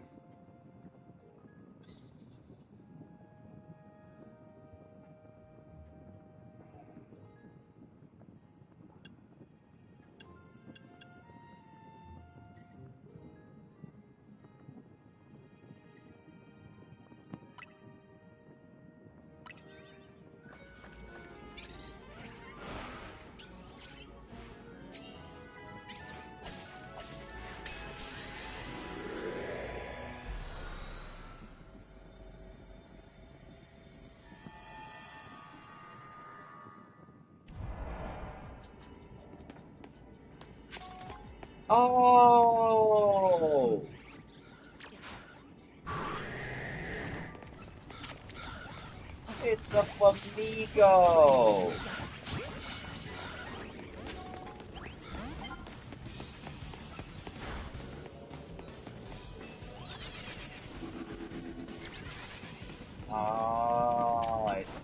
Oh! It's a flamingo! Oh, I see.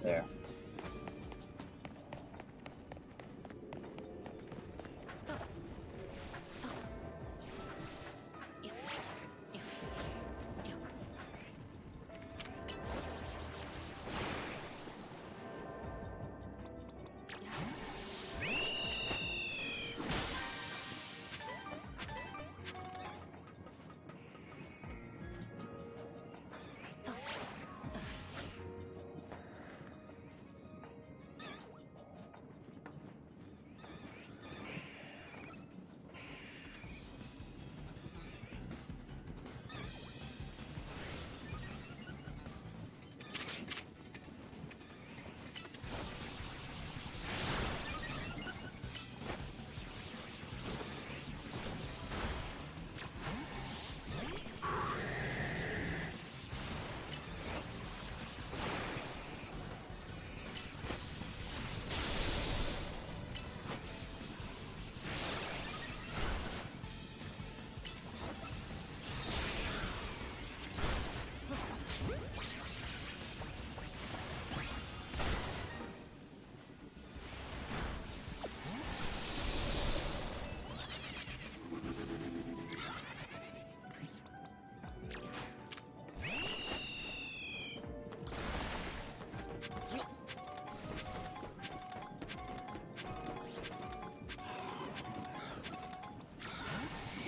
There.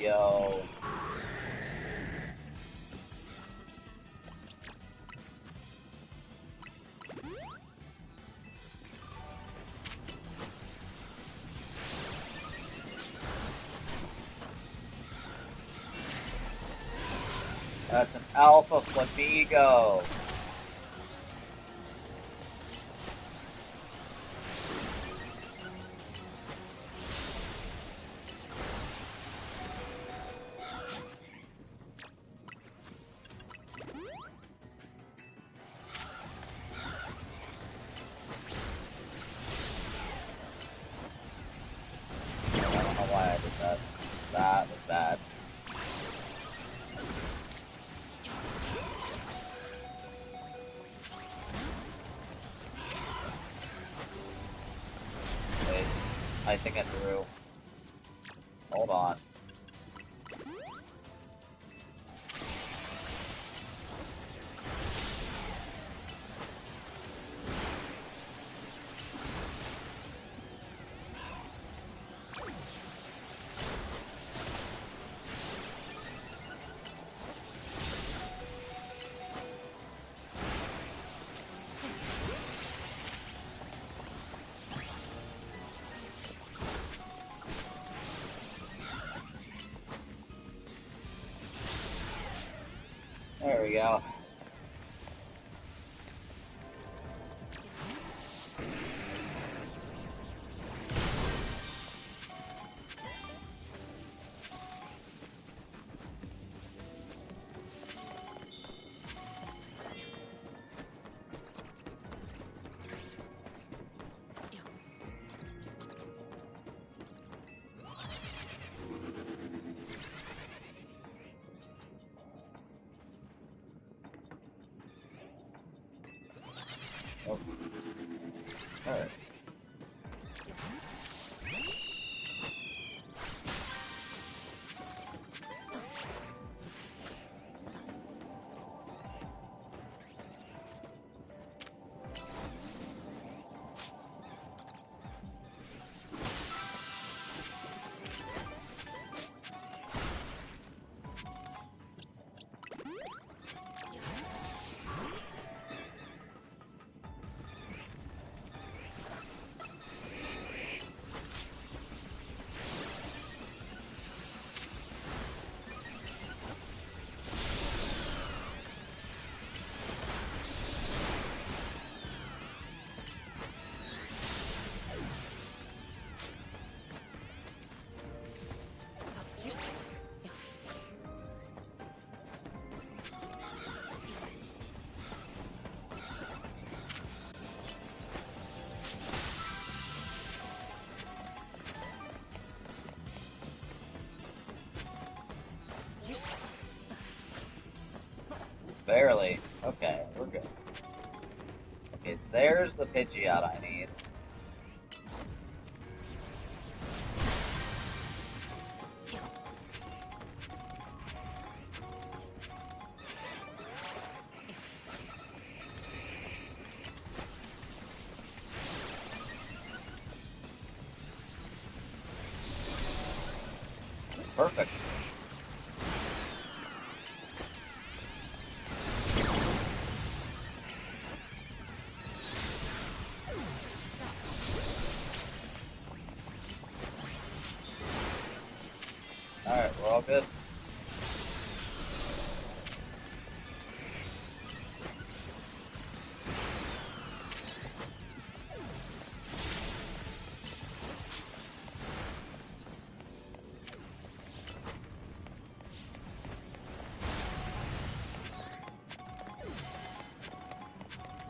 Yo. That's an alpha flamingo. I don't know why I did that. That was bad. Wait, I think I threw. Hold on. There we go. barely. Okay, we're good. Okay, there's the Pidgeot I need. Perfect. Alright, we're all good.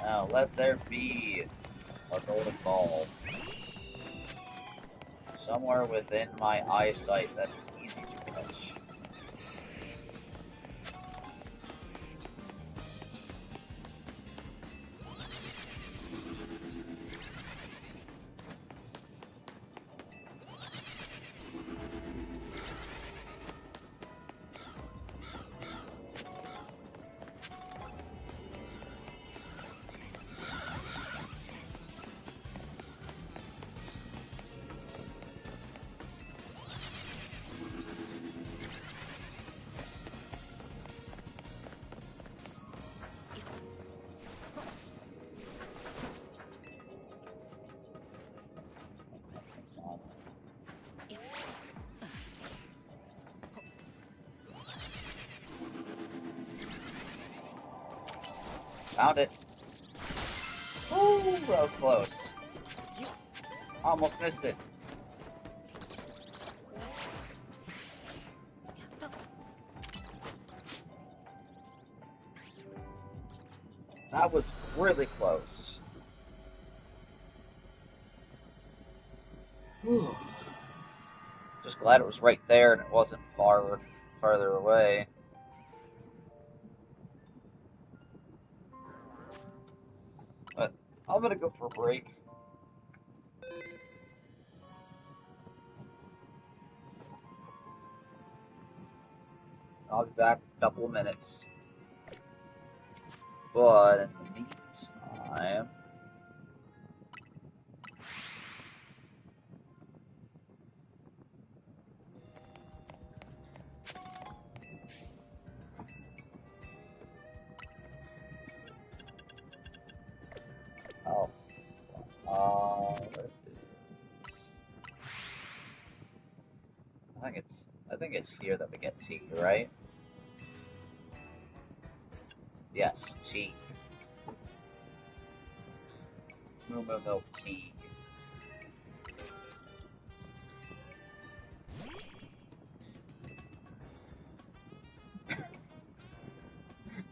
Now let there be a golden ball. Somewhere within my eyesight that is easy to catch. Found it. Ooh, that was close. Almost missed it. That was really close. Whew. Just glad it was right there and it wasn't farther away. But I'm gonna go for a break. I'll be back in a couple of minutes. But in the meantime, I think it's here that we get tea, right? Yes, tea. Moo milk tea.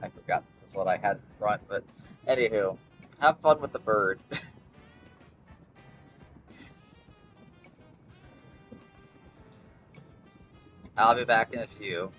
I forgot this is what I had in front, but anywho, have fun with the bird. I'll be back in a few.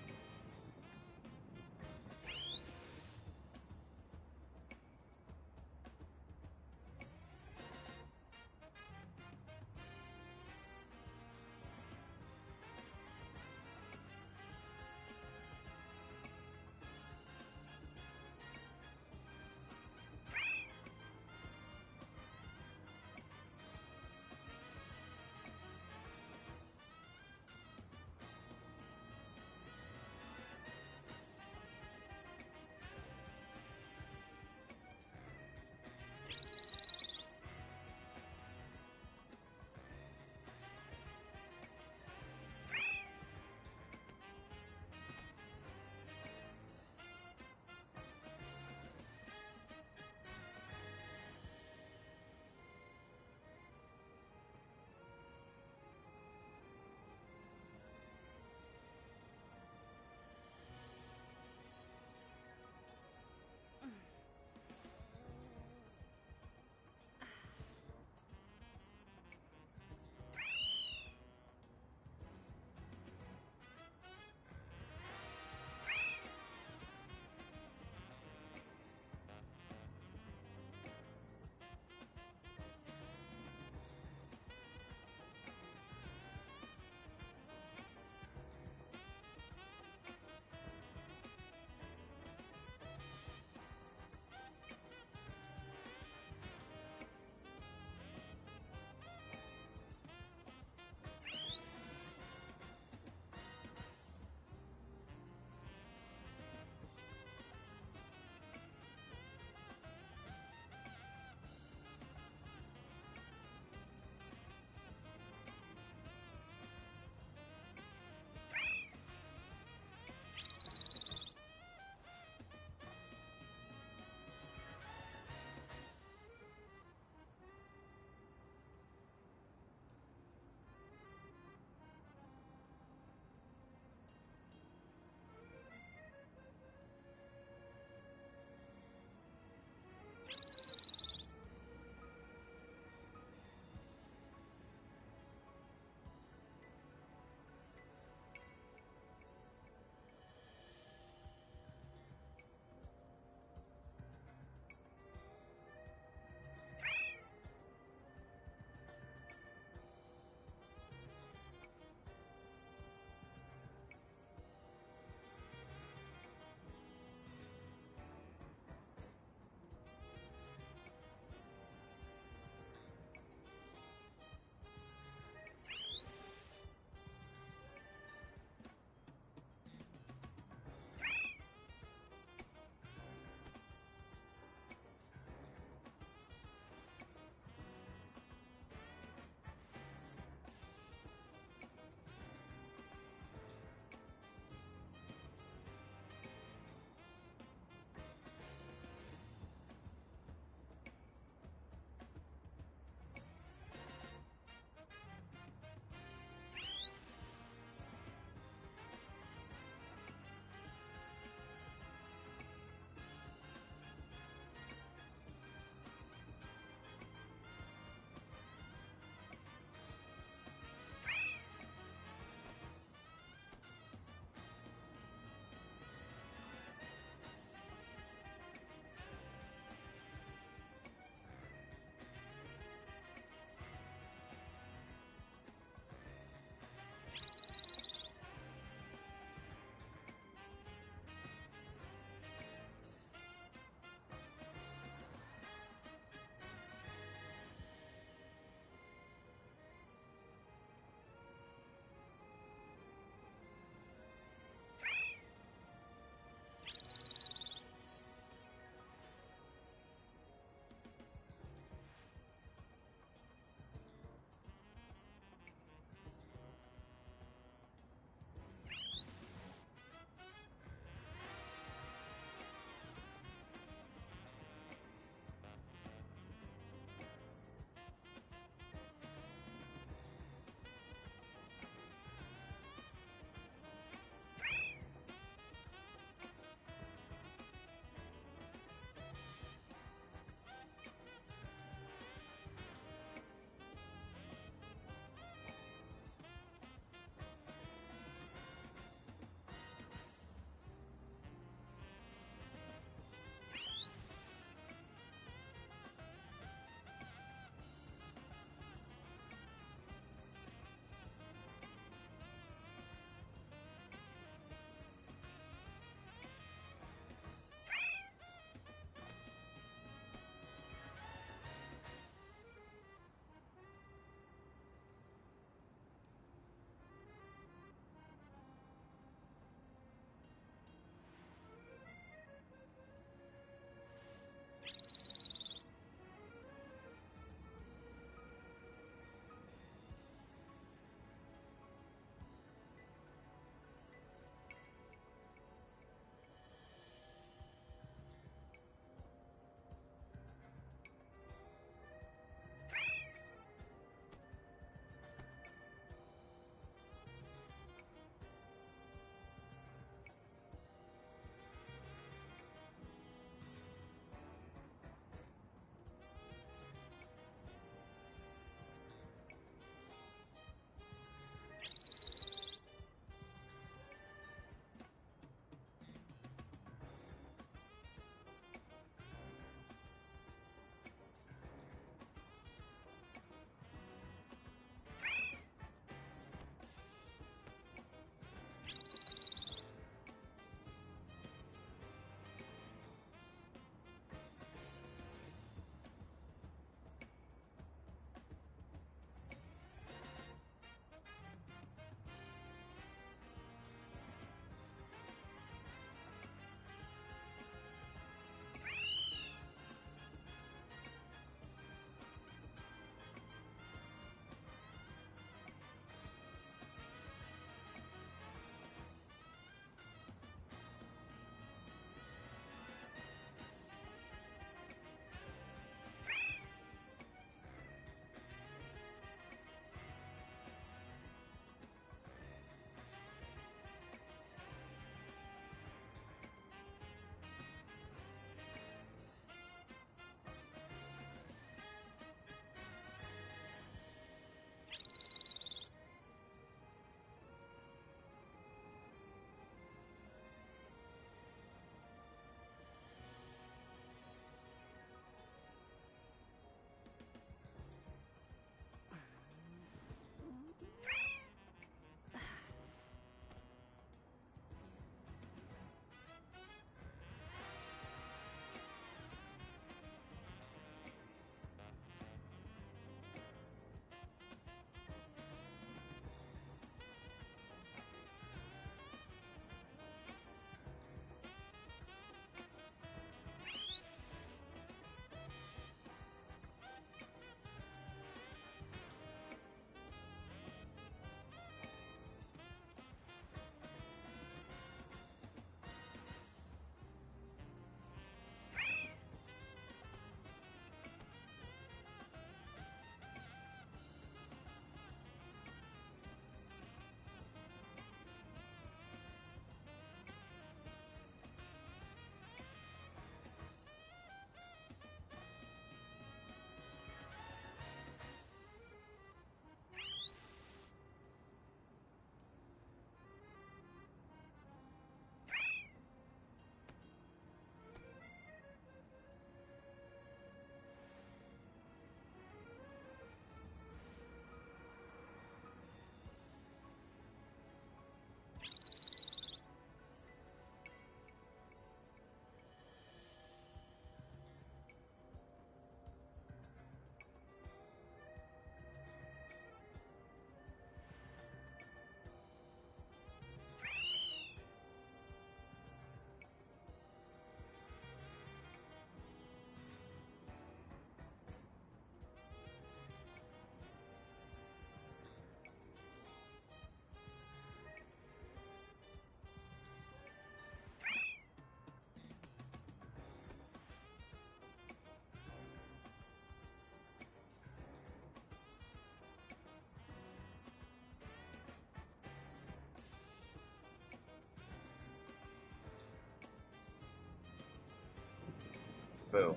Boom.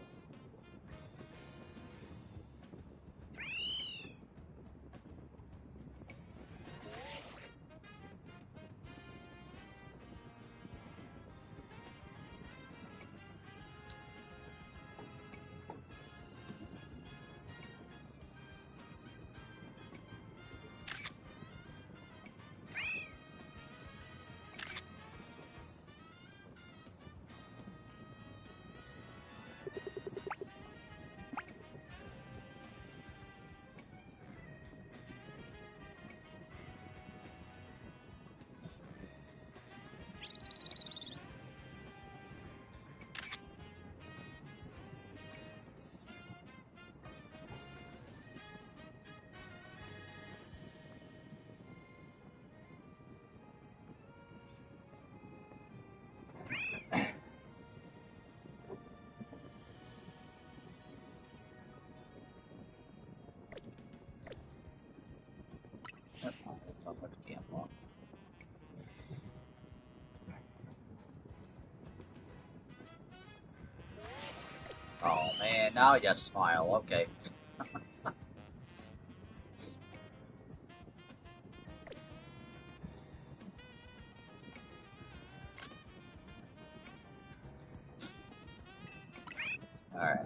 Sounds like a camp lock. Oh man, now you smile, okay. Alright.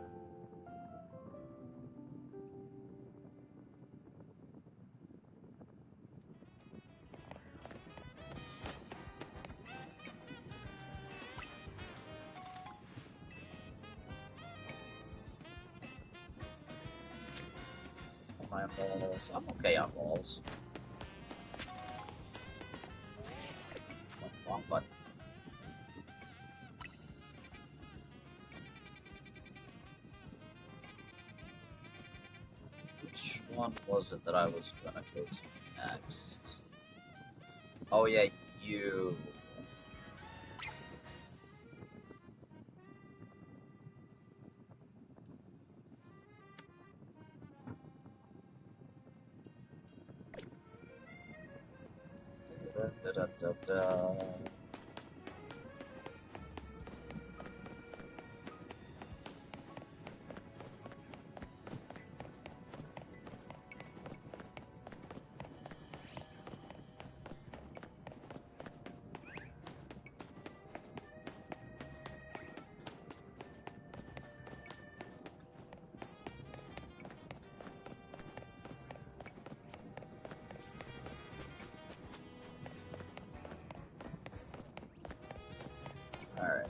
My balls. I'm okay on balls. Wrong button. Which one was it that I was gonna go to next? Oh yeah, you. Da, da, da, da. Alright.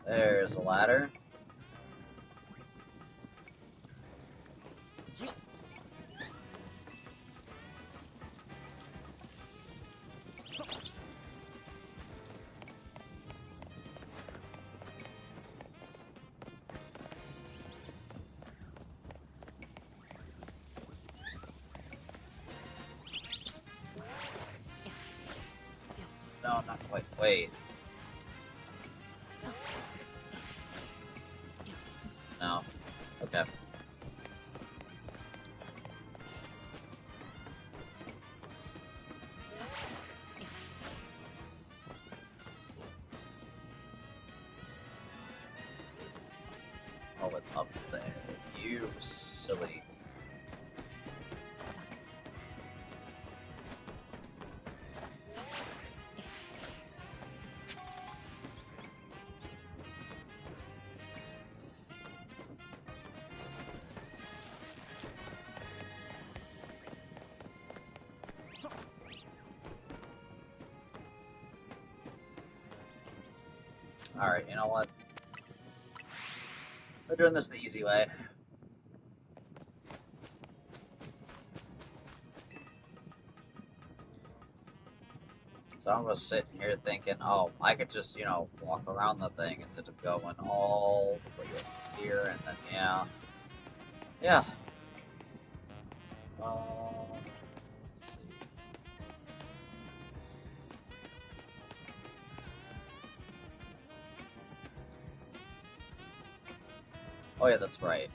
There's a ladder. No, not quite. Wait. No. Okay. Oh, it's up there. You silly. Alright, you know what? We're doing this the easy way. So I'm just sitting here thinking, oh, I could just, you know, walk around the thing instead of going all the way up here, and then, yeah. Yeah. Let's see. Oh yeah, that's right.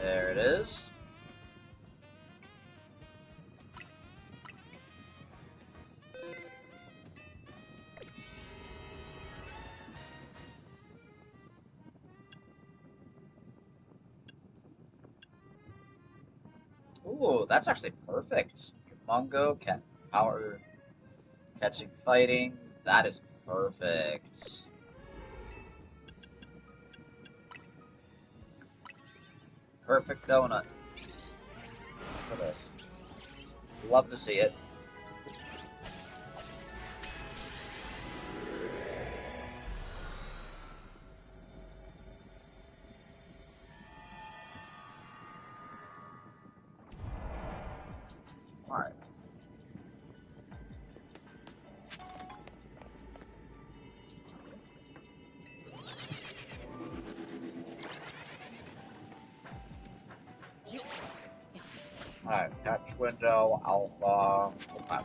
There it is. Ooh, that's actually perfect. Mungo, power, catching, fighting. That is perfect. Perfect donut. For this. Love to see it. Alright. Alright, catch window, alpha, okay.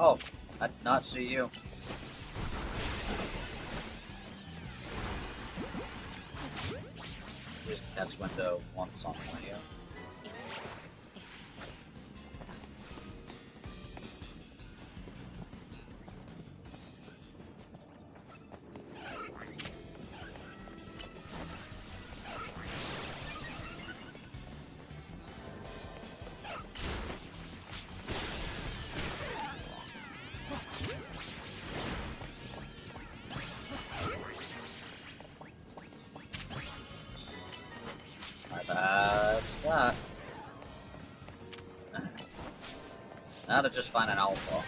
Oh, I did not see you. Use the catch window once on you. That's that. Now to just find an alpha.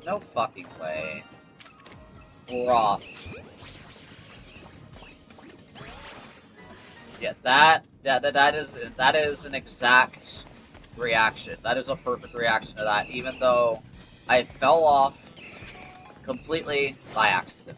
No fucking way. Bruh. Yeah, that is an exact reaction. That is a perfect reaction to that, even though I fell off completely by accident.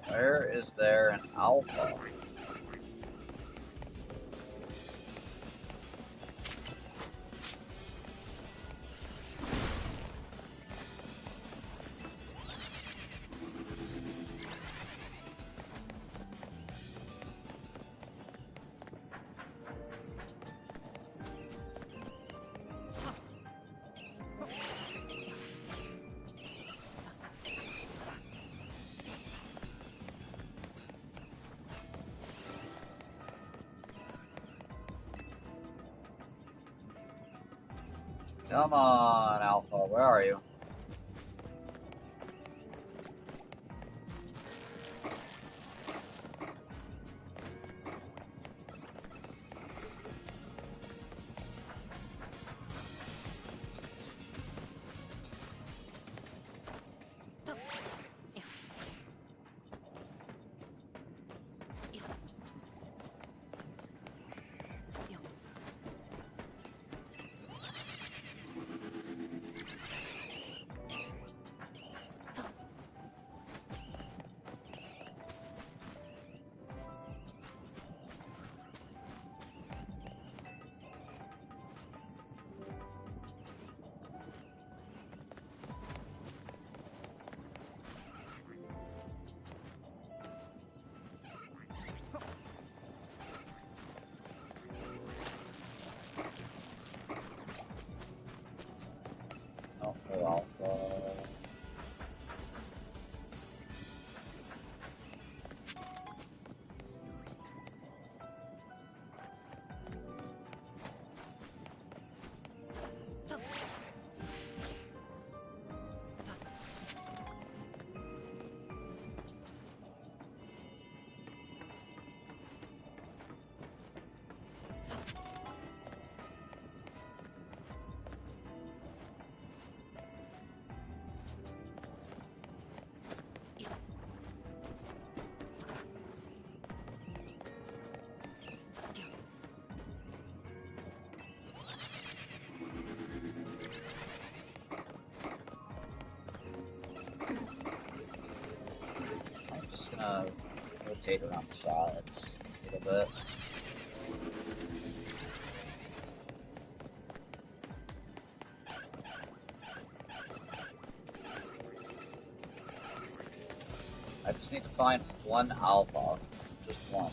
Where is there an alpha? Come on, Alpha, where are you? Oh, no Alpha. I'm just gonna rotate around the sides a little bit. I just need to find one alpha. Just one.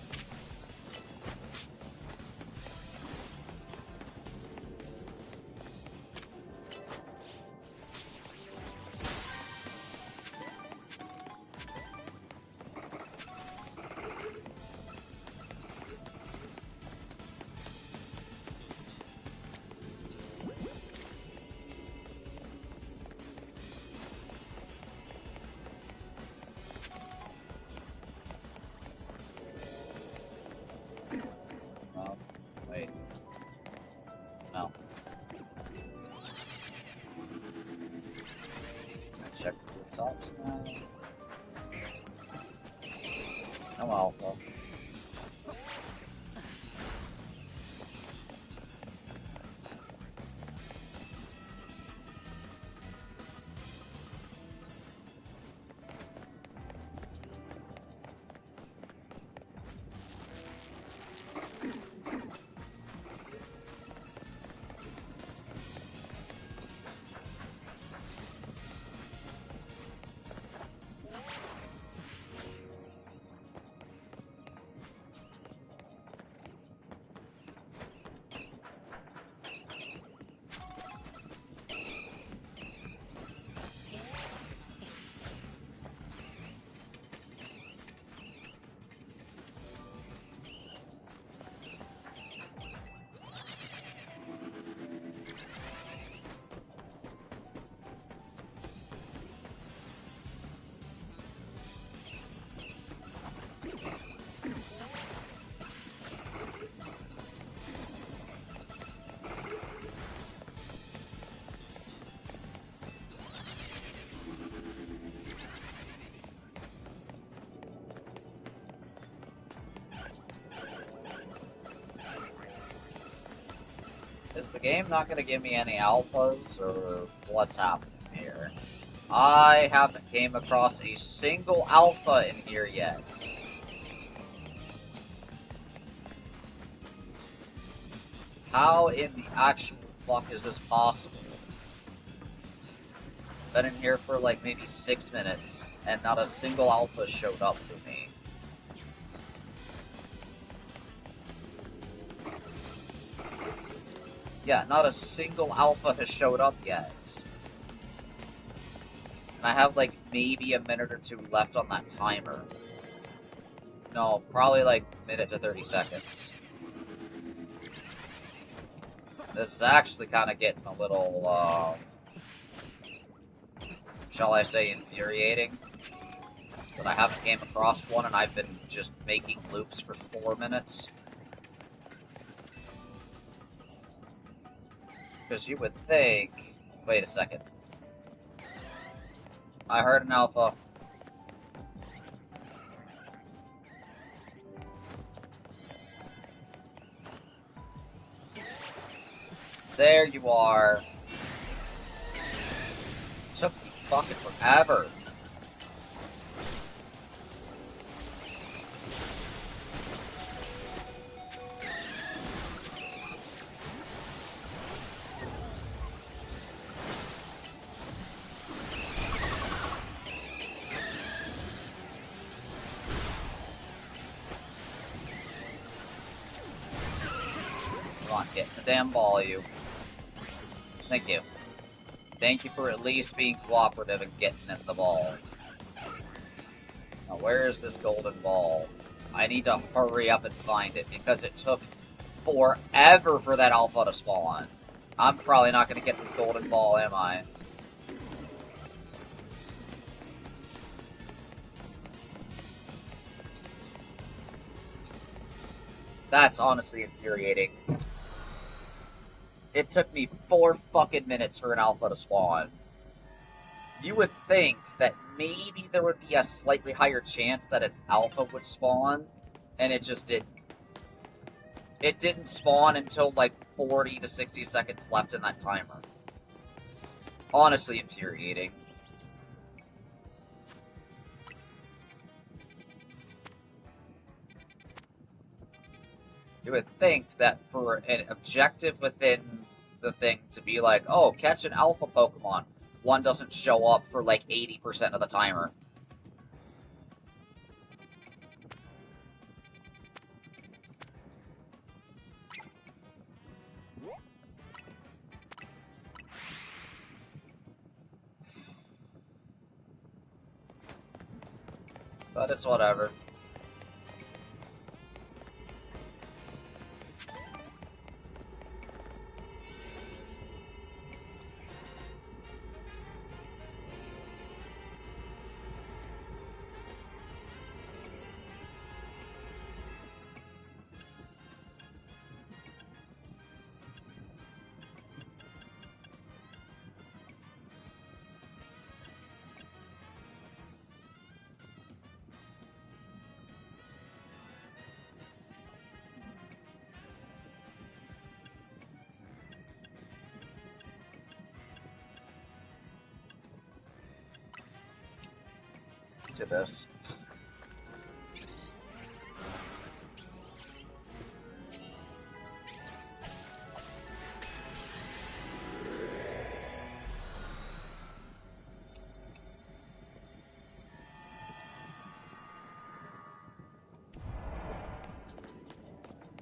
Is the game not going to give me any alphas, or what's happening here? I haven't came across a single alpha in here yet. How in the actual fuck is this possible? Been in here for like maybe 6 minutes, and not a single alpha showed up for me. Yeah, not a single alpha has showed up yet. And I have like maybe a minute or two left on that timer. No, probably like a minute to 30 seconds. This is actually kind of getting a little, shall I say, infuriating. That I haven't came across one and I've been just making loops for 4 minutes. Because you would think... Wait a second. I heard an alpha. There you are. Took me fucking forever. Come on, get in the damn ball, you. Thank you. Thank you for at least being cooperative and getting in the ball. Now, where is this golden ball? I need to hurry up and find it, because it took forever for that alpha to spawn. I'm probably not going to get this golden ball, am I? That's honestly infuriating. It took me 4 fucking minutes for an alpha to spawn. You would think that maybe there would be a slightly higher chance that an alpha would spawn, and it just didn't. It didn't spawn until like 40 to 60 seconds left in that timer. Honestly infuriating. You would think that for an objective within the thing to be like, oh, catch an alpha Pokemon, one doesn't show up for like 80% of the timer. But it's whatever. To this.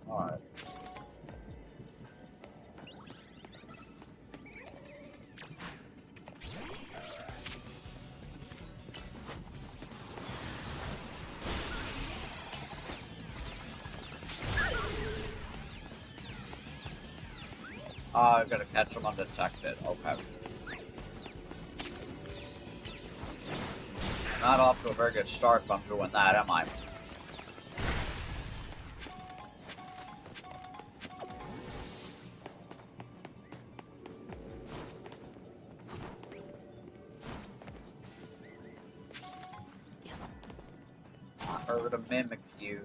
Alright. I'm gonna catch them undetected. Okay. Not off to a very good start if I'm doing that, am I? I heard a Mimikyu.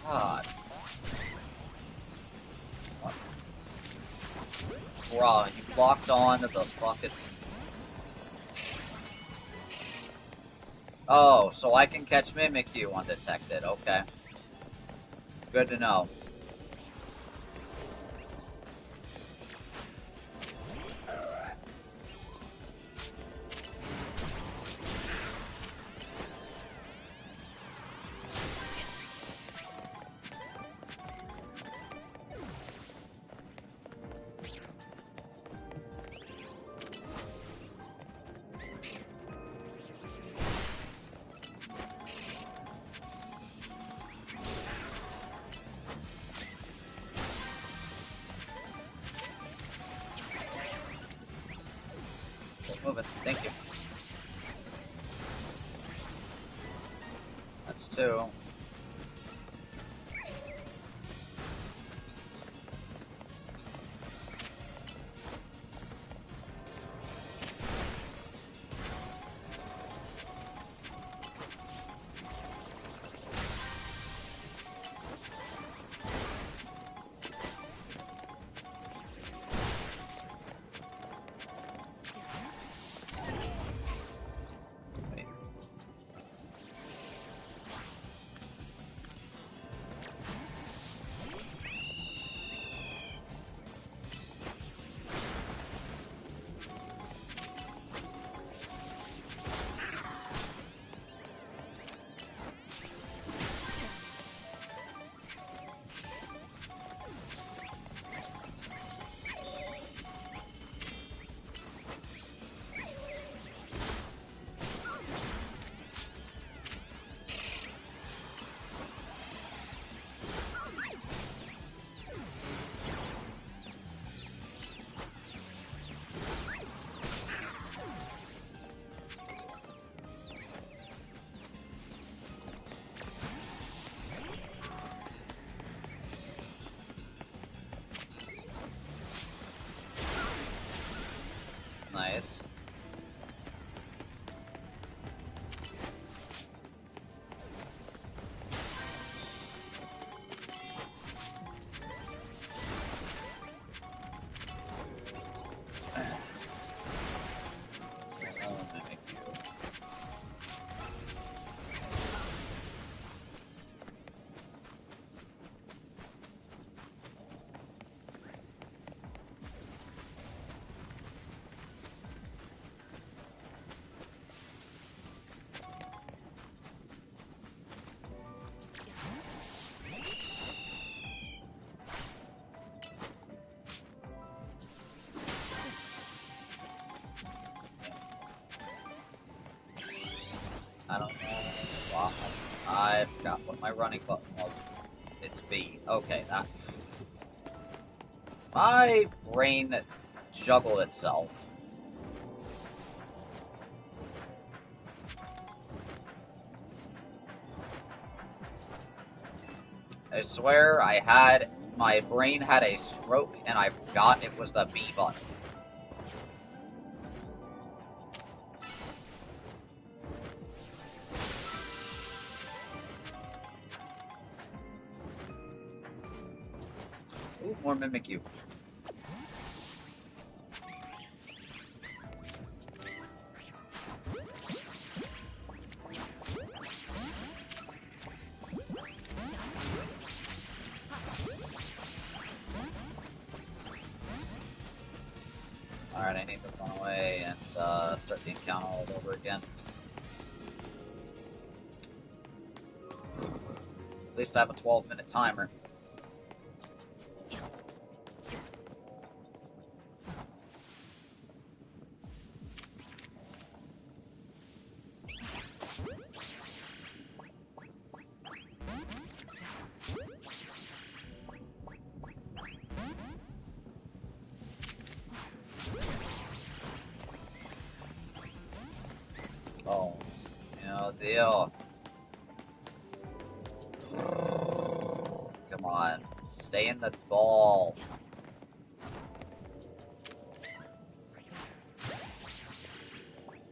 God. What? Bruh, you locked on to the fucking... Oh, so I can catch Mimikyu undetected. Okay. Good to know. Moving. Thank you. That's 2. Nice. I don't know. Wow. I forgot what my running button was. It's B. Okay, that. My brain juggled itself. I swear my brain had a stroke and I forgot it was the B button. Ooh, more Mimikyu. Alright, I need to run away and start the encounter all over again. At least I have a 12-minute timer. Oh, deal. Come on, stay in the ball.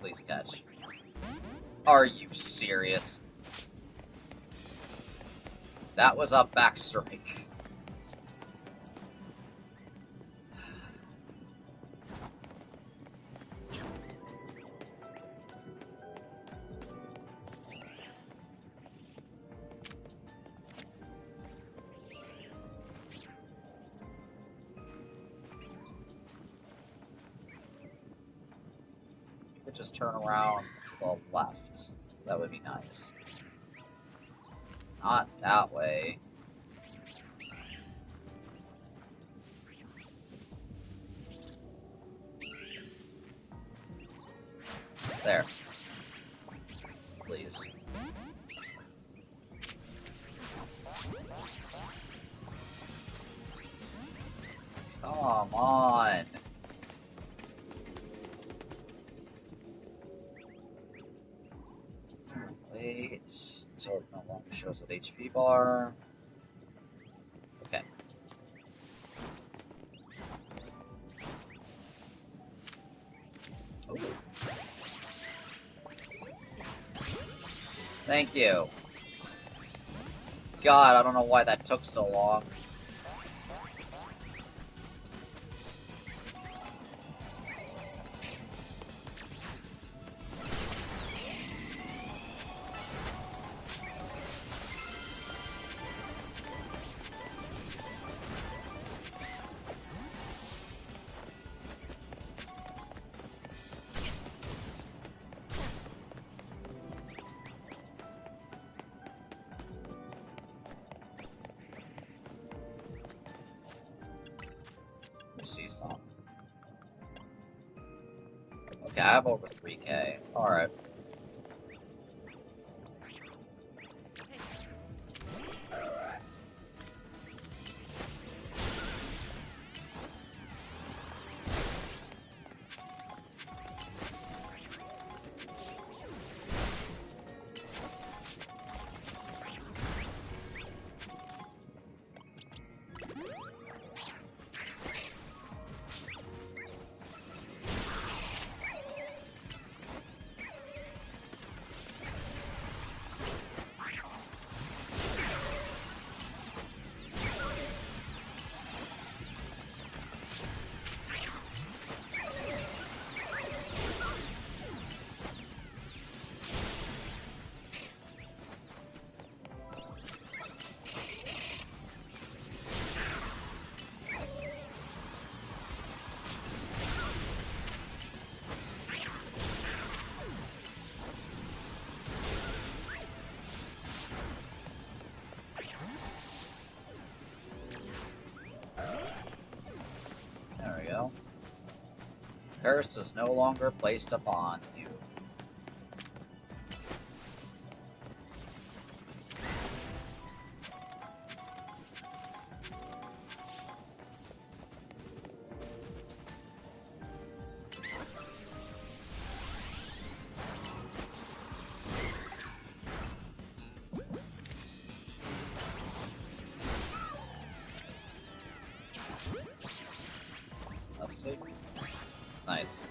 Please catch. Are you serious? That was a back strike. Just turn around to the left. That would be nice. Not that way. There. Please. Come on. Wait, so it no longer shows an HP bar. Okay. Ooh. Thank you. God, I don't know why that took so long. See some. Okay, I have over 3K. Alright. Curse is no longer placed upon you. Let's see. Nice.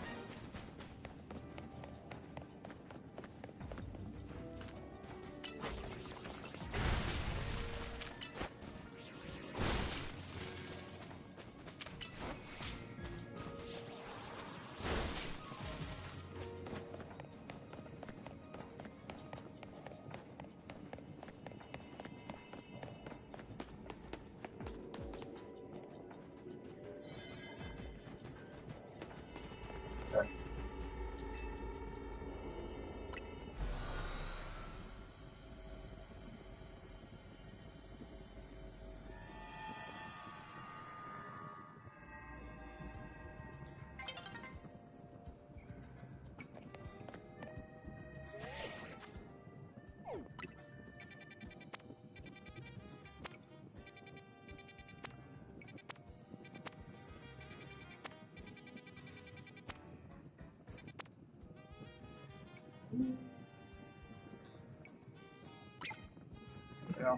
Yeah.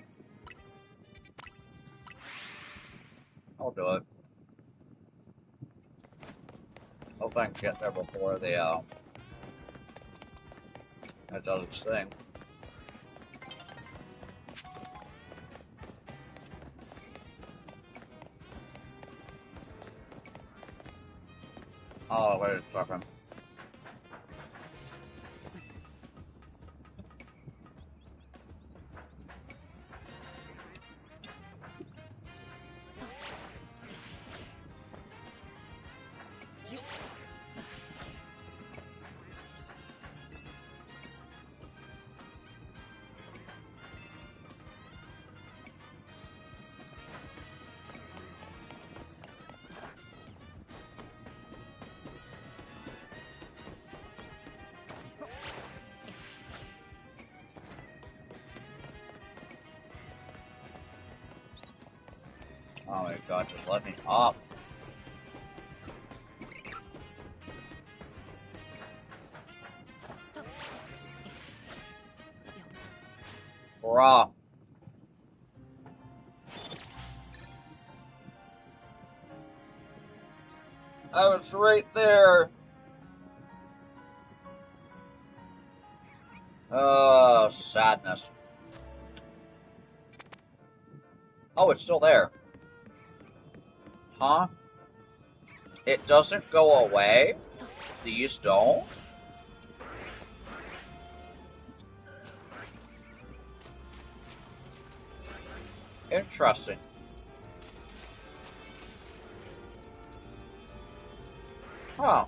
I'll do it. Hope I can get there before it does its thing. Oh, wait a second. Oh my god, just let me up. Bruh. I was right there. Oh, sadness. Oh, it's still there. Huh? It doesn't go away? These don't? Interesting. Huh.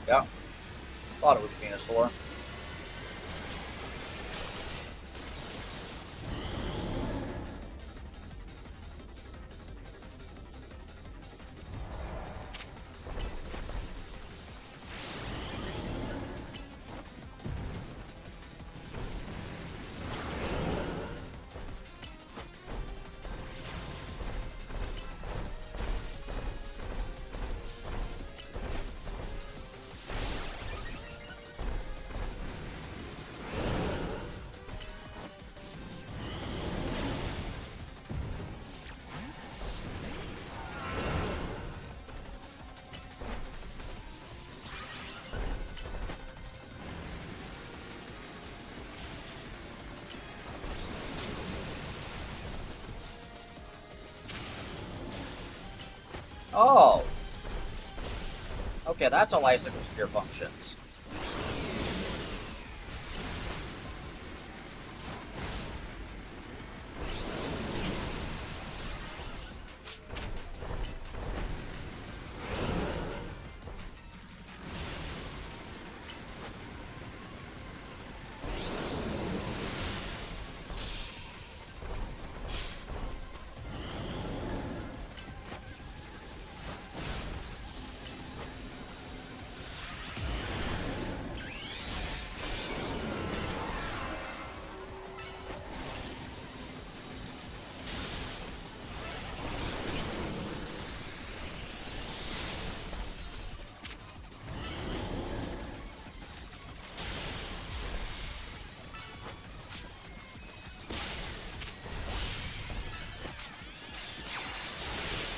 Yeah. Thought it was Venusaur. Oh! Okay, that's how Icicle Spear functions.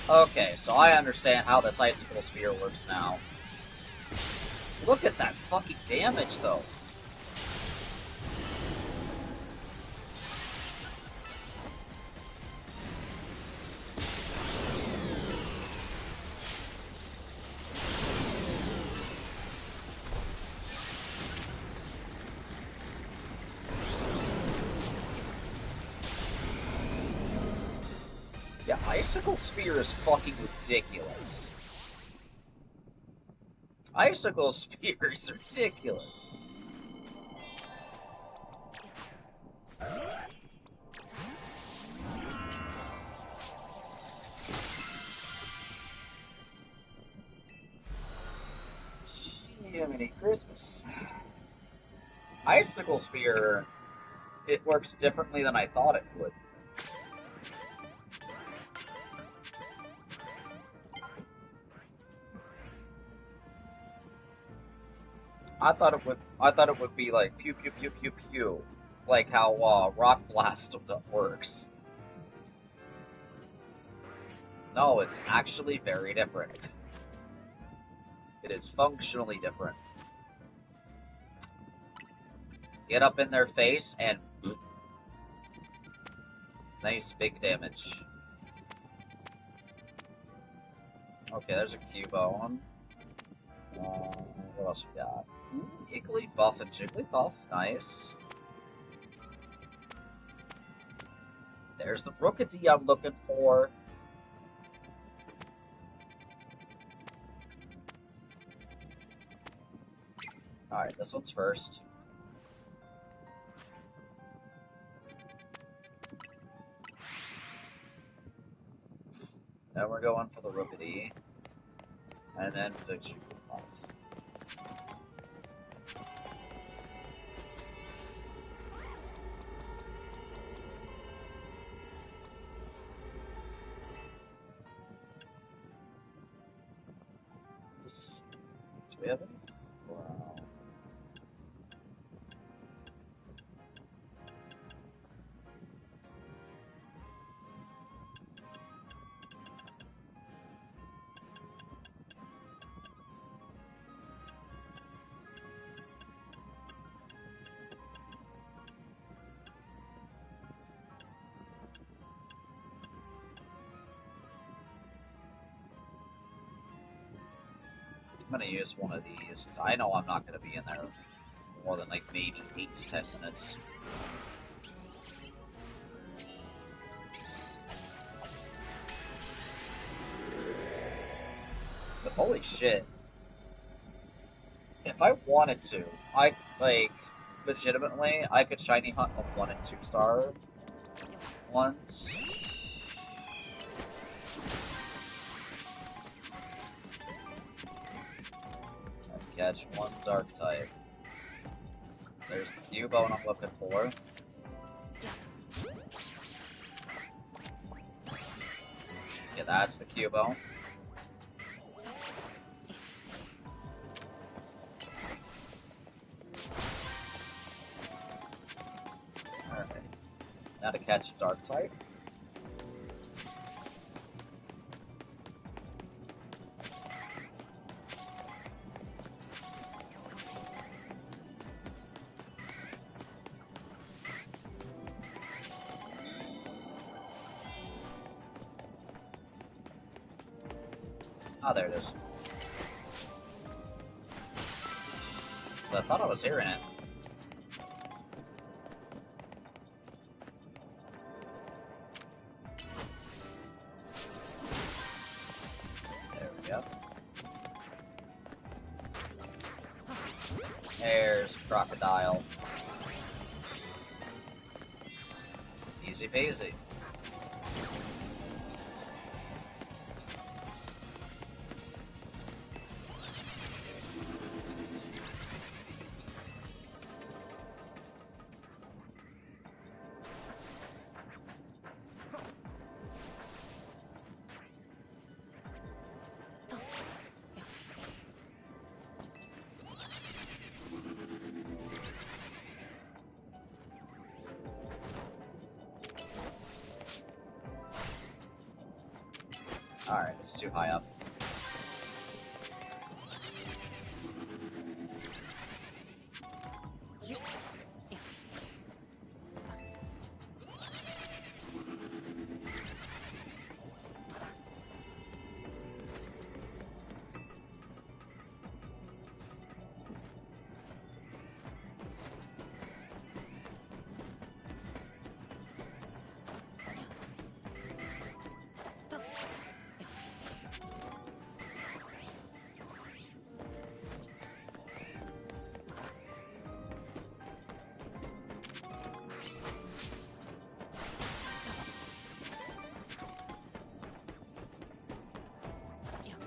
Okay, so I understand how this Icicle Spear works now. Look at that fucking damage, though. Yeah, Icicle Spear is fucking ridiculous. Icicle Spear is ridiculous. Jiminy Christmas. Icicle Spear, it works differently than I thought it would. I thought it would be like pew pew pew pew pew, like how Rock Blast works. No, it's actually very different. It is functionally different. Get up in their face and nice big damage. Okay, there's a Cubone. What else we got? Igglybuff and Jigglypuff. Nice. There's the Rookidee I'm looking for. Alright, this one's first. Then we're going for the Rookidee. And then the Jigglypuff. Do we have anything? Wow. I'm gonna use one of these because I know I'm not gonna be in there more than like maybe 8 to 10 minutes. But holy shit. If I wanted to, I, like, legitimately, I could shiny hunt the 1 and 2 star ones. Catch one dark type. There's the Cubone I'm looking for. Yeah, that's the Cubone. Alright. Now to catch a dark type. Oh, there it is. I thought I was hearing it. There we go. There's crocodile. Easy peasy. Alright, it's too high up.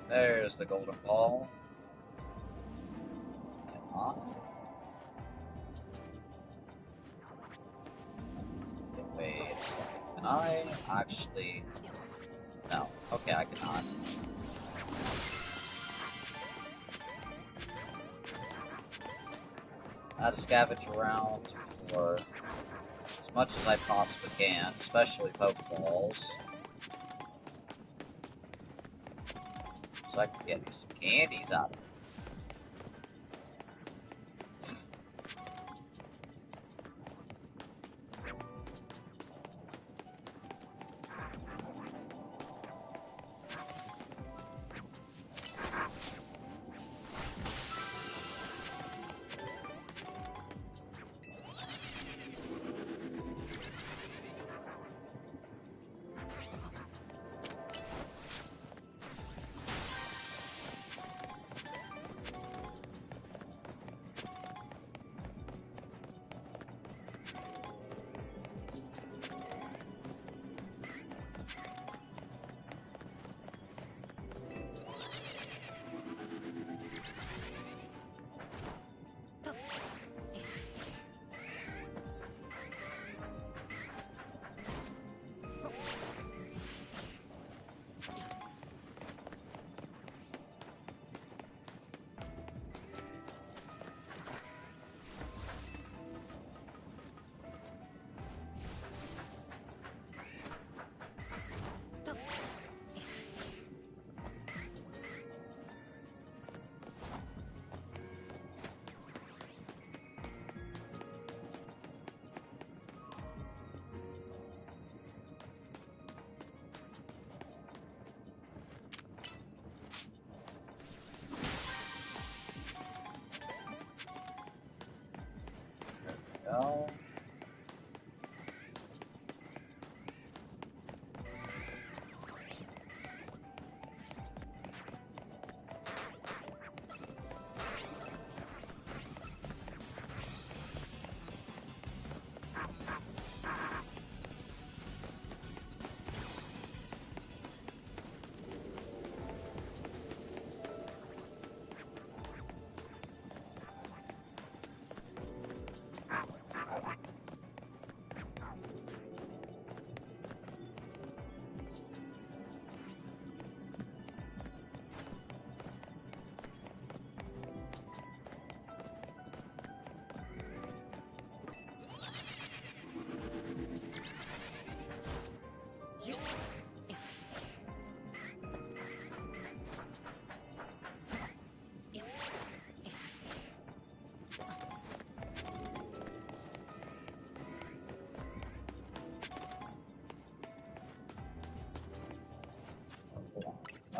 There's the golden ball. Come on. Wait a second. Can I actually... No. Okay, I cannot. I have to scavenge around for as much as I possibly can, especially Pokeballs. So I can get me some candies out of it.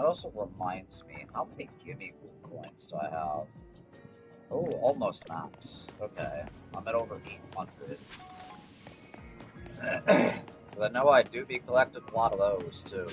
That also reminds me, how many gimme coins do I have? Oh, almost max. Okay, I'm at over 800. But I know I do be collecting a lot of those, too.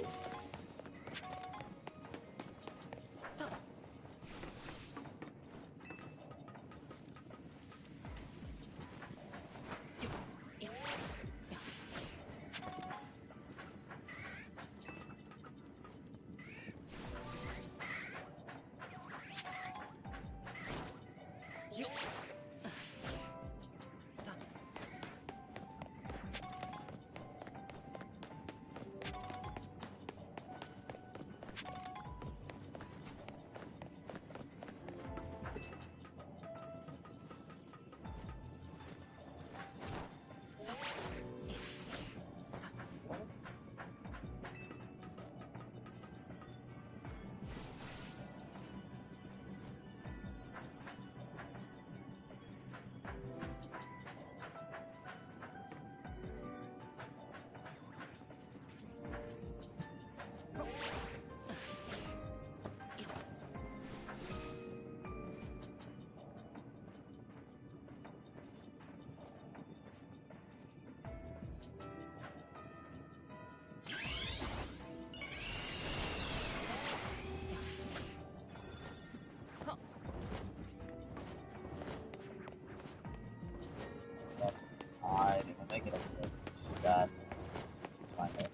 I didn't make it a bit sad. It's fine though.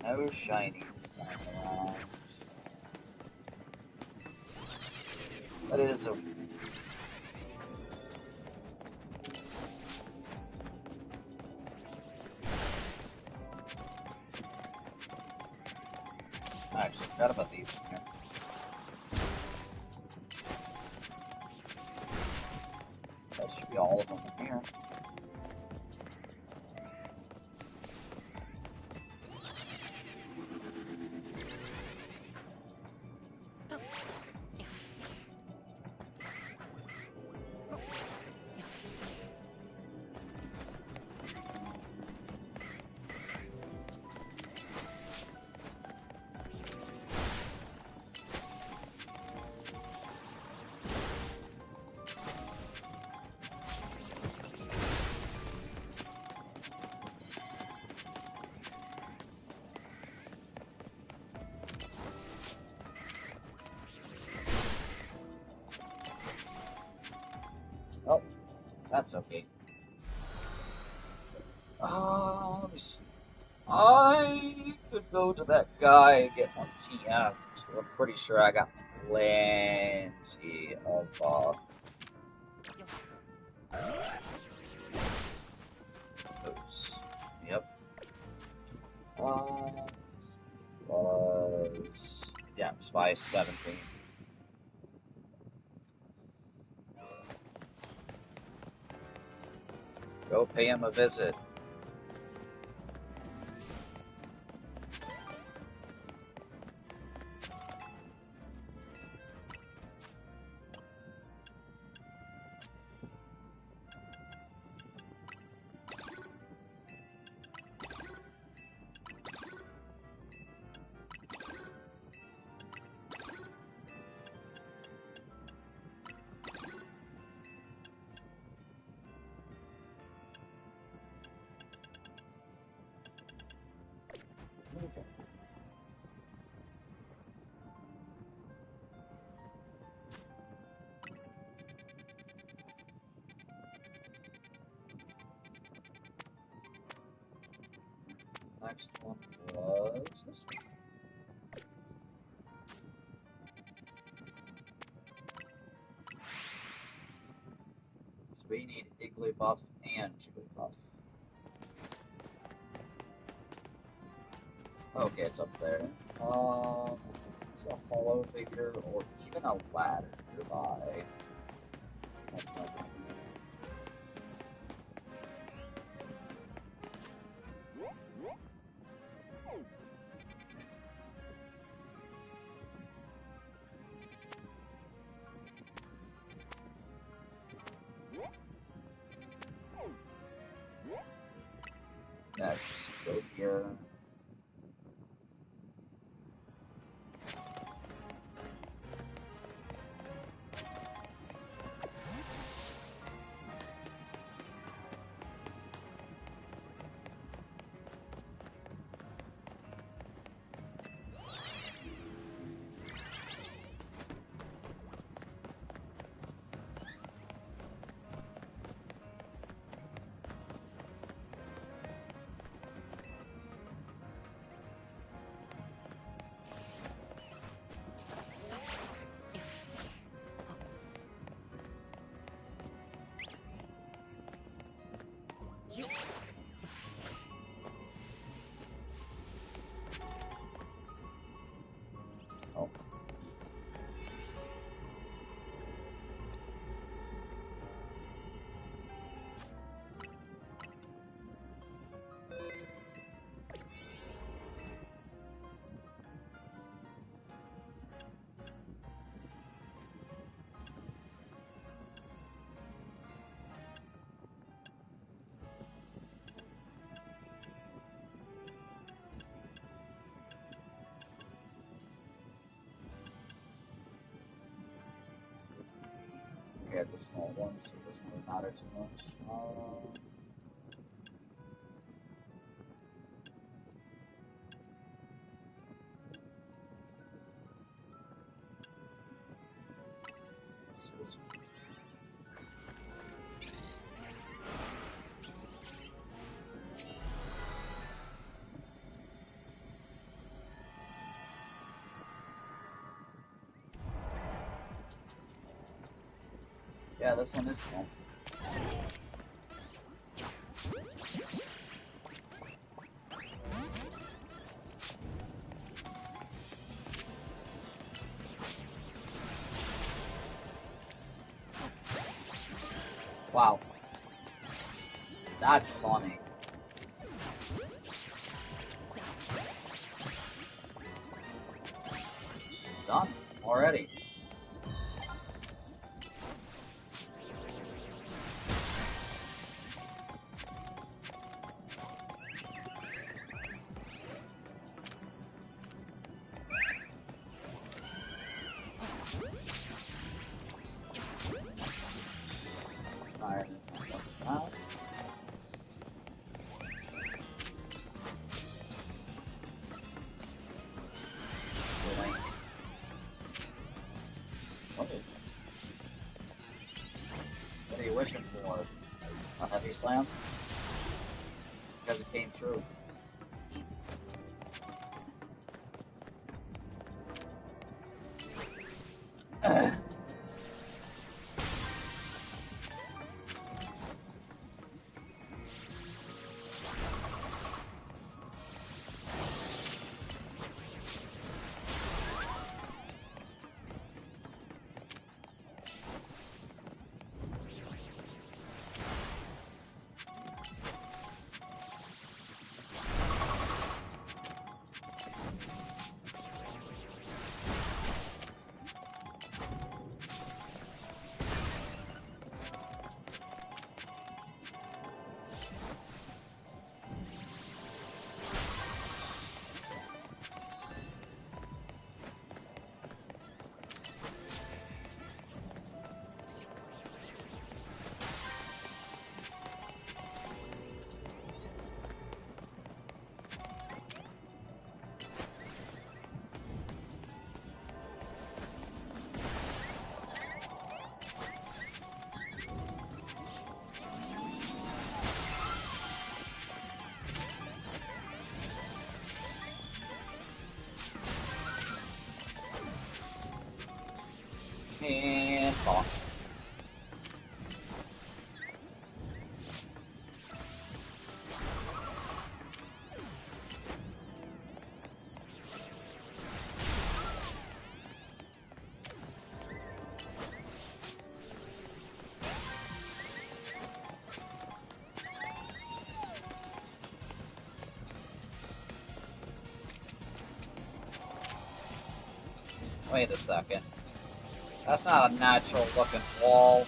No shiny this time around. That is okay. I actually forgot about these in here. That should be all of them in here. Oh, that's okay. Let me see. I could go to that guy and get more TM. So I'm pretty sure I got plenty of those. Yep. Yeah, Spice 17. Go pay him a visit. Okay. Next one was this one. So we need Igglybuff and Jigglypuff. Okay, it's up there. It's a hollow figure or even a ladder nearby. That's not gonna be it. Yeah, go here. Oh. Okay, it's a small one, so it doesn't really matter too much. Yeah, this one is small. Wow. That's funny. Done already. Alright. What are you wishing for? A heavy slam? Because it came true. And fall. Wait a second. That's not a natural looking wall.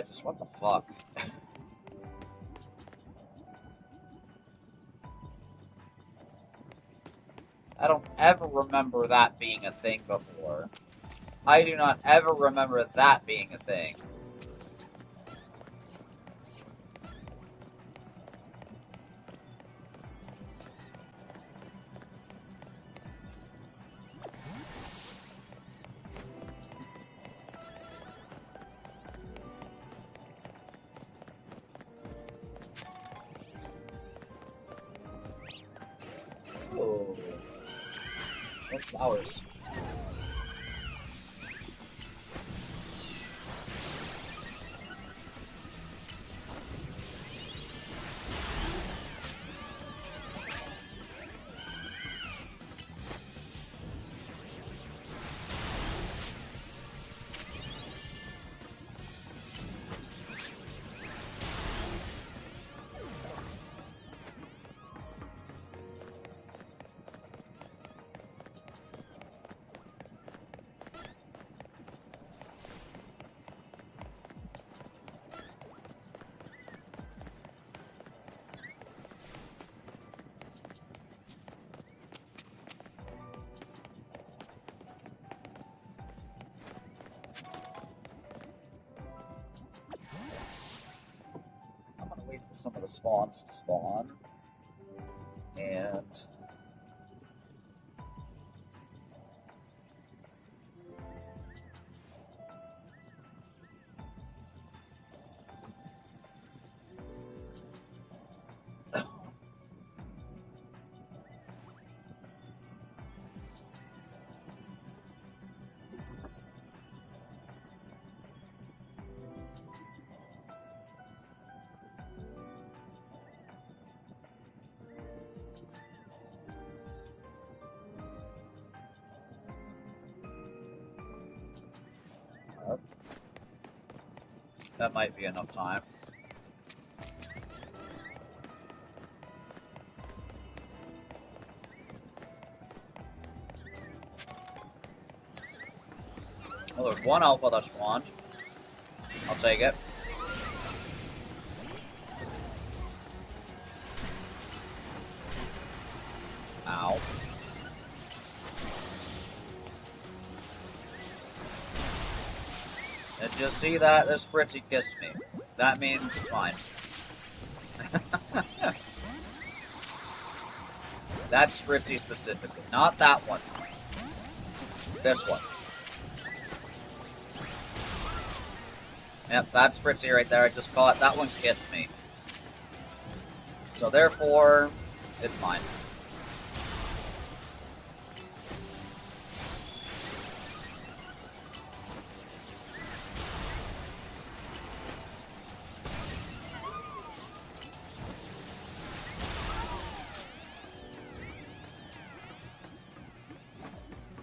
Just what the fuck? I don't ever remember that being a thing before. I do not ever remember that being a thing. Oh, what flowers? Wait for some of the spawns to spawn, and that might be enough time. Well, there's one alpha that spawned. I'll take it. Ow. Did you see that? This Fritzy kissed me. That means fine. That's Fritzy specifically, not that one. This one. Yep, that's Fritzy right there. I just call it. That one kissed me. So therefore, it's fine.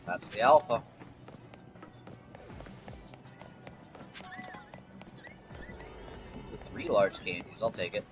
That's the alpha. With 3 large candies, I'll take it.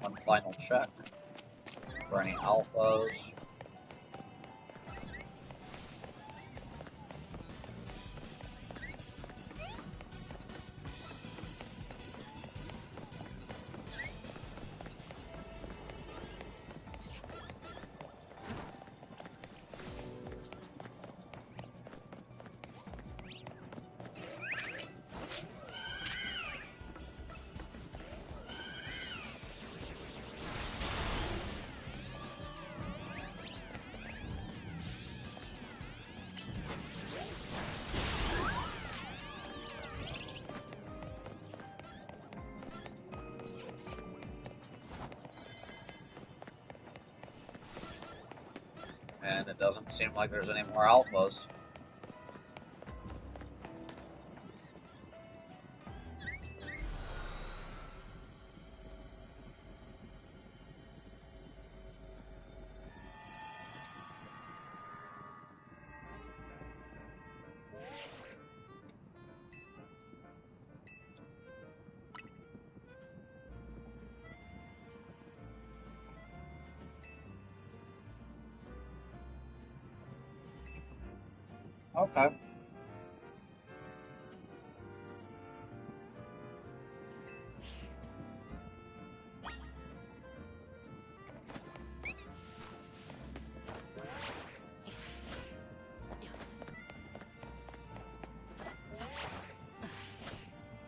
One final check for any alphas. And it doesn't seem like there's any more alphas. Okay.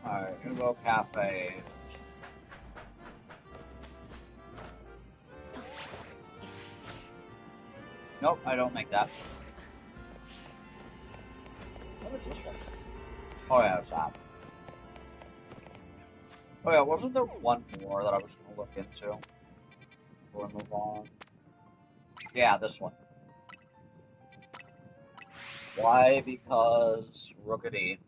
Alright, Ubo Cafe. Nope, I don't make that. What is this one? Oh yeah, it's that. Oh yeah, wasn't there one more that I was gonna look into before we move on? Yeah, this one. Why? Because Rookity.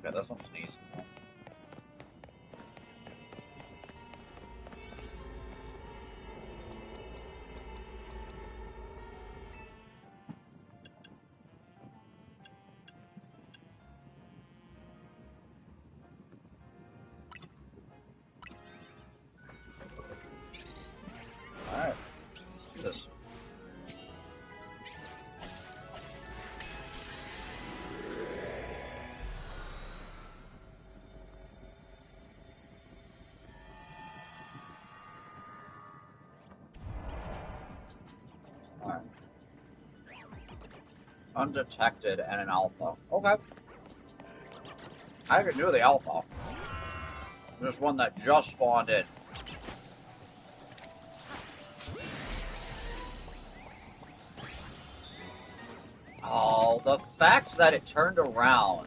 Okay, this one's decent. Alright. This. Alright. Undetected and an alpha. Okay. I can do the alpha. There's one that just spawned in. Oh, the fact that it turned around.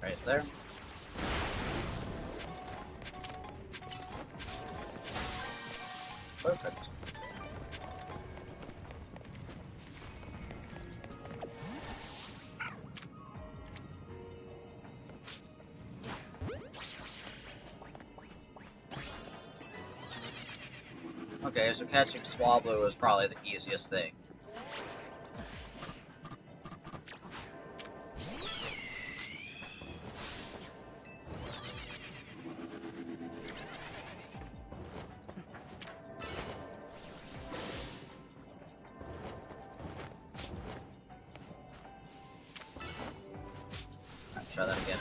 Right there. Perfect. Okay, so catching Swablu is probably the easiest thing. Let's try that again.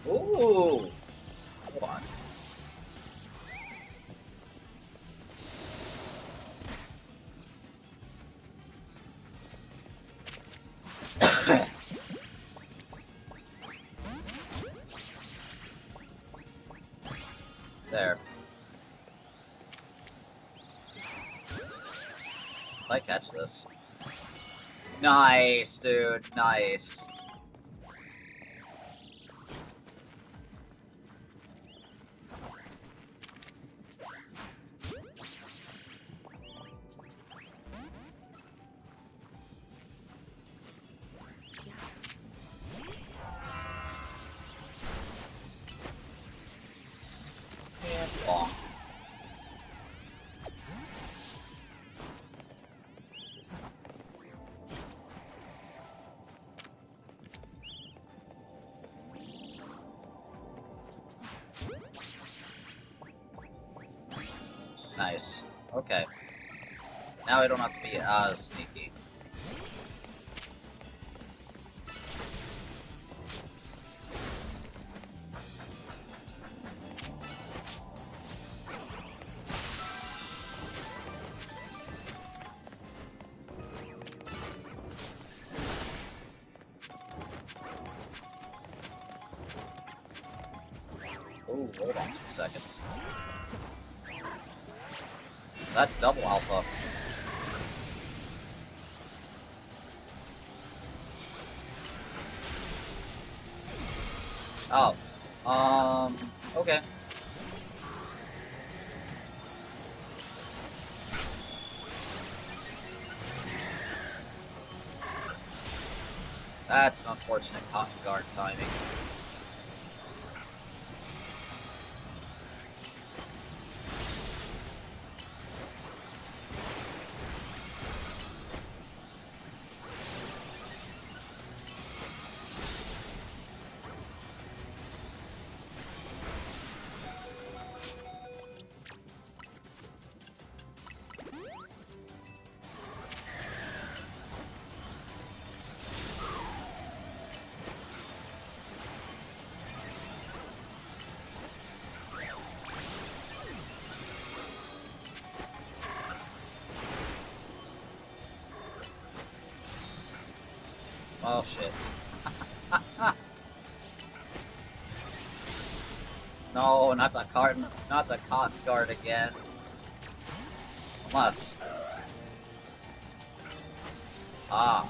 Ooh! Hold on. I catch this. Nice, dude. Nice. Long. Nice. Okay. Now I don't have to be as sneaky. Ooh, hold on 2 seconds. That's double alpha. Oh. Okay. That's an unfortunate cotton guard timing. Oh shit. No, not the cotton guard again. Unless. Ah.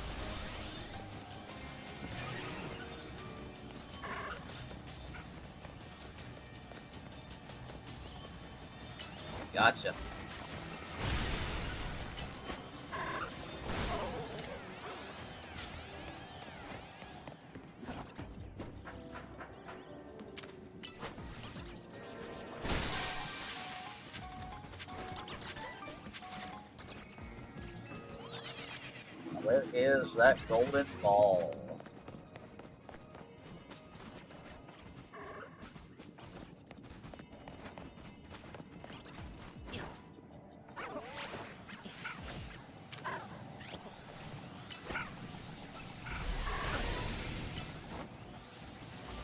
Gotcha. Where is that golden ball?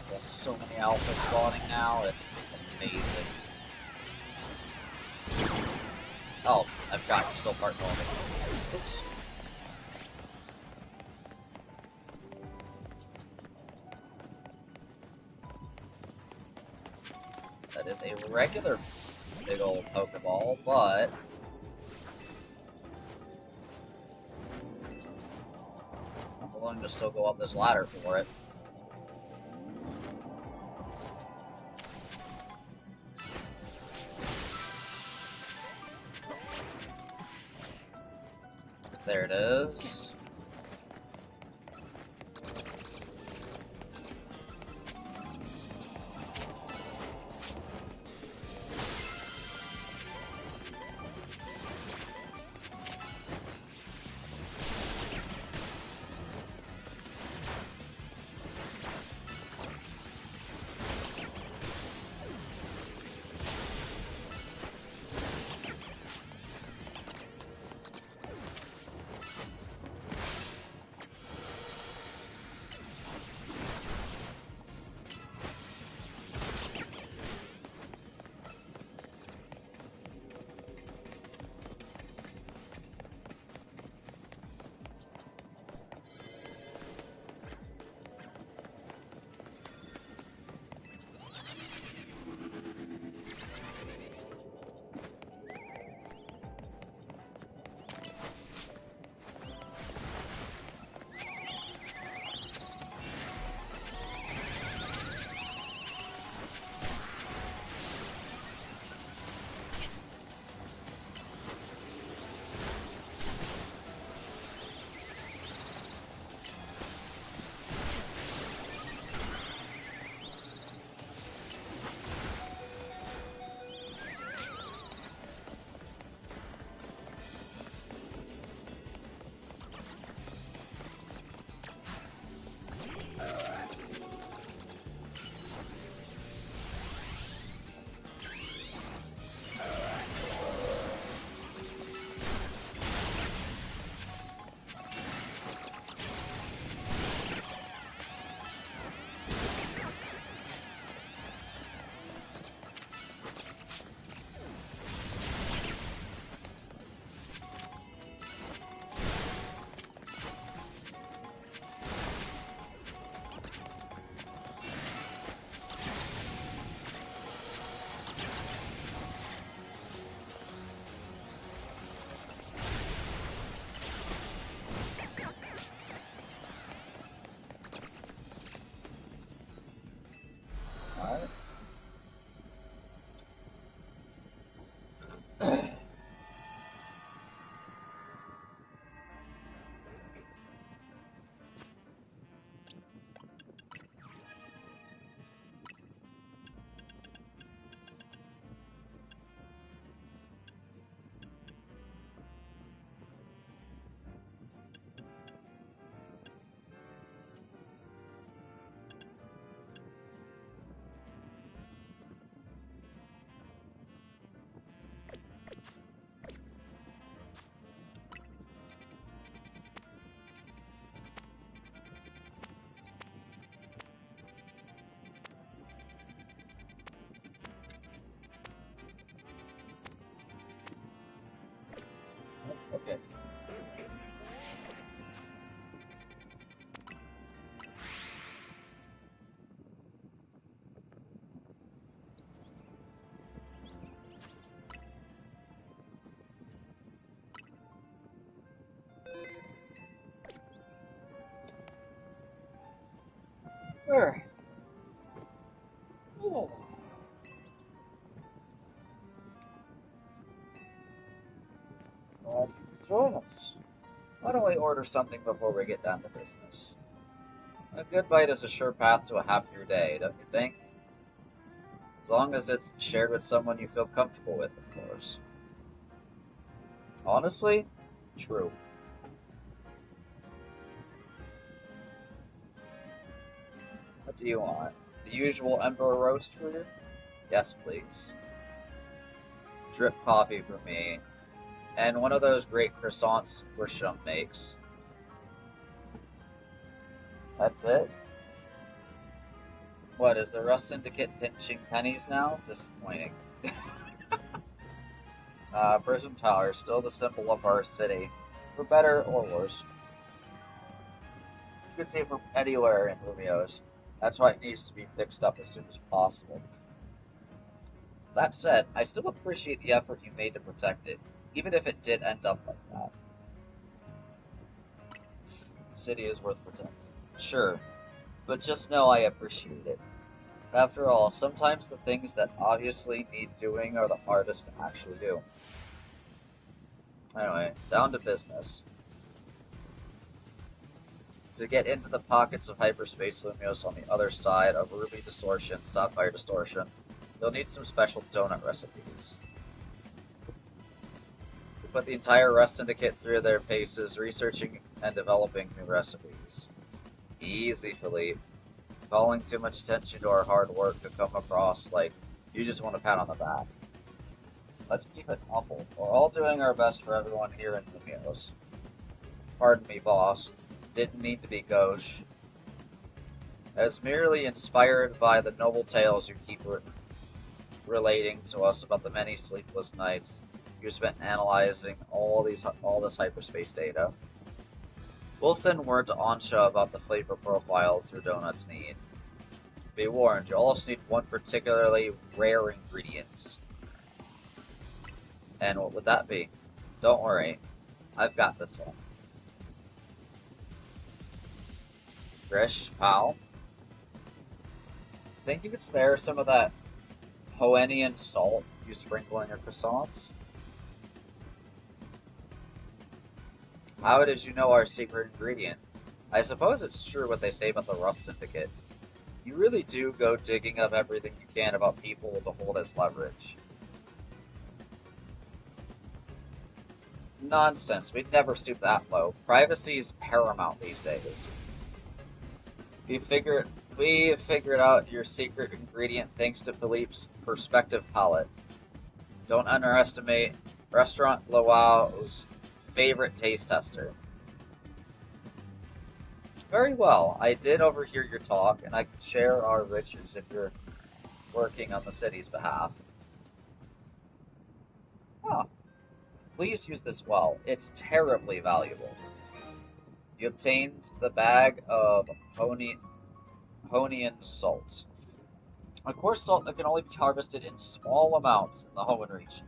There's so many alphas spawning now, it's amazing. Oh, I've got still part normal. Oops. That is a regular big old Pokeball, but I'm willing to still go up this ladder for it. There it is. Alright. Okay. Sure. Oh. Glad you could join us. Why don't we order something before we get down to business? A good bite is a sure path to a happier day, don't you think? As long as it's shared with someone you feel comfortable with, of course. Honestly, true. What do you want? The usual Emperor roast for you? Yes, please. Drip coffee for me. And one of those great croissants Grisham makes. That's it? What, is the Rust Syndicate pinching pennies now? Disappointing. Prism Tower, still the symbol of our city. For better or worse. You can see it from anywhere in Lumios. That's why it needs to be fixed up as soon as possible. That said, I still appreciate the effort you made to protect it, even if it did end up like that. The city is worth protecting. Sure, but just know I appreciate it. After all, sometimes the things that obviously need doing are the hardest to actually do. Anyway, down to business. To get into the pockets of hyperspace Lumios on the other side of Ruby Distortion, Sapphire Distortion, you'll need some special donut recipes. We put the entire Rust Syndicate through their paces, researching and developing new recipes. Easy, Philippe. Calling too much attention to our hard work to come across like you just want a pat on the back. Let's keep it humble. We're all doing our best for everyone here in Lumios. Pardon me, boss. Didn't need to be gauche. I was merely inspired by the noble tales you keep relating to us about the many sleepless nights you spent analyzing all this hyperspace data. We'll send word to Ansha about the flavor profiles your donuts need. Be warned, you'll also need one particularly rare ingredient. And what would that be? Don't worry, I've got this one. Grish, pal. Think you could spare some of that Hoennian salt you sprinkle in your croissants? How did you know our secret ingredient? I suppose it's true what they say about the Rust Syndicate. You really do go digging up everything you can about people to hold as leverage. Nonsense, we'd never stoop that low. Privacy is paramount these days. We figured out your secret ingredient thanks to Philippe's perspective palette. Don't underestimate Restaurant Luau's favorite taste tester. Very well, I did overhear your talk, and I can share our riches if you're working on the city's behalf. Oh, please use this well. It's terribly valuable. You obtained the bag of Hoennian salt. A coarse salt that can only be harvested in small amounts in the Hoenn region.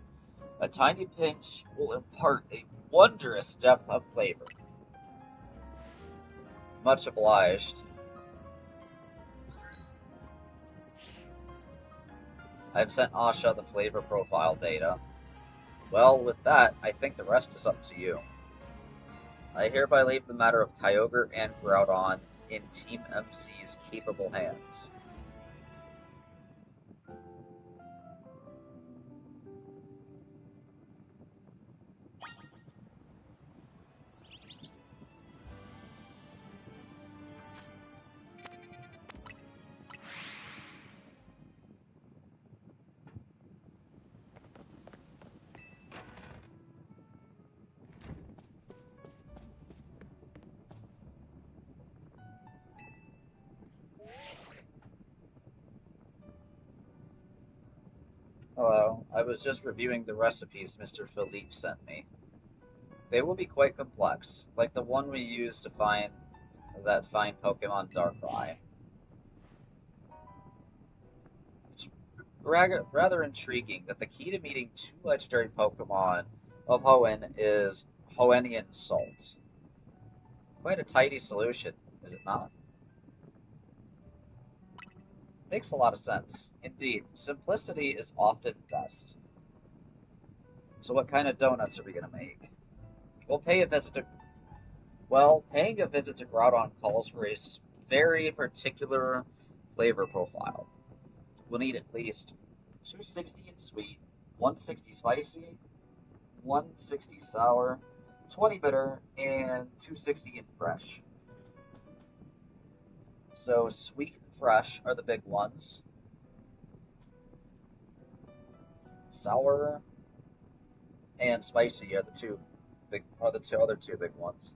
A tiny pinch will impart a wondrous depth of flavor. Much obliged. I've sent Asha the flavor profile data. Well, with that, I think the rest is up to you. I hereby leave the matter of Kyogre and Groudon in Team MC's capable hands. Hello, I was just reviewing the recipes Mr. Philippe sent me. They will be quite complex, like the one we used to find that fine Pokemon Darkrai. It's rather intriguing that the key to meeting 2 legendary Pokemon of Hoenn is Hoennian Salt. Quite a tidy solution, is it not? Makes a lot of sense. Indeed, simplicity is often best. So what kind of donuts are we going to make? We'll pay a visit to... Well, paying a visit to Groudon calls for a very particular flavor profile. We'll need at least 260 in sweet, 160 spicy, 160 sour, 20 bitter, and 260 in fresh. So sweet and fresh are the big ones. Sour and spicy are the other two big ones.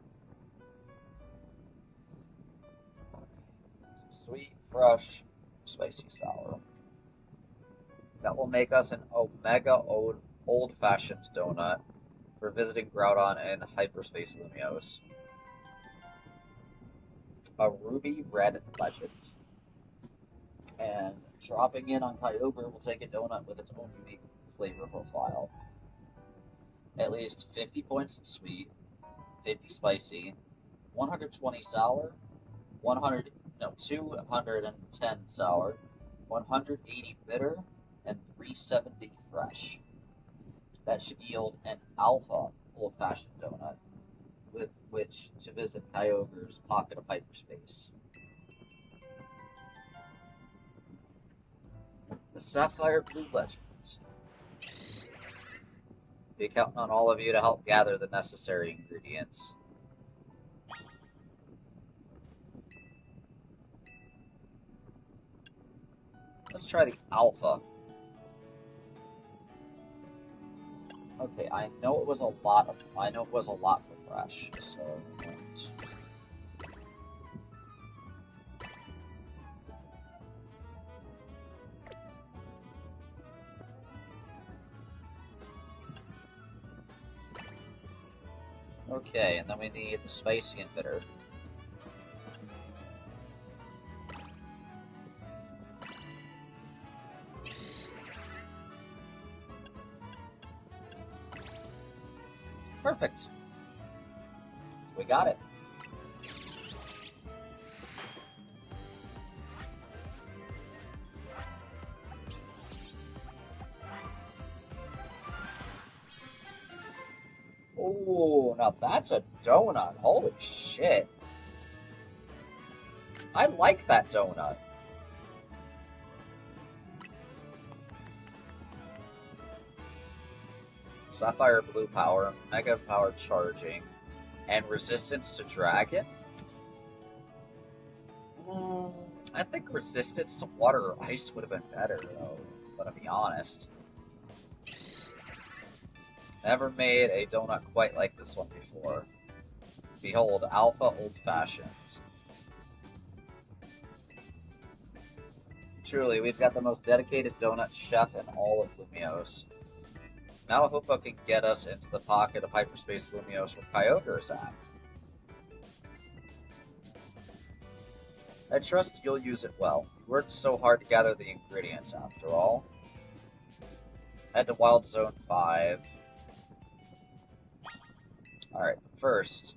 Sweet, fresh, spicy, sour. That will make us an Omega old-fashioned donut for visiting Groudon and Hyperspace Lumiose. A ruby red legend. And dropping in on Kyogre will take a donut with its own unique flavor profile. At least 50 points sweet, 50 spicy, 120 sour, 210 sour, 180 bitter, and 370 fresh. That should yield an alpha old-fashioned donut, with which to visit Kyogre's pocket of hyperspace. The Sapphire Blue Legend. Be counting on all of you to help gather the necessary ingredients. Let's try the alpha. Okay, I know it was a lot for fresh, so okay, and then we need the spicy and bitter. Perfect. We got it. Oh, now that's a donut. Holy shit. I like that donut. Sapphire Blue power, Mega power charging, and resistance to Dragon? I think resistance to water or ice would have been better, though, but to be honest. Never made a donut quite like this one before. Behold, Alpha Old Fashioned. Truly, we've got the most dedicated donut chef in all of Lumiose. Now Hoopa can get us into the pocket of Hyperspace Lumiose where Kyogre is at. I trust you'll use it well. You worked so hard to gather the ingredients, after all. Head to Wild Zone 5. Alright, first,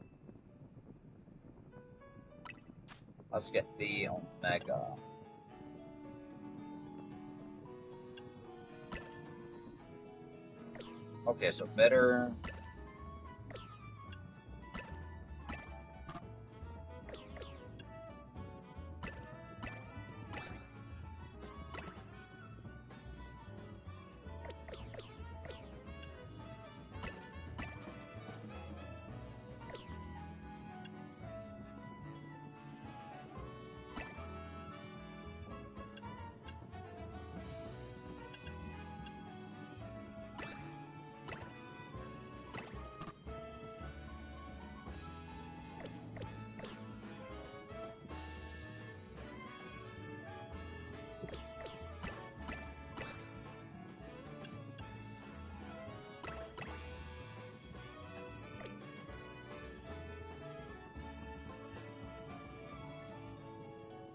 let's get the Omega. Okay, so bitter.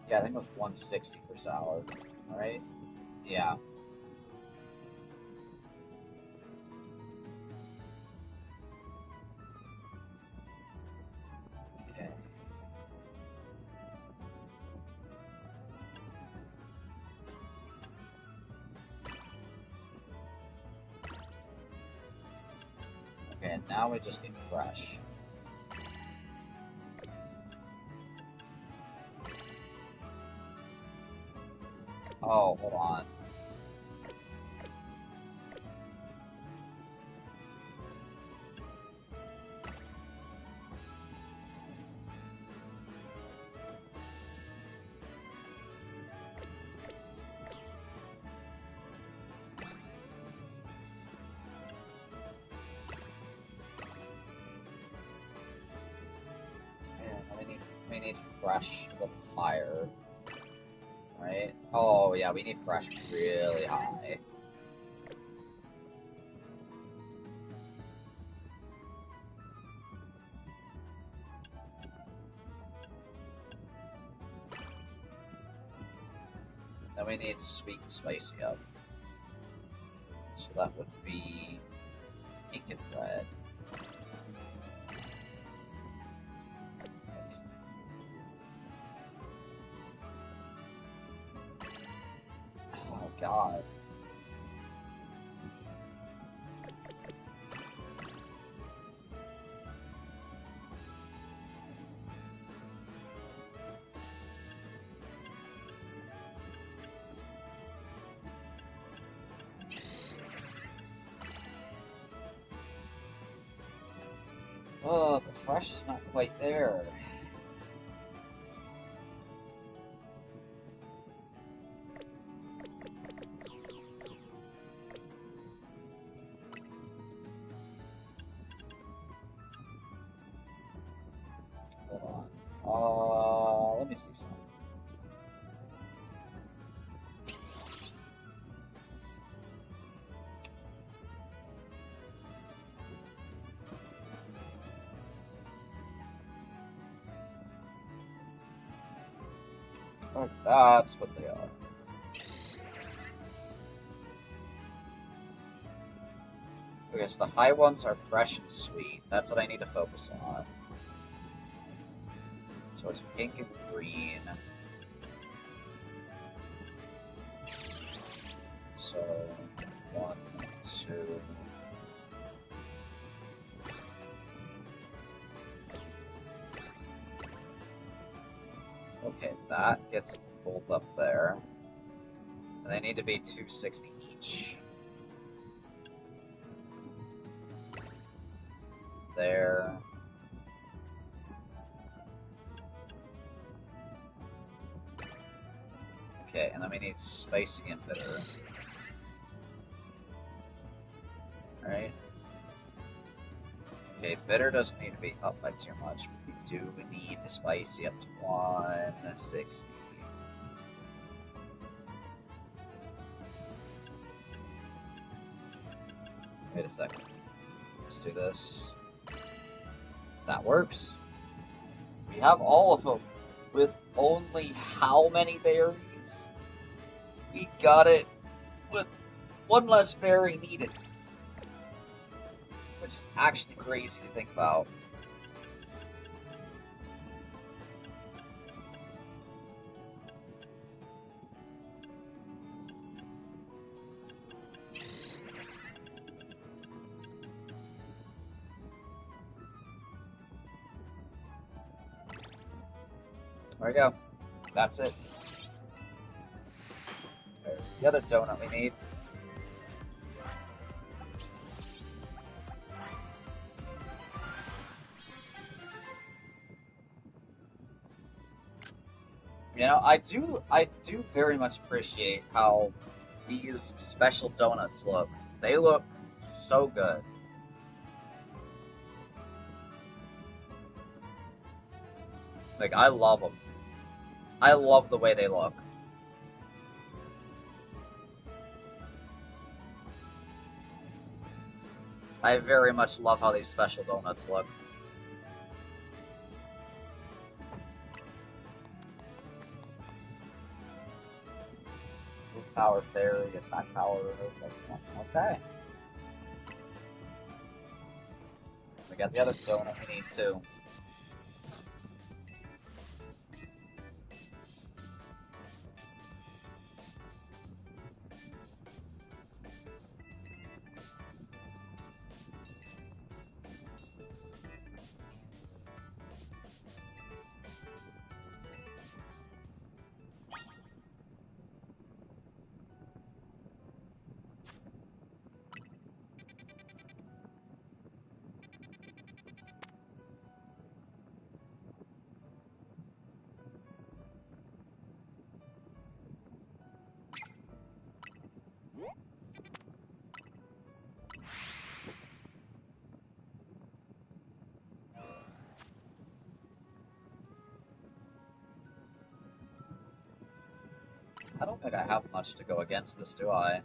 Yeah, I think it was 160 per sour, right? Yeah. Okay. Okay, and now we just need fresh. Oh, hold on. We need fresh a little higher. Right? Oh yeah, we need fresh really high. Then we need sweet and spicy up. So that would be pink and red. Oh god. Oh, the fresh is not quite there. Hold on. Let me see something. Oh, that's what they are. Okay, so the high ones are fresh and sweet. That's what I need to focus on. So it's pink and green. So, 1, 2. Okay, that gets pulled up there. And they need to be 260 each. There. Okay, and then we need spicy and bitter. Right? Okay, bitter doesn't need to be up by too much. We do need the spicy up to 160. Wait a second. Let's do this. That works. We have all of them with only how many berries? We got it with one less berry needed. Which is actually crazy to think about. There we go. That's it. There's the other donut we need. You know, I do very much appreciate how these special donuts look. They look so good. Like, I love them. I love the way they look. I very much love how these special donuts look. Power fairy, attack power. Okay. We got the other donut we need too. I don't think I have much to go against this, do I?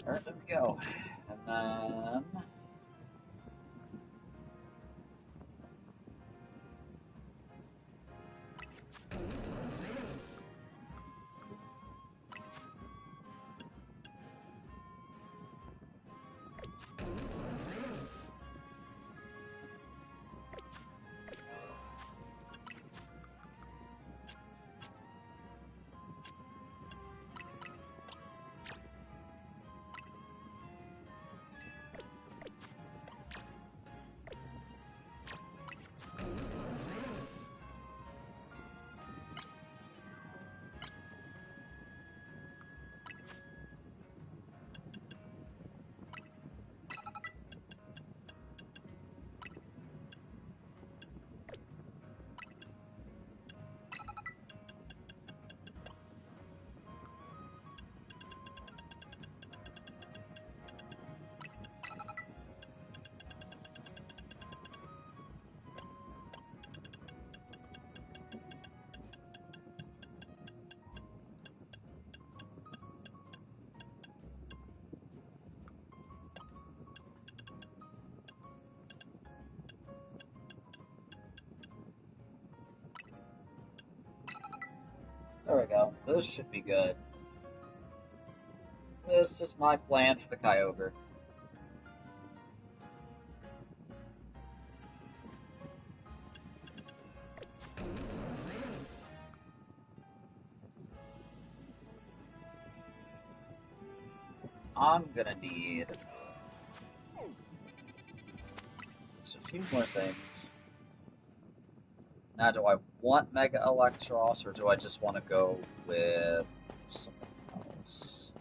Alright, there we go. And then... There we go. Those should be good. This is my plan for the Kyogre. I'm gonna need just a few more things. Now, do I want Mega Electros, or do I just want to go with something else?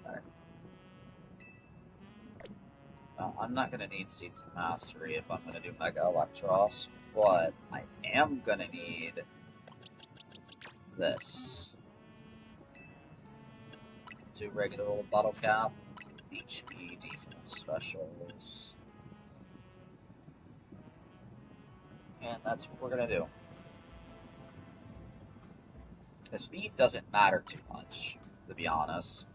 Right. No, I'm not gonna need Seeds of Mastery if I'm gonna do Mega Electros, but I am gonna need this. 2 regular old bottle cap, HP defense specials. And that's what we're gonna do. The speed doesn't matter too much, to be honest.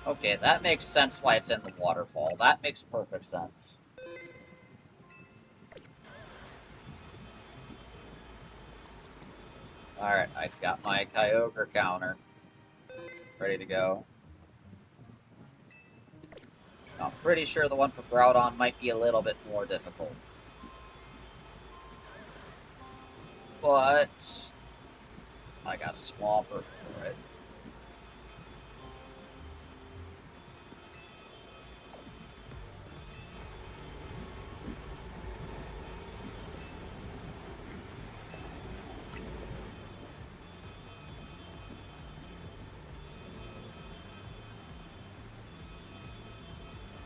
Okay, that makes sense why it's in the waterfall. That makes perfect sense. Alright, I've got my Kyogre counter ready to go. I'm pretty sure the one for Groudon might be a little bit more difficult. But I got Swampert for it.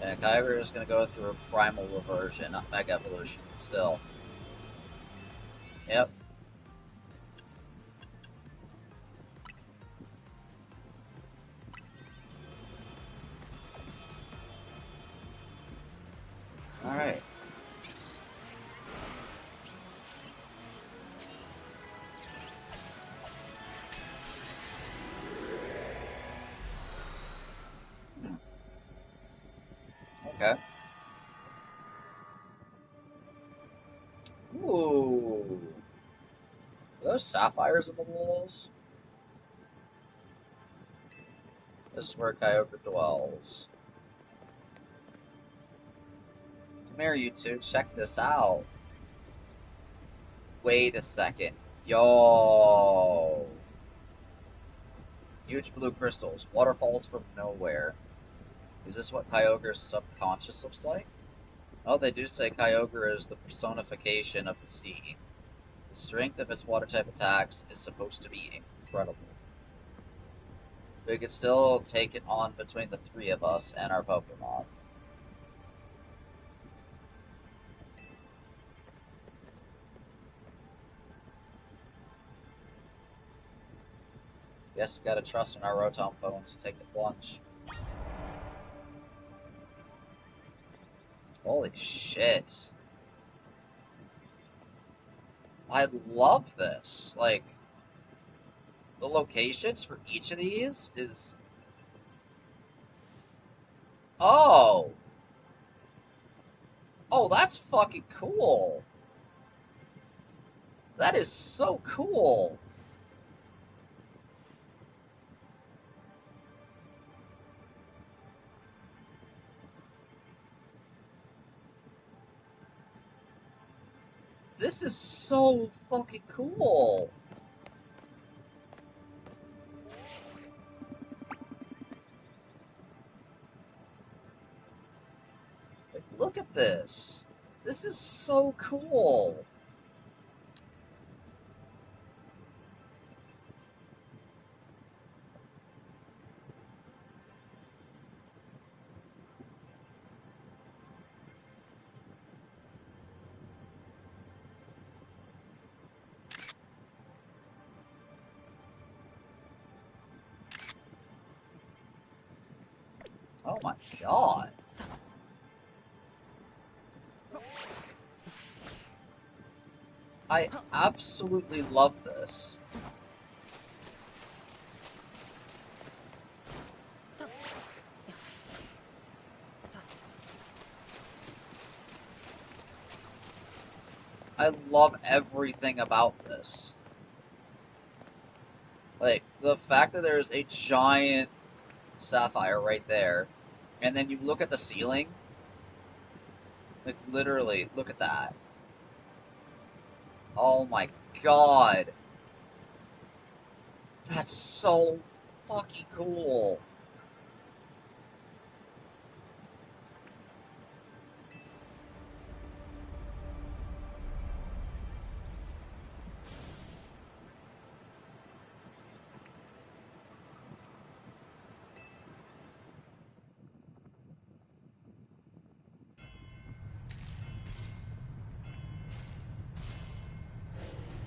And Kyogre is going to go through a Primal Reversion, not Mega Evolution, still. Yep. Alright. Okay. Ooh. Are those sapphires in the walls? This is where Kyogre dwells. Come here, you two. Check this out. Wait a second. Yo. Huge blue crystals. Waterfalls from nowhere. Is this what Kyogre's subconscious looks like? Oh, they do say Kyogre is the personification of the sea. The strength of its water-type attacks is supposed to be incredible. We could still take it on between the 3 of us and our Pokemon. Guess we gotta trust in our Rotom phone to take the plunge. Holy shit. I love this. Like, the locations for each of these is... Oh! Oh, that's fucking cool. That is so cool. This is so fucking cool. Like, look at this. This is so cool. Oh my god. I absolutely love this. I love everything about this. Like, the fact that there's a giant sapphire right there, and then you look at the ceiling, like, literally, look at that. Oh my god. That's so fucking cool.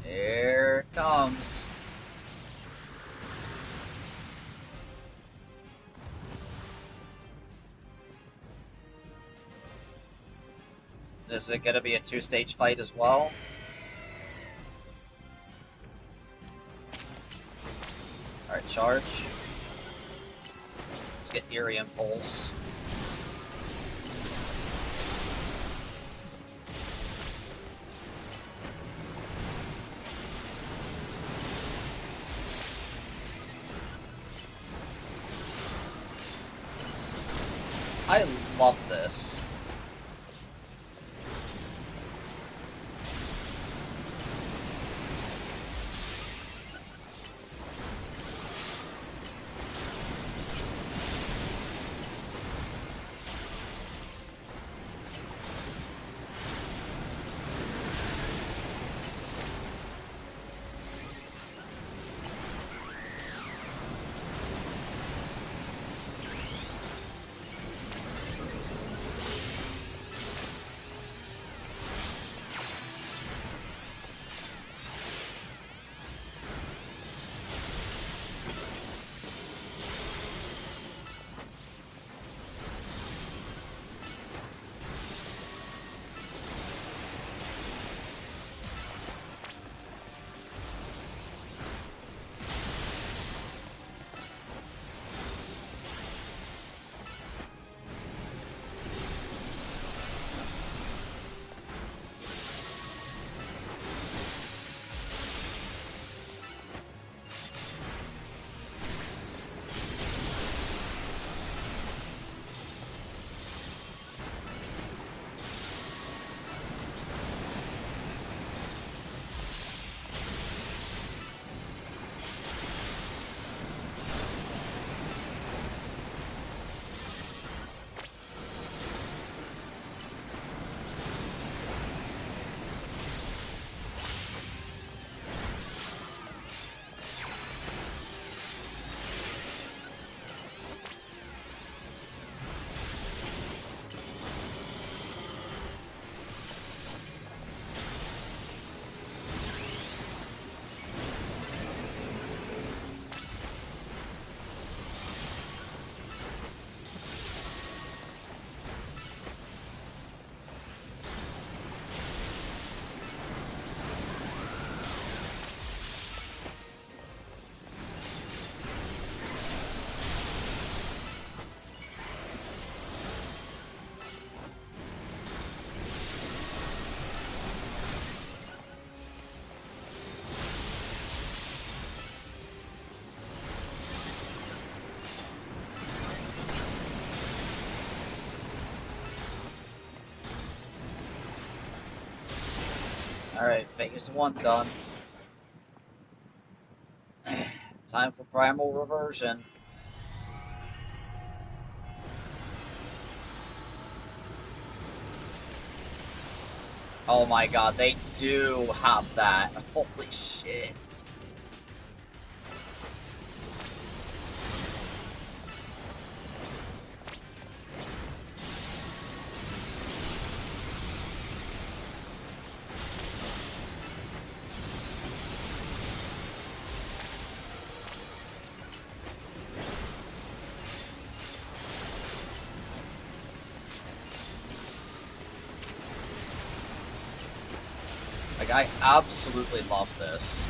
Here it comes. Is it gonna be a two-stage fight as well? Alright, charge. Let's get Eerie Impulse. I love this. Alright, phase 1 done. Time for primal reversion. Oh my god, they do have that. Holy shit. Like, I absolutely love this.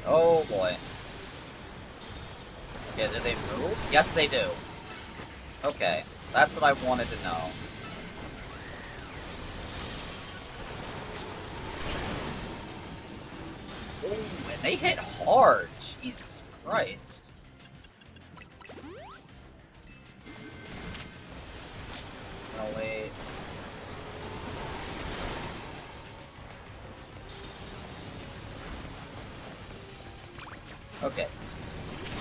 Oh boy. Okay, did they move? Yes, they do. Okay, that's what I wanted to know. Ooh, and they hit hard! Jesus Christ. Oh, wait. Okay,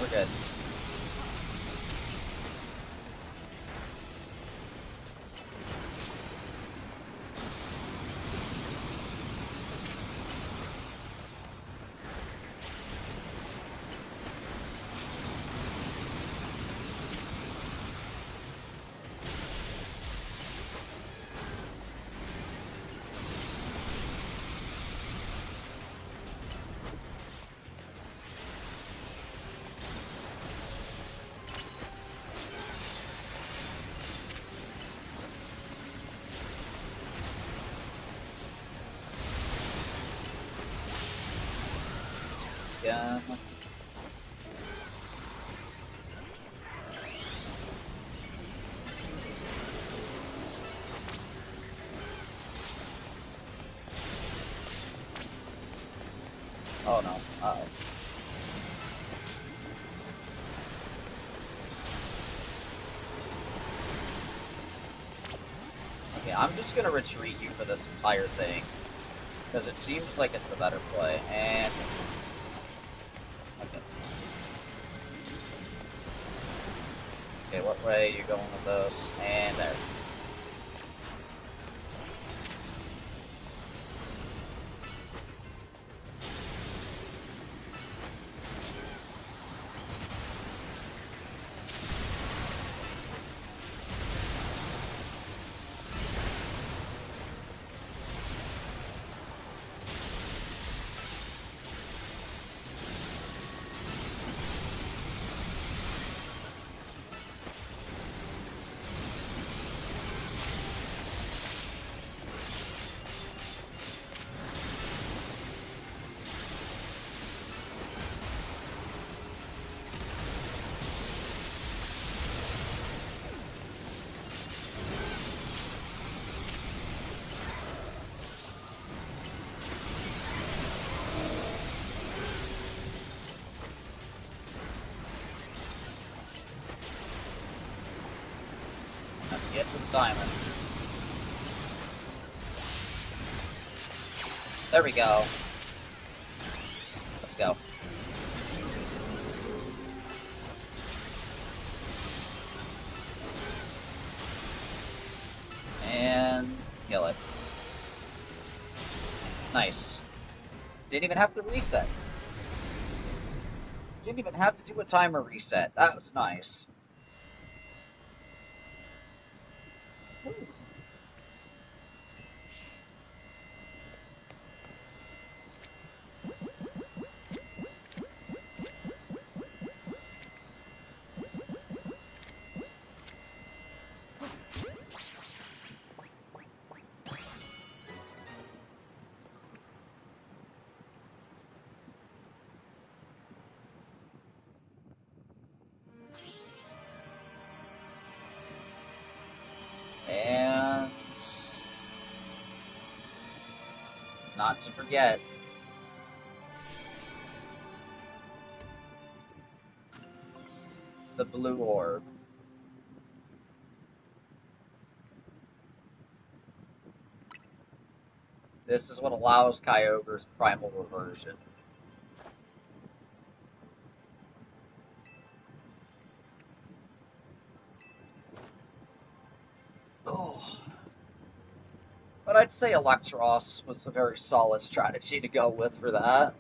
we're good. Yeah. Oh no. Uh-oh. Okay, I'm just gonna retreat you for this entire thing. Because it seems like it's the better play. And... okay. Okay, what way are you going with this? And there. Get some timing. There we go. Let's go. And kill it. Nice. Didn't even have to reset. Didn't even have to do a timer reset. That was nice. not to forget. The blue orb. This is what allows Kyogre's primal reversion. Oh. But I'd say Electros was a very solid strategy to go with for that.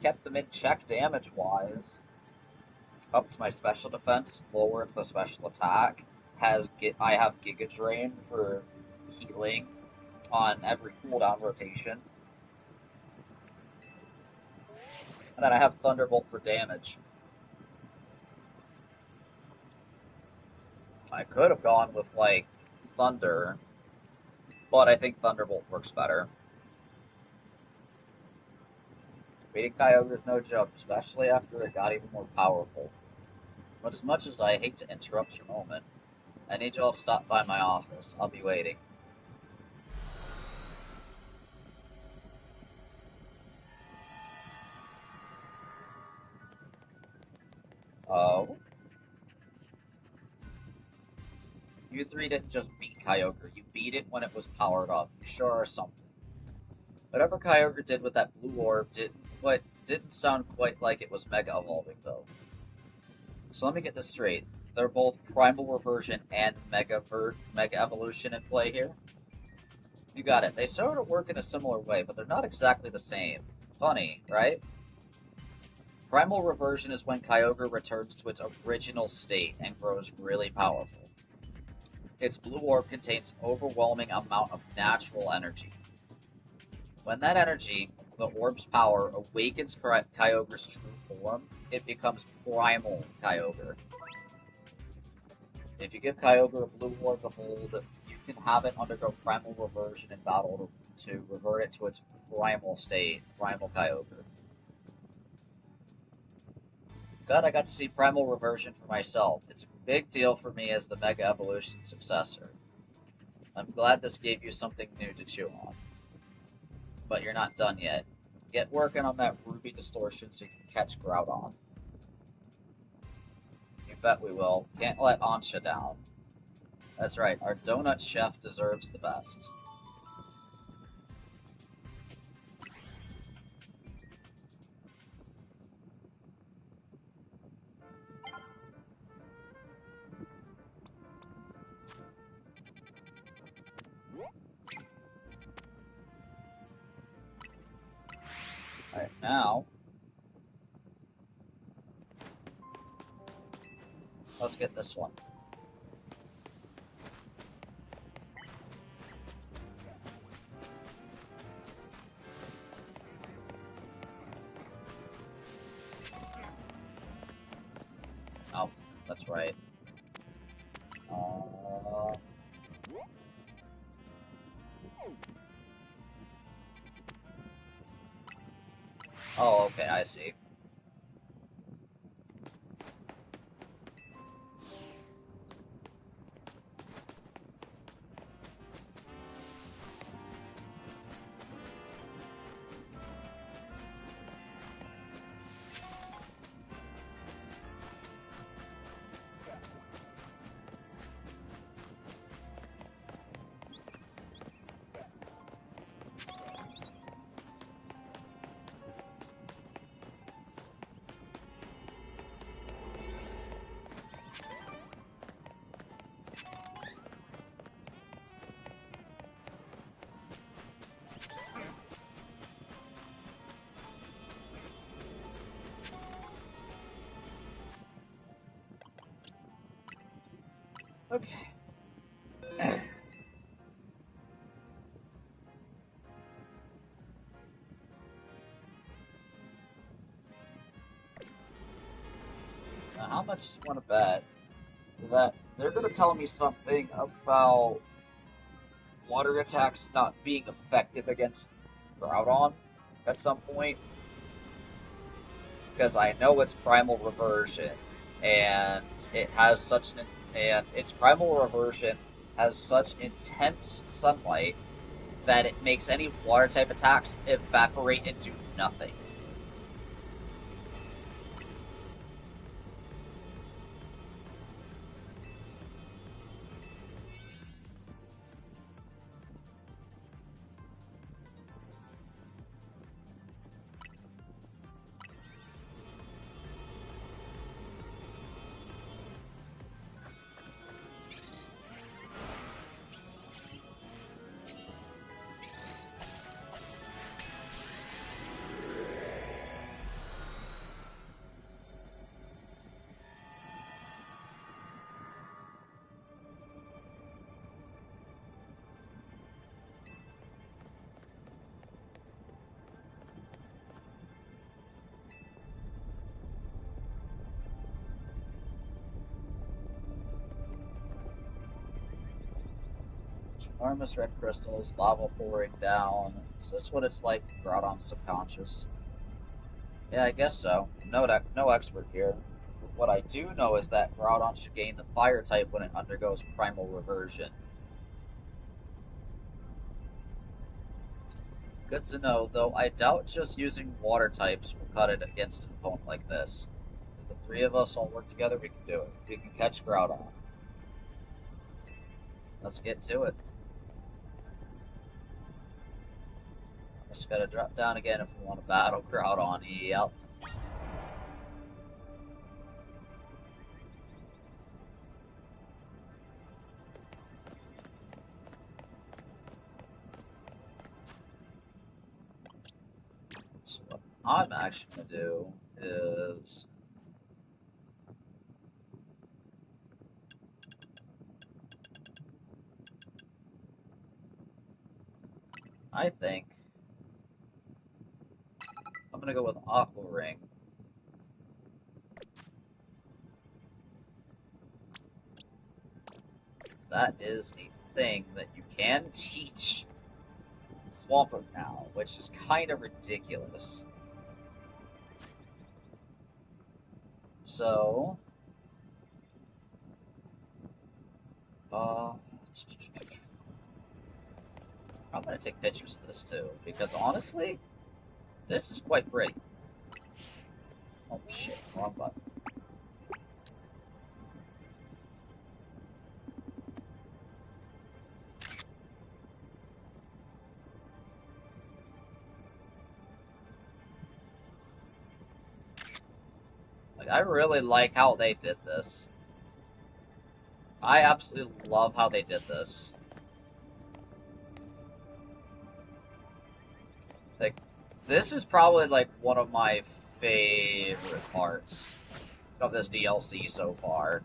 Kept them in check damage-wise. Upped my special defense, lowered the special attack. I have Giga Drain for healing on every cooldown rotation. And then I have Thunderbolt for damage. I could have gone with, like, Thunder, but I think Thunderbolt works better. Beating Kyogre is no joke, especially after it got even more powerful. But as much as I hate to interrupt your moment, I need you all to stop by my office. I'll be waiting. Oh? You three didn't just beat Kyogre, you beat it when it was powered up. You sure are something. Whatever Kyogre did with that blue orb didn't sound quite like it was Mega Evolving, though. So let me get this straight. They're both Primal Reversion and Mega Evolution in play here? You got it. They sort of work in a similar way, but they're not exactly the same. Funny, right? Primal Reversion is when Kyogre returns to its original state and grows really powerful. Its blue orb contains an overwhelming amount of natural energy. When that energy, the orb's power, awakens Kyogre's true form, it becomes Primal Kyogre. If you give Kyogre a blue orb to hold, you can have it undergo Primal Reversion in battle to revert it to its primal state, Primal Kyogre. Glad I got to see Primal Reversion for myself. It's a big deal for me as the Mega Evolution successor. I'm glad this gave you something new to chew on. But you're not done yet. Get working on that Ruby Distortion so you can catch Groudon. You bet we will. Can't let Ansha down. That's right, our donut chef deserves the best. Alright, now let's get this one. Oh, that's right. Oh, okay, I see. Okay. Now, how much do you want to bet that they're going to tell me something about water attacks not being effective against Groudon at some point? Because I know it's Primal Reversion, and it has such an... And its Primal Reversion has such intense sunlight that it makes any water type attacks evaporate into nothing. Enormous red crystals, lava pouring down. Is this what it's like for Groudon's subconscious? Yeah, I guess so. No expert here. But what I do know is that Groudon should gain the fire type when it undergoes primal reversion. Good to know, though I doubt just using water types will cut it against an opponent like this. If the three of us all work together, we can do it. We can catch Groudon. Let's get to it. Just gotta drop down again if we want to battle Groudon. Yep. So what I'm actually gonna do is I think I'm gonna go with Aqua Ring. That is a thing that you can teach Swampert now, which is kind of ridiculous. So, I'm gonna take pictures of this too, because honestly, this is quite pretty. Oh shit, wrong button. Like, I really like how they did this. I absolutely love how they did this. Like, this is probably like one of my favorite parts of this DLC so far.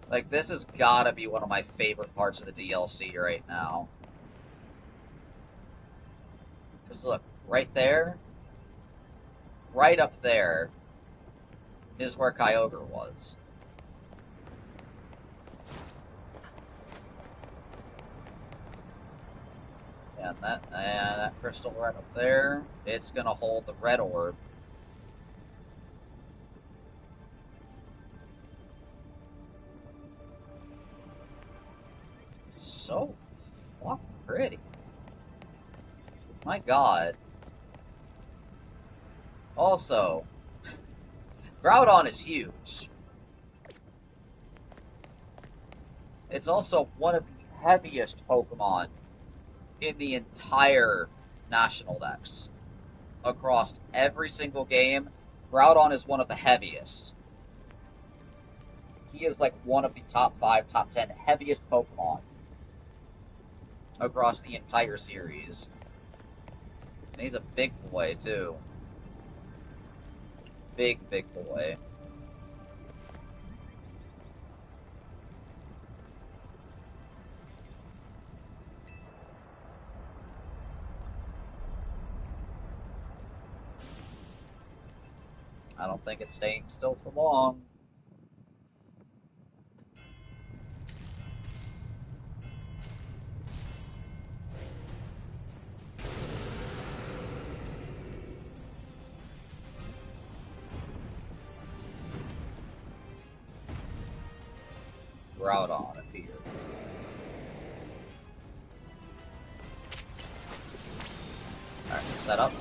Like, this has gotta be one of my favorite parts of the DLC right now. Because look, right there, right up there, is where Kyogre was. And that crystal right up there, it's gonna hold the red orb. So fucking pretty. My god. Also, Groudon is huge. It's also one of the heaviest Pokemon in the entire National Dex. Across every single game, Groudon is one of the heaviest. He is like one of the top 5, top 10 heaviest Pokemon across the entire series. And he's a big boy, too. Big boy. I don't think it's staying still for long. Groudon appears. set up.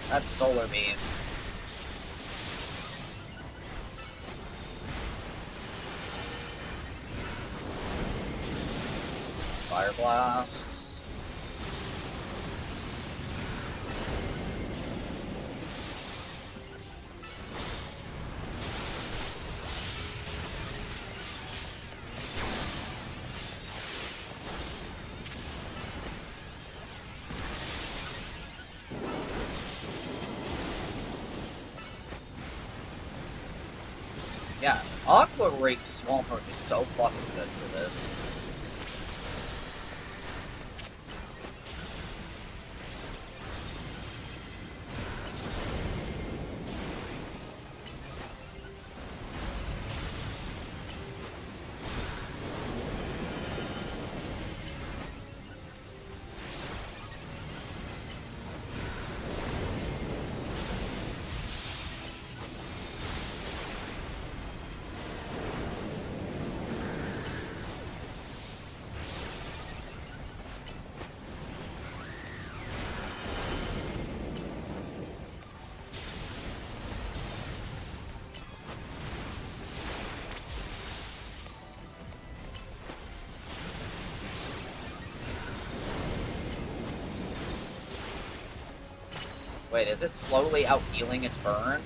That's solar beam. Fire blast. Yeah, Aqua Rape Swampert is so fucking good for this. Wait, is it slowly out-healing its burn?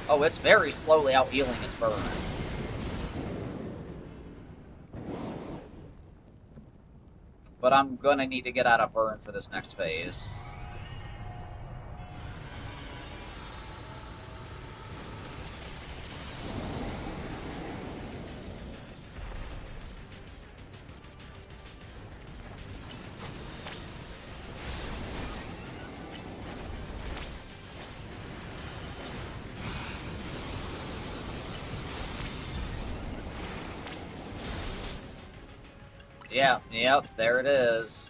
Oh, it's very slowly out-healing its burn. But I'm gonna need to get out of burn for this next phase. Yeah, yep, there it is.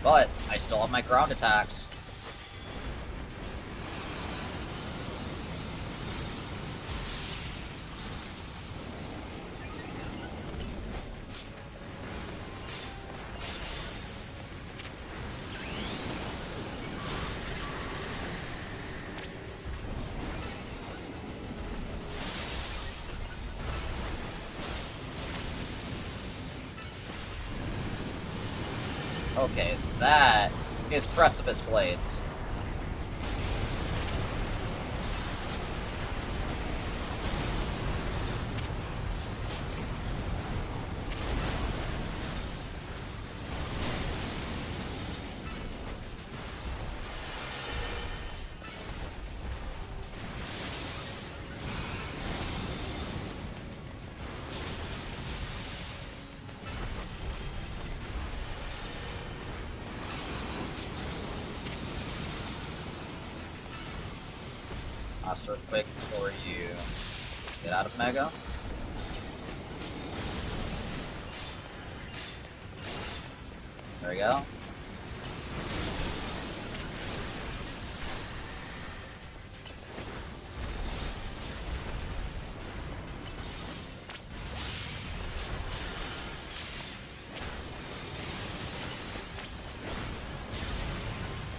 But I still have my ground attacks. Okay, that is Precipice Blades. Last Earthquake before you get out of Mega. There we go.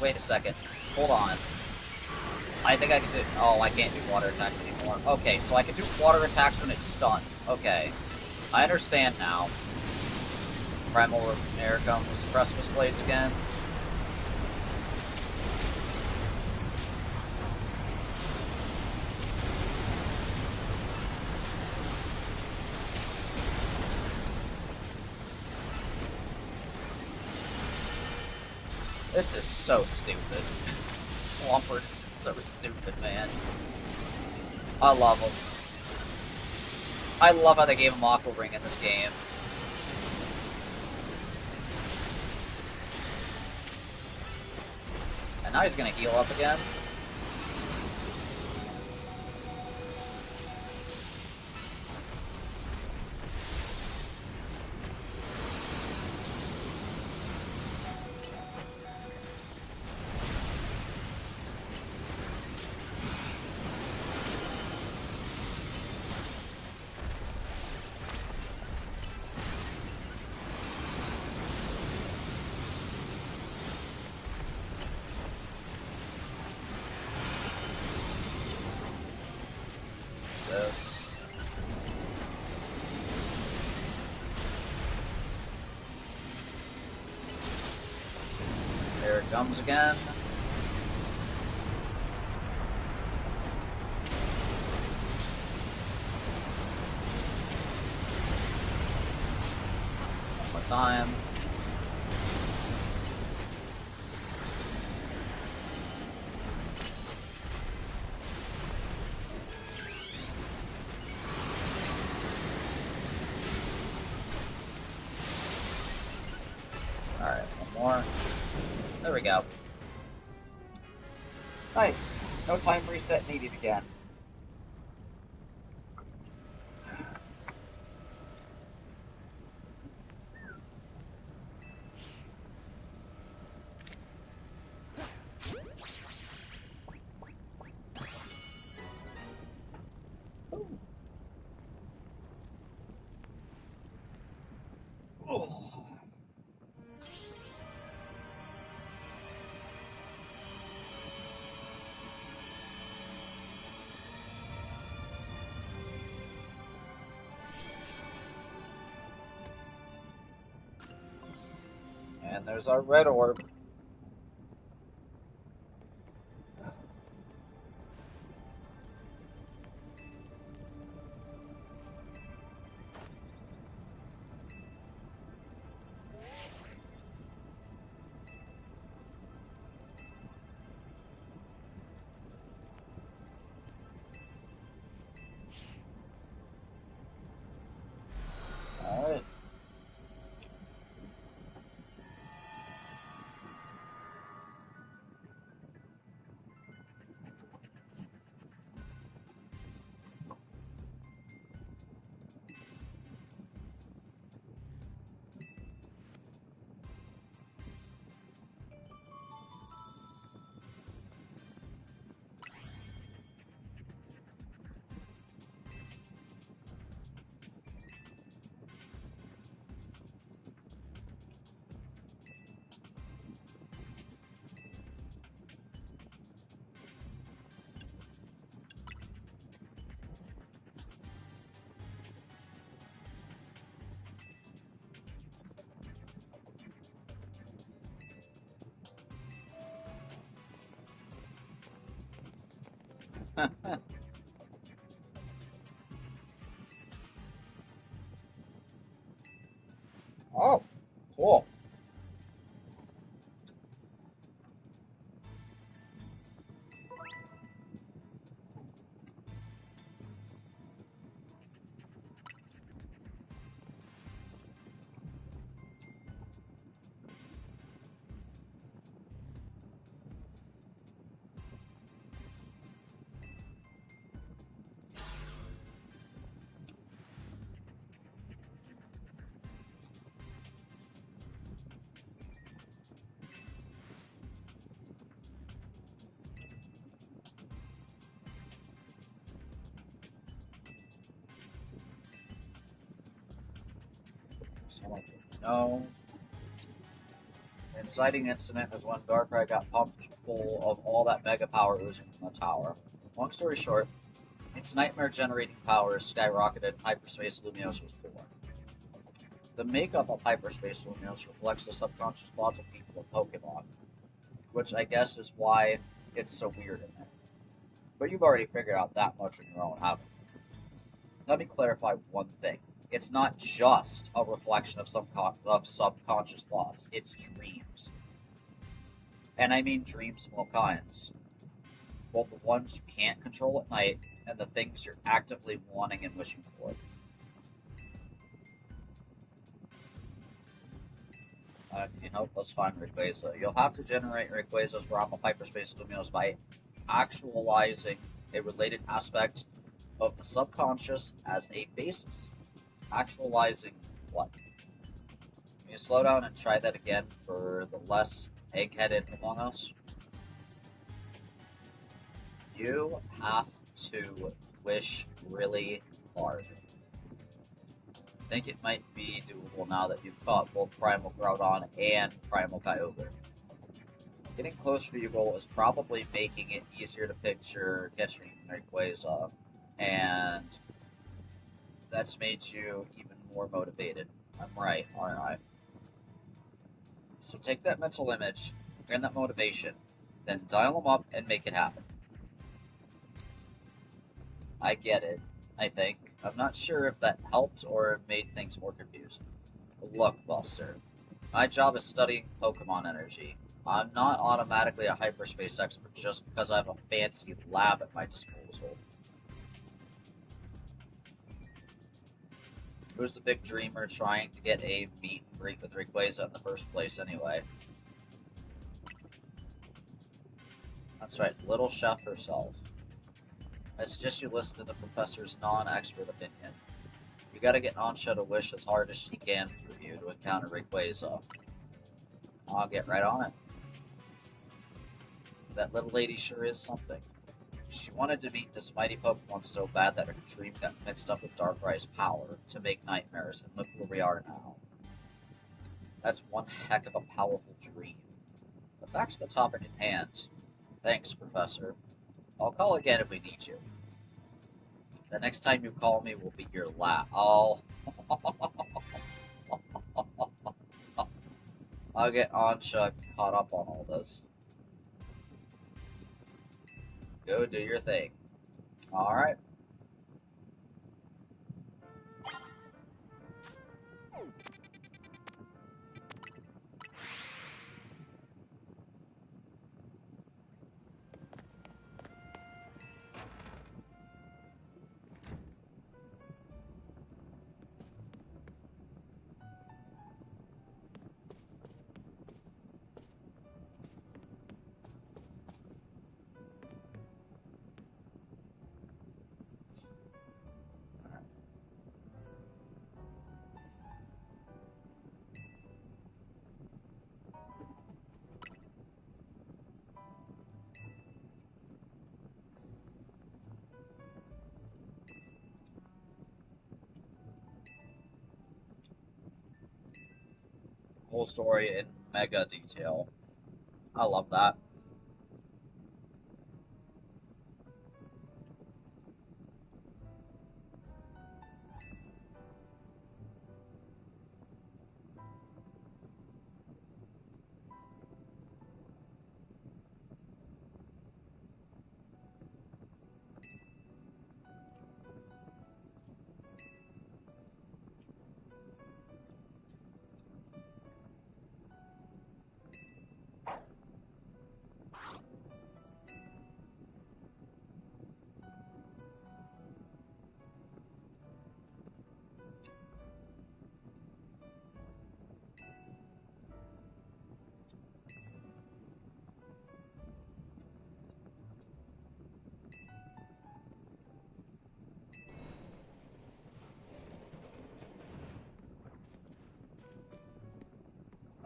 Wait a second. Hold on. I think I can do... Oh, I can't do water attacks anymore. Okay, so I can do water attacks when it's stunned. Okay. I understand now. Primal Air comes Precipice Blades again. This is so stupid. Swampert is just so stupid, man. I love him. I love how they gave him Aqua Ring in this game. And now he's gonna heal up again. There it comes again. One more time. Alright, one more. There we go. Nice. No time reset needed again. And there's our red orb. Alright. Oh, cool. No. The inciting incident is when Darkrai got pumped full of all that mega power oozing from the tower. Long story short, its nightmare generating powers skyrocketed and Hyperspace Lumiose was born. The makeup of Hyperspace Lumiose reflects the subconscious thoughts of people and Pokemon, which I guess is why it's so weird in there. But you've already figured out that much on your own, haven't you? Let me clarify one thing. It's not just a reflection of subconscious thoughts, it's dreams. And I mean dreams of all kinds. Both the ones you can't control at night and the things you're actively wanting and wishing for. If you help us find Rayquaza, you'll have to generate Rayquaza's realm of Hyperspace Lumiose by actualizing a related aspect of the subconscious as a basis. Actualizing what? Can you slow down and try that again for the less egg-headed among us? You have to wish really hard. I think it might be doable now that you've caught both Primal Groudon and Primal Kyogre. Getting closer to your goal is probably making it easier to picture catching Rayquaza, and that's made you even more motivated. I'm right, aren't I? So take that mental image and that motivation, then dial them up and make it happen. I get it, I think. I'm not sure if that helped or made things more confusing. Look, Buster, my job is studying Pokemon energy. I'm not automatically a hyperspace expert just because I have a fancy lab at my disposal. Who's the big dreamer trying to get a meet and greet with Rayquaza in the first place anyway? That's right, Little Chef herself. I suggest you listen to the professor's non-expert opinion. You gotta get Ansha to wish as hard as she can for you to encounter Rayquaza. I'll get right on it. That little lady sure is something. She wanted to meet this mighty Pokemon so bad that her dream got mixed up with Darkrai's power to make nightmares, and look where we are now. That's one heck of a powerful dream. But back to the topic at hand. Thanks, Professor. I'll call again if we need you. The next time you call me will be your last. I'll get Ansha caught up on all this. Go do your thing. Alright. Whole story in mega detail. I love that.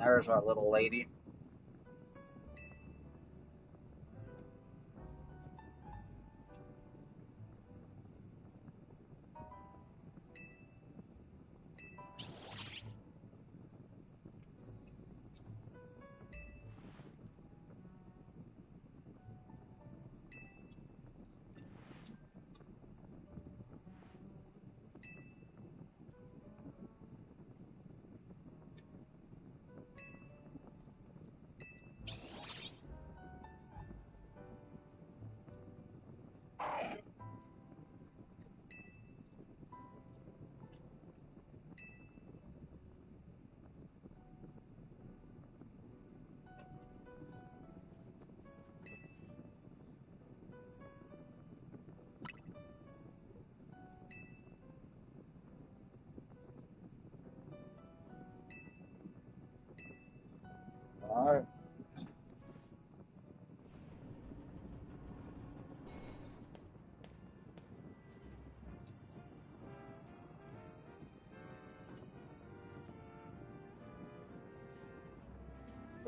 There's our little lady.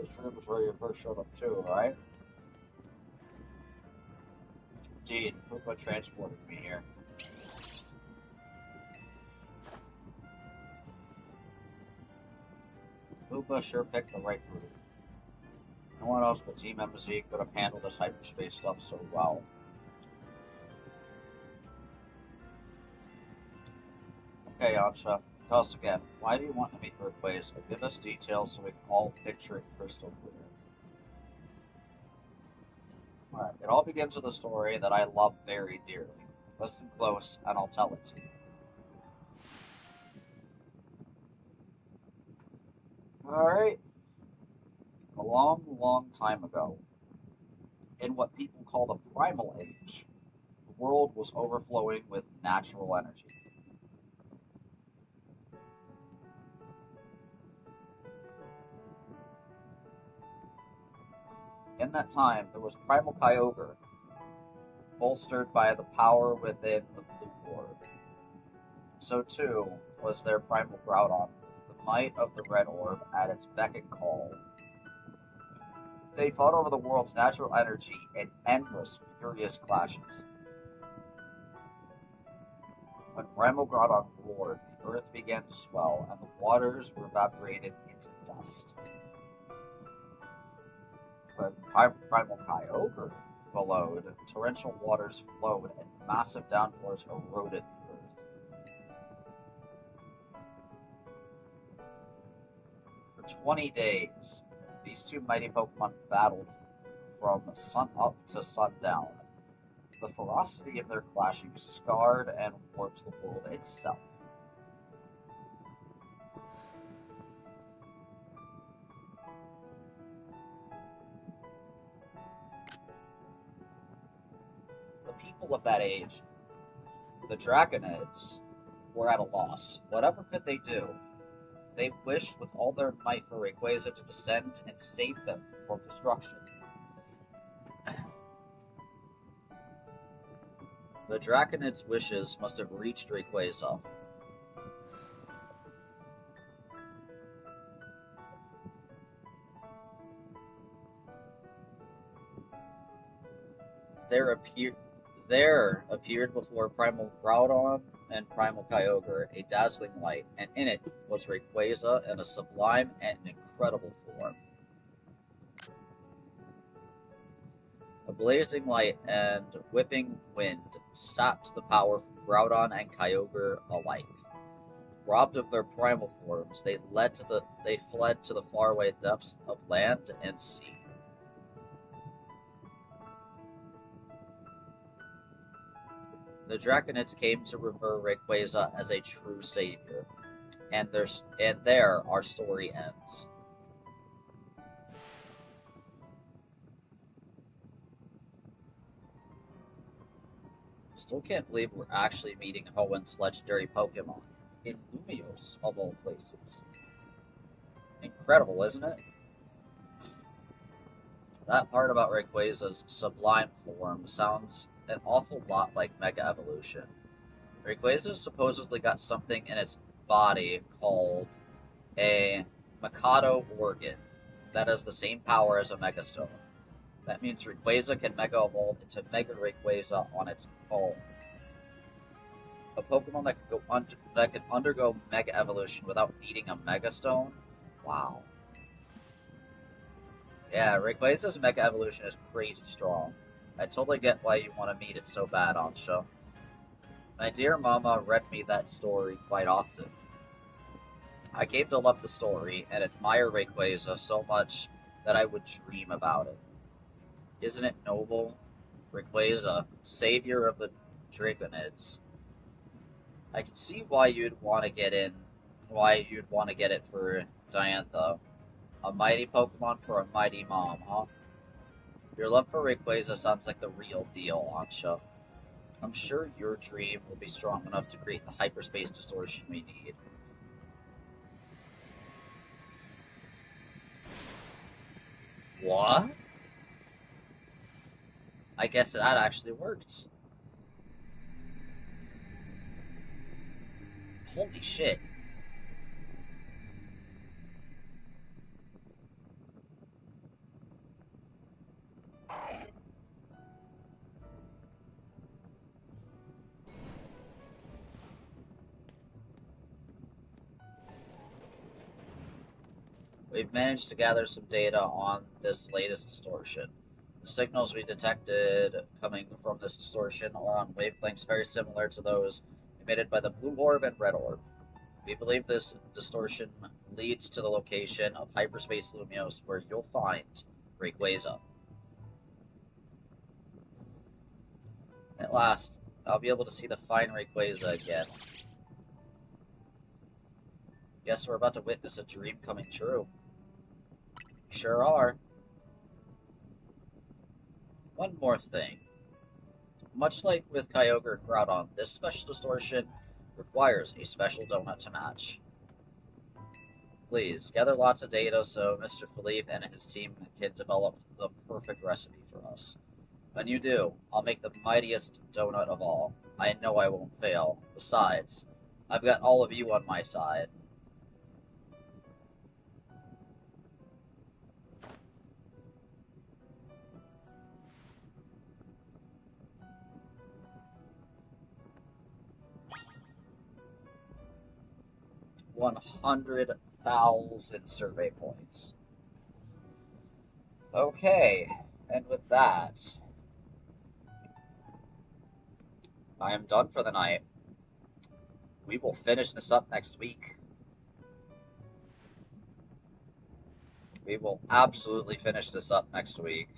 This room is where you first showed up too, right? Indeed, Pupa transported me here. Pupa sure picked the right route. No one else but Team MZ could have handled this hyperspace stuff so well. Okay, Ansha, tell us again, why do you want to meet Rayquaza? Give us details so we can all picture it crystal clear. Alright, it all begins with a story that I love very dearly. Listen close, and I'll tell it to you. Alright. A long, long time ago, in what people call the Primal Age, the world was overflowing with natural energy. In that time, there was Primal Kyogre, bolstered by the power within the Blue Orb. So too was their Primal Groudon, with the might of the Red Orb at its beck and call. They fought over the world's natural energy in endless, furious clashes. When Primal Groudon roared, the earth began to swell, and the waters were evaporated into dust. When Primal Kyogre bellowed, torrential waters flowed, and massive downpours eroded the earth. For 20 days, these two mighty Pokemon battled from sun up to sundown. The ferocity of their clashing scarred and warped the world itself. The people of that age, the Draconids, were at a loss. Whatever could they do? They wished with all their might for Rayquaza to descend and save them from destruction. The Draconids' wishes must have reached Rayquaza. There appeared before Primal Groudon and Primal Kyogre a dazzling light, and in it was Rayquaza in a sublime and incredible form. A blazing light and whipping wind sapped the power from Groudon and Kyogre alike. Robbed of their primal forms, they fled to the faraway depths of land and sea. The Draconids came to revere Rayquaza as a true savior, and there our story ends. Still can't believe we're actually meeting Hoenn's legendary Pokemon in Lumiose, of all places. Incredible, isn't it? That part about Rayquaza's sublime form sounds an awful lot like Mega Evolution. Rayquaza supposedly got something in its body called a Mikado organ that has the same power as a Megastone. That means Rayquaza can Mega Evolve into Mega Rayquaza on its own. A Pokemon that can undergo Mega Evolution without needing a Megastone? Wow. Yeah, Rayquaza's Mega Evolution is crazy strong. I totally get why you want to meet it so bad, Ansha. My dear mama read me that story quite often. I came to love the story and admire Rayquaza so much that I would dream about it. Isn't it noble? Rayquaza, savior of the Draconids. I can see why you'd want to get it for Diantha. A mighty Pokemon for a mighty mom, huh? Your love for Rayquaza sounds like the real deal, Ansha. I'm sure your dream will be strong enough to create the hyperspace distortion we need. What? I guess that actually worked. Holy shit. We've managed to gather some data on this latest distortion. The signals we detected coming from this distortion are on wavelengths very similar to those emitted by the blue orb and red orb. We believe this distortion leads to the location of hyperspace Lumios, where you'll find Rayquaza. At last, I'll be able to see the fine Rayquaza again. Guess we're about to witness a dream coming true. Sure are. One more thing. Much like with Kyogre and Groudon, this special distortion requires a special donut to match. Please, gather lots of data so Mr. Philippe and his team can develop the perfect recipe for us. When you do, I'll make the mightiest donut of all. I know I won't fail. Besides, I've got all of you on my side. $100,000 survey points. Okay, and with that, I am done for the night. We will finish this up next week. We will absolutely finish this up next week.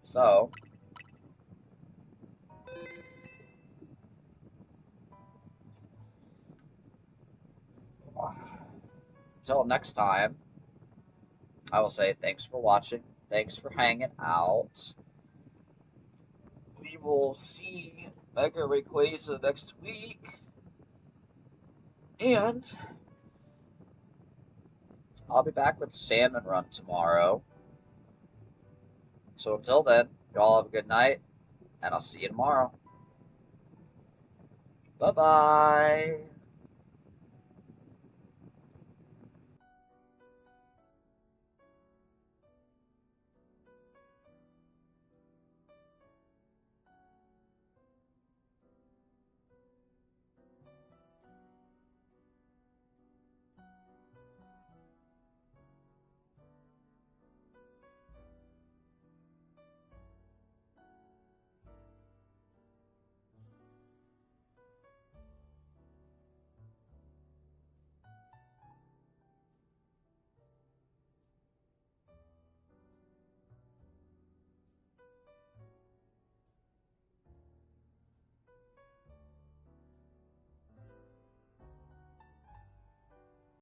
So, until next time, I will say thanks for watching. Thanks for hanging out. We will see Mega Rayquaza next week. And I'll be back with Salmon Run tomorrow. So until then, y'all have a good night, and I'll see you tomorrow. Bye-bye.